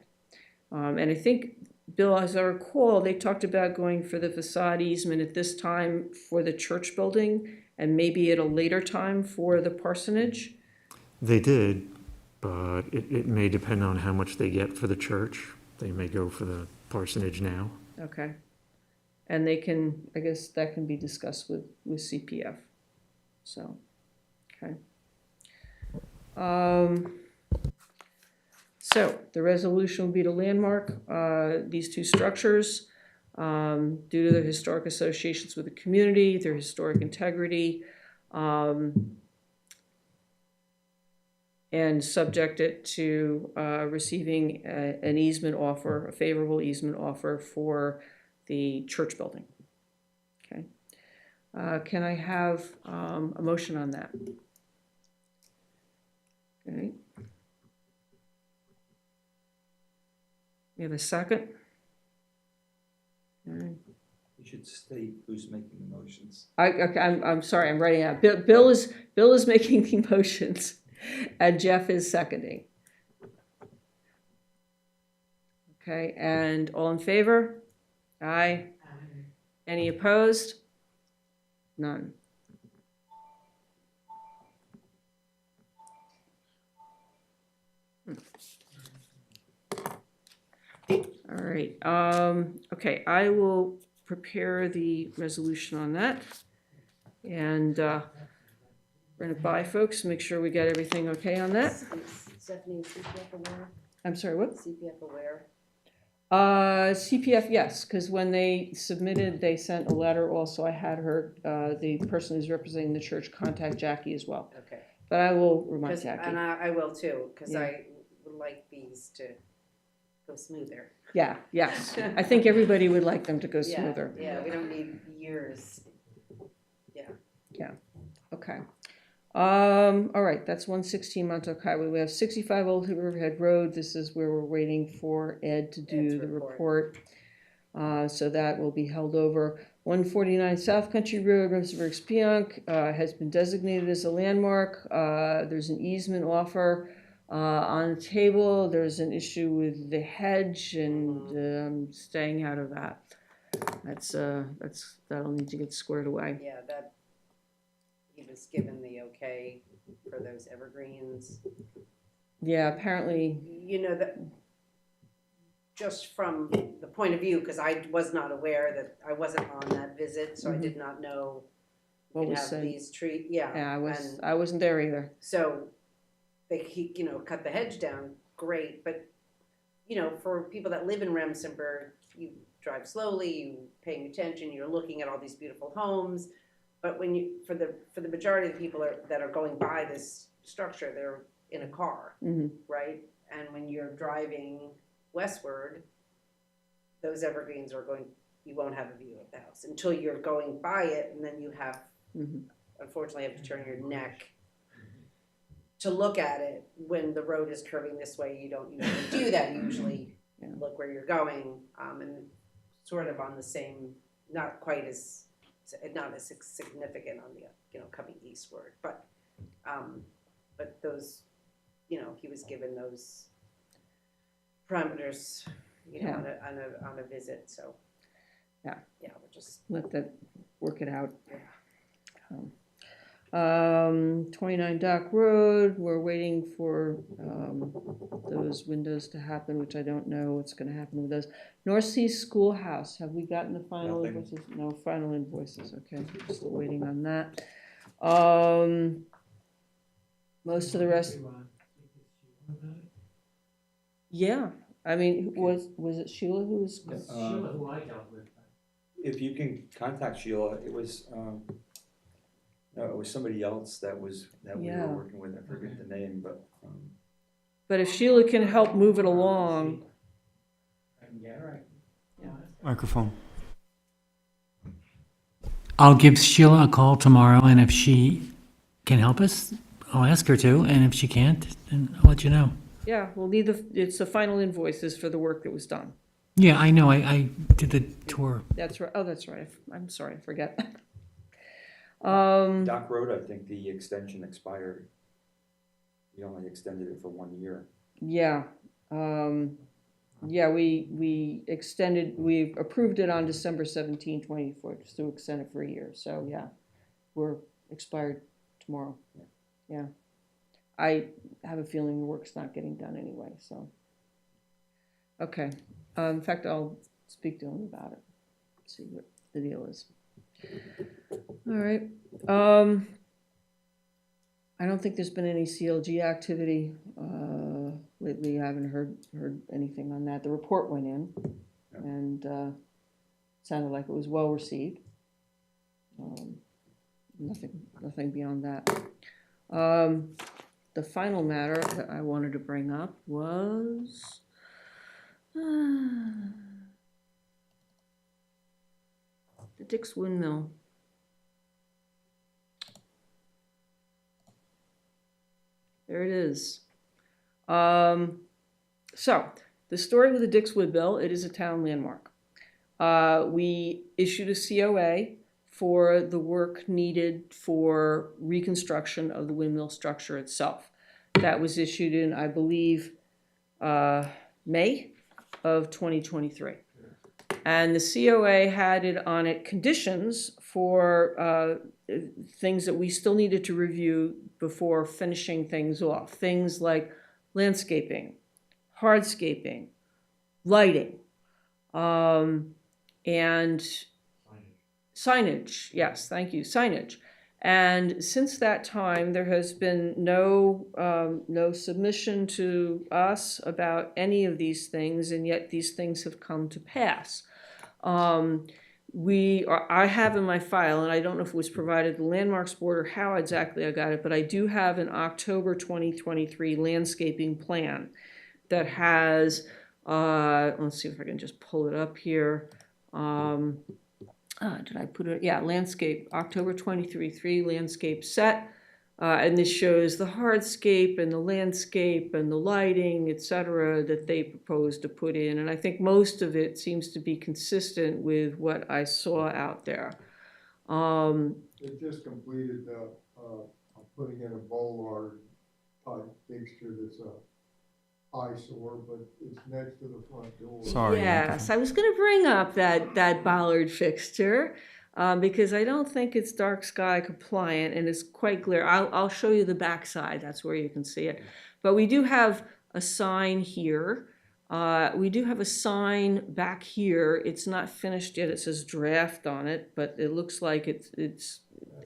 And I think, Bill, as I recall, they talked about going for the facade easement at this time for the church building and maybe at a later time for the parsonage. They did, but it may depend on how much they get for the church. They may go for the parsonage now. Okay. And they can, I guess that can be discussed with CPF. So, okay. So the resolution will be to landmark these two structures due to their historic associations with the community, their historic integrity, and subject it to receiving an easement offer, a favorable easement offer for the church building. Okay. Can I have a motion on that? Okay. You have a second? All right. You should state who's making the motions. Okay, I'm sorry, I'm writing out. Bill is making the motions, and Jeff is seconding. Okay, and all in favor? Aye. Any opposed? None. All right, okay, I will prepare the resolution on that. And run it by folks, make sure we got everything okay on that. Stephanie, is CPF aware? I'm sorry, what? CPF aware? CPF, yes, because when they submitted, they sent a letter also. I had her, the person who's representing the church, contact Jackie as well. Okay. But I will remind 'Cause- Jackie. And I will too, because Yeah. I would like these to go smoother. Yeah, yes. I think everybody would like them to go Yeah, smoother. Yeah, we don't need years. Okay. All right, that's 116 Montauk Highway. We have 65 Old Riverhead Road. This is where we're waiting for Ed to do Ed's the report. report. So that will be held over. 149 South Country Road, Roseburg, Spionk, has been designated as a landmark. There's an easement offer on the table. There's an issue with the hedge and staying out of that. That'll need to get squared away. Yeah, that, he was given the okay for those evergreens. Yeah, apparently, You know, that, just from the point of view, because I was not aware that, I wasn't on that visit, so I did not know what you was have said. these trees, yeah. Yeah, and I wasn't there either. So he, cut the hedge down, great, but, for people that live in Remsenburg, you drive slowly, you paying attention, you're looking at all these beautiful homes. But when for the majority of the people that are going by this structure, they're in a car, right? And when you're driving westward, those evergreens you won't have a view of the house until you're going by it, and then you unfortunately have to turn your neck to look at it. When the road is curving this way, you don't usually do that. You usually look where you're going, and sort of on the same, not as significant on the coming eastward, but those, he was given those parameters on a visit, so we're just Let that work it out. 29 Dock Road, we're waiting for, those windows to happen, which I don't know what's gonna happen with those. North Sea Schoolhouse, have we gotten the final Nothing. invoices? No, final invoices, okay, still waiting on that. Most of the rest, yeah, I mean, was it Sheila who was? who I dealt with. If you can contact Sheila, it was, no, it was somebody else that we Yeah. were working with, I forget the name, but, But if Sheila can help move it along, I can get her. Microphone. I'll give Sheila a call tomorrow, and if she can help us, I'll ask her to, and if she can't, then I'll let you know. yeah, we'll need it's the final invoices for the work that was done. Yeah, I know, I did the tour. That's right, oh, that's right, I'm sorry, I forget. Dock Road, I think the extension expired. We only extended it for 1 year. Yeah, yeah, we approved it on December 17, 2024, just to extend it for a year, so yeah, we're expired tomorrow, yeah. I have a feeling the work's not getting done anyway, so. Okay, in fact, I'll speak to him about it, see what the deal is. All right, I don't think there's been any CLG activity, lately. I haven't heard anything on that. The report went in, and, sounded like it was well received. Nothing beyond that. The final matter that I wanted to bring up was, the Dick's Windmill. There it is. So, the story with the Dick's Windmill, it is a town landmark. We issued a COA for the work needed for reconstruction of the windmill structure itself. That was issued in, I believe, May of 2023. And the COA had it on it conditions for things that we still needed to review before finishing things off. Things like landscaping, hardscaping, lighting, and signage. Yes, thank you, signage. And since that time, there has been no submission to us about any of these things, and yet these things have come to pass. I have in my file, and I don't know if it was provided the Landmarks Board or how exactly I got it, but I do have an October 2023 landscaping plan that has, let's see if I can just pull it up here. Did I put it? Yeah, landscape, October 23 landscape set. And this shows the hardscape and the landscape and the lighting, et cetera, that they propose to put in. And I think most of it seems to be consistent with what I saw out there. It just completed, putting in a bollard type fixture that's a eyesore, but it's next to the front door. Sorry. Yes, I was going to bring up that bollard fixture because I don't think it's dark sky compliant and it's quite clear. I'll show you the back side. That's where you can see it. But we do have a sign here. We do have a sign back here. It's not finished yet. It says draft on it, but it looks like it's.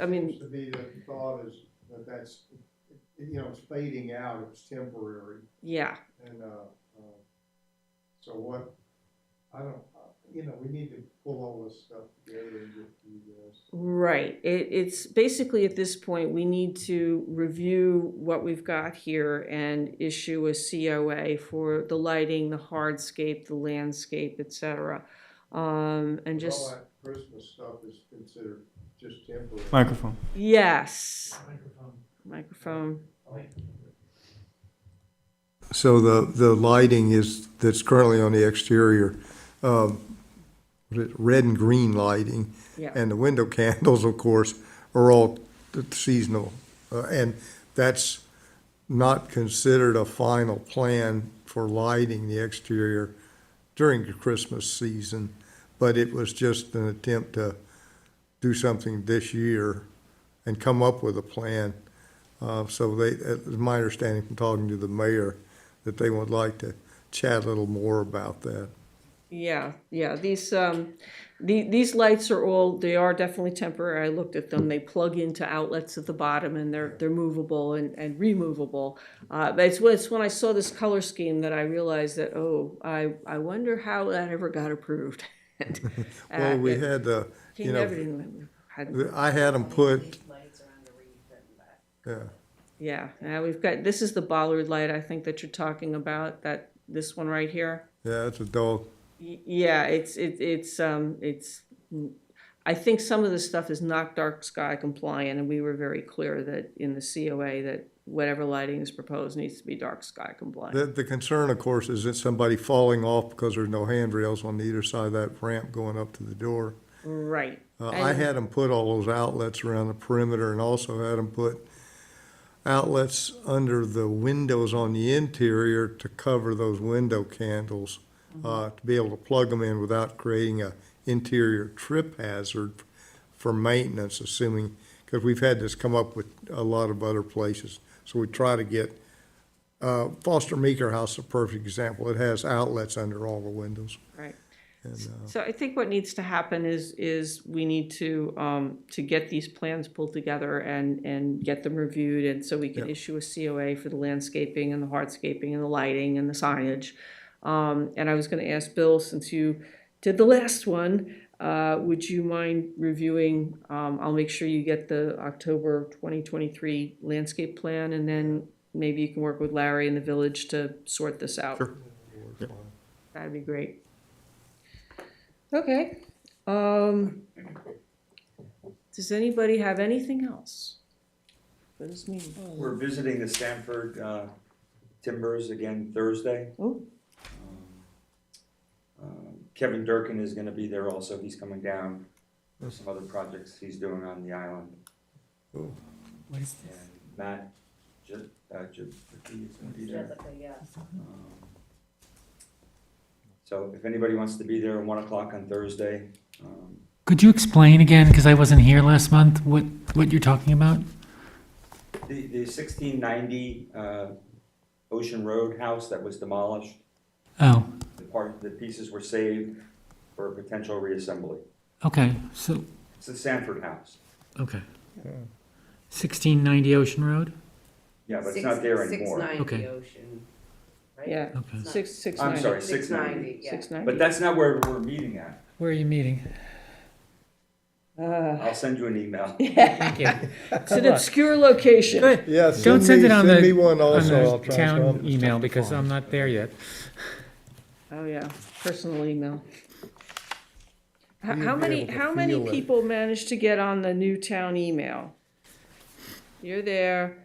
I mean, seems to be the thought is that's it's fading out. It's temporary. Yeah. And so what? I don't. We need to pull all this stuff together and get through this. Right. It's basically at this point we need to review what we've got here and issue a COA for the lighting, the hardscape, the landscape, etc. And just all that Christmas stuff is considered just temporary. Microphone. yes. Microphone. So the lighting that's currently on the exterior, red and green lighting, Yeah. and the window candles, of course, are all seasonal, and that's not considered a final plan for lighting the exterior during the Christmas season, but it was just an attempt to do something this year and come up with a plan. So it's my understanding from talking to the mayor that they would like to chat a little more about that. Yeah, these lights are all, they are definitely temporary. I looked at them. They plug into outlets at the bottom and they're movable and removable. But it's when I saw this color scheme that I realized that, I wonder how that ever got approved. Well, we had the, King Everything had. I had them put, Lights around the wreath and that. yeah, Yeah, we've got, this is the bollard light I think that you're talking about, this one right here. yeah, it's a dog. Yeah, it's I think some of this stuff is not dark sky compliant, and we were very clear that in the COA that whatever lighting is proposed needs to be dark sky compliant. The concern, of course, is that somebody falling off because there's no handrails on either side of that ramp going up to the door. Right. I And- had them put all those outlets around the perimeter and also had them put outlets under the windows on the interior to cover those window candles, to be able to plug them in without creating a interior trip hazard for maintenance, assuming, because we've had this come up with a lot of other places. So we try to get, Foster Meeker House is a perfect example. It has outlets under all the windows. Right. And, So I think what needs to happen is we need to get these plans pulled together and get them reviewed, and so we can Yep. issue a COA for the landscaping and the hardscaping and the lighting and the signage. And I was gonna ask Bill, since you did the last one, would you mind reviewing, I'll make sure you get the October 2023 landscape plan, and then maybe you can work with Larry in the village to sort this out. Sure. That'd be great. Okay, does anybody have anything else for this meeting? We're visiting the Stanford Timbers again Thursday. Oh. Kevin Durkin is gonna be there also. He's coming down for some other projects he's doing on the island. Cool. What is And Matt Jabicki is gonna be there. So if anybody wants to be there at 1 o'clock on Thursday, Could you explain again, because I wasn't here last month, what you're talking about? the 1690 Ocean Road house that was demolished, Oh, the pieces were saved for potential reassembly. okay, so, It's the Sanford house. okay. 1690 Ocean Road? Yeah, but it's not there anymore. 690 Okay. Ocean, right? Yeah, Okay. six I'm ninety. sorry, 690, yeah. 690. But that's not where we're meeting at. Where are you meeting? I'll send you an email. Thank you. It's an obscure location. Good. Yeah, Don't send it on send me the, one on also. I'll the try town some. email, because I'm not there yet. Oh, yeah, personal email. How You'll how be many, able to how many feel it. people managed to get on the new town email? You're there,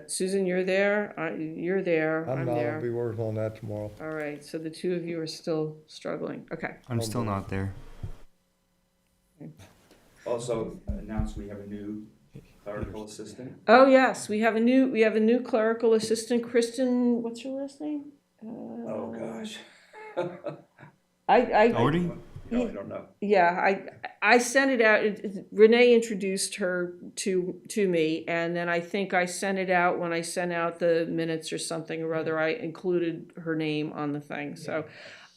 Susan, you're there, you're there, I'm I'm not, I'll be there. working on that tomorrow. All right, so the two of you are still struggling, okay. I'm still not there. Also announced we have a new clerical assistant. Oh, yes, we have a new clerical assistant, Kristen, what's her last name? Oh, gosh. I, Doherty? No, I don't know. yeah, I sent it out, Renee introduced her to me, and then I think I sent it out when I sent out the minutes or something or other, I included her name on the thing, so.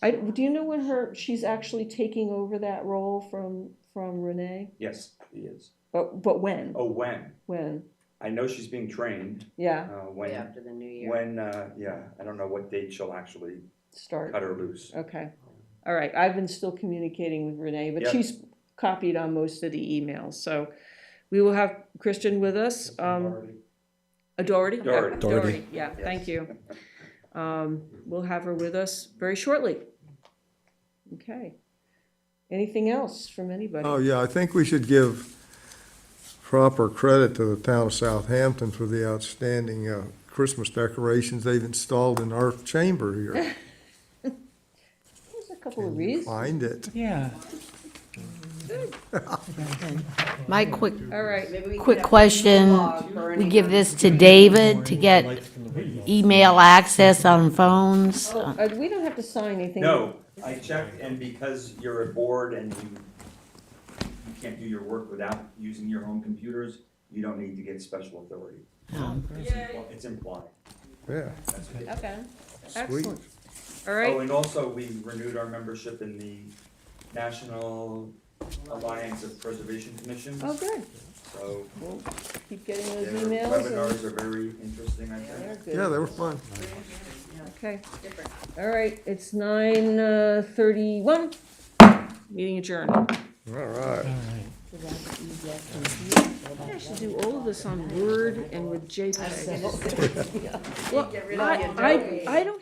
Do you know when she's actually taking over that role from Renee? Yes, he is. But when? Oh, when? When? I know she's being trained. Yeah, When, After the new year. when, yeah, I don't know what date she'll actually start. cut her loose. Okay. All right. I've been still communicating with Renee, but Yep. she's copied on most of the emails. So we will have Christian with us. Doherty? Doherty. Doherty. Yeah, Yes. thank you. We'll have her with us very shortly. Okay. Anything else from anybody? Oh, yeah, I think we should give proper credit to the town of Southampton for the outstanding Christmas decorations they've installed in our chamber here. There's a couple of Can you reasons. find it? Yeah. My quick, All right. Maybe we could quick have a question, log we burning give on- this to David to get email access on phones? Oh, we don't have to sign anything. No, I checked, and because you're a board and you can't do your work without using your home computers, you don't need to get special authority. It's implied. Yeah, That's what it is. Okay, sweet. excellent. All Oh, right, and also, we renewed our membership in the National Alliance of Preservation Commissions. oh, good. So We'll keep getting those their emails. and- webinars are very interesting, I They're think. good. Yeah, they were fun. Okay, all right, it's 9:31. Meeting adjourned. All right. I should do all of this on Word and with JPEG. Well, I don't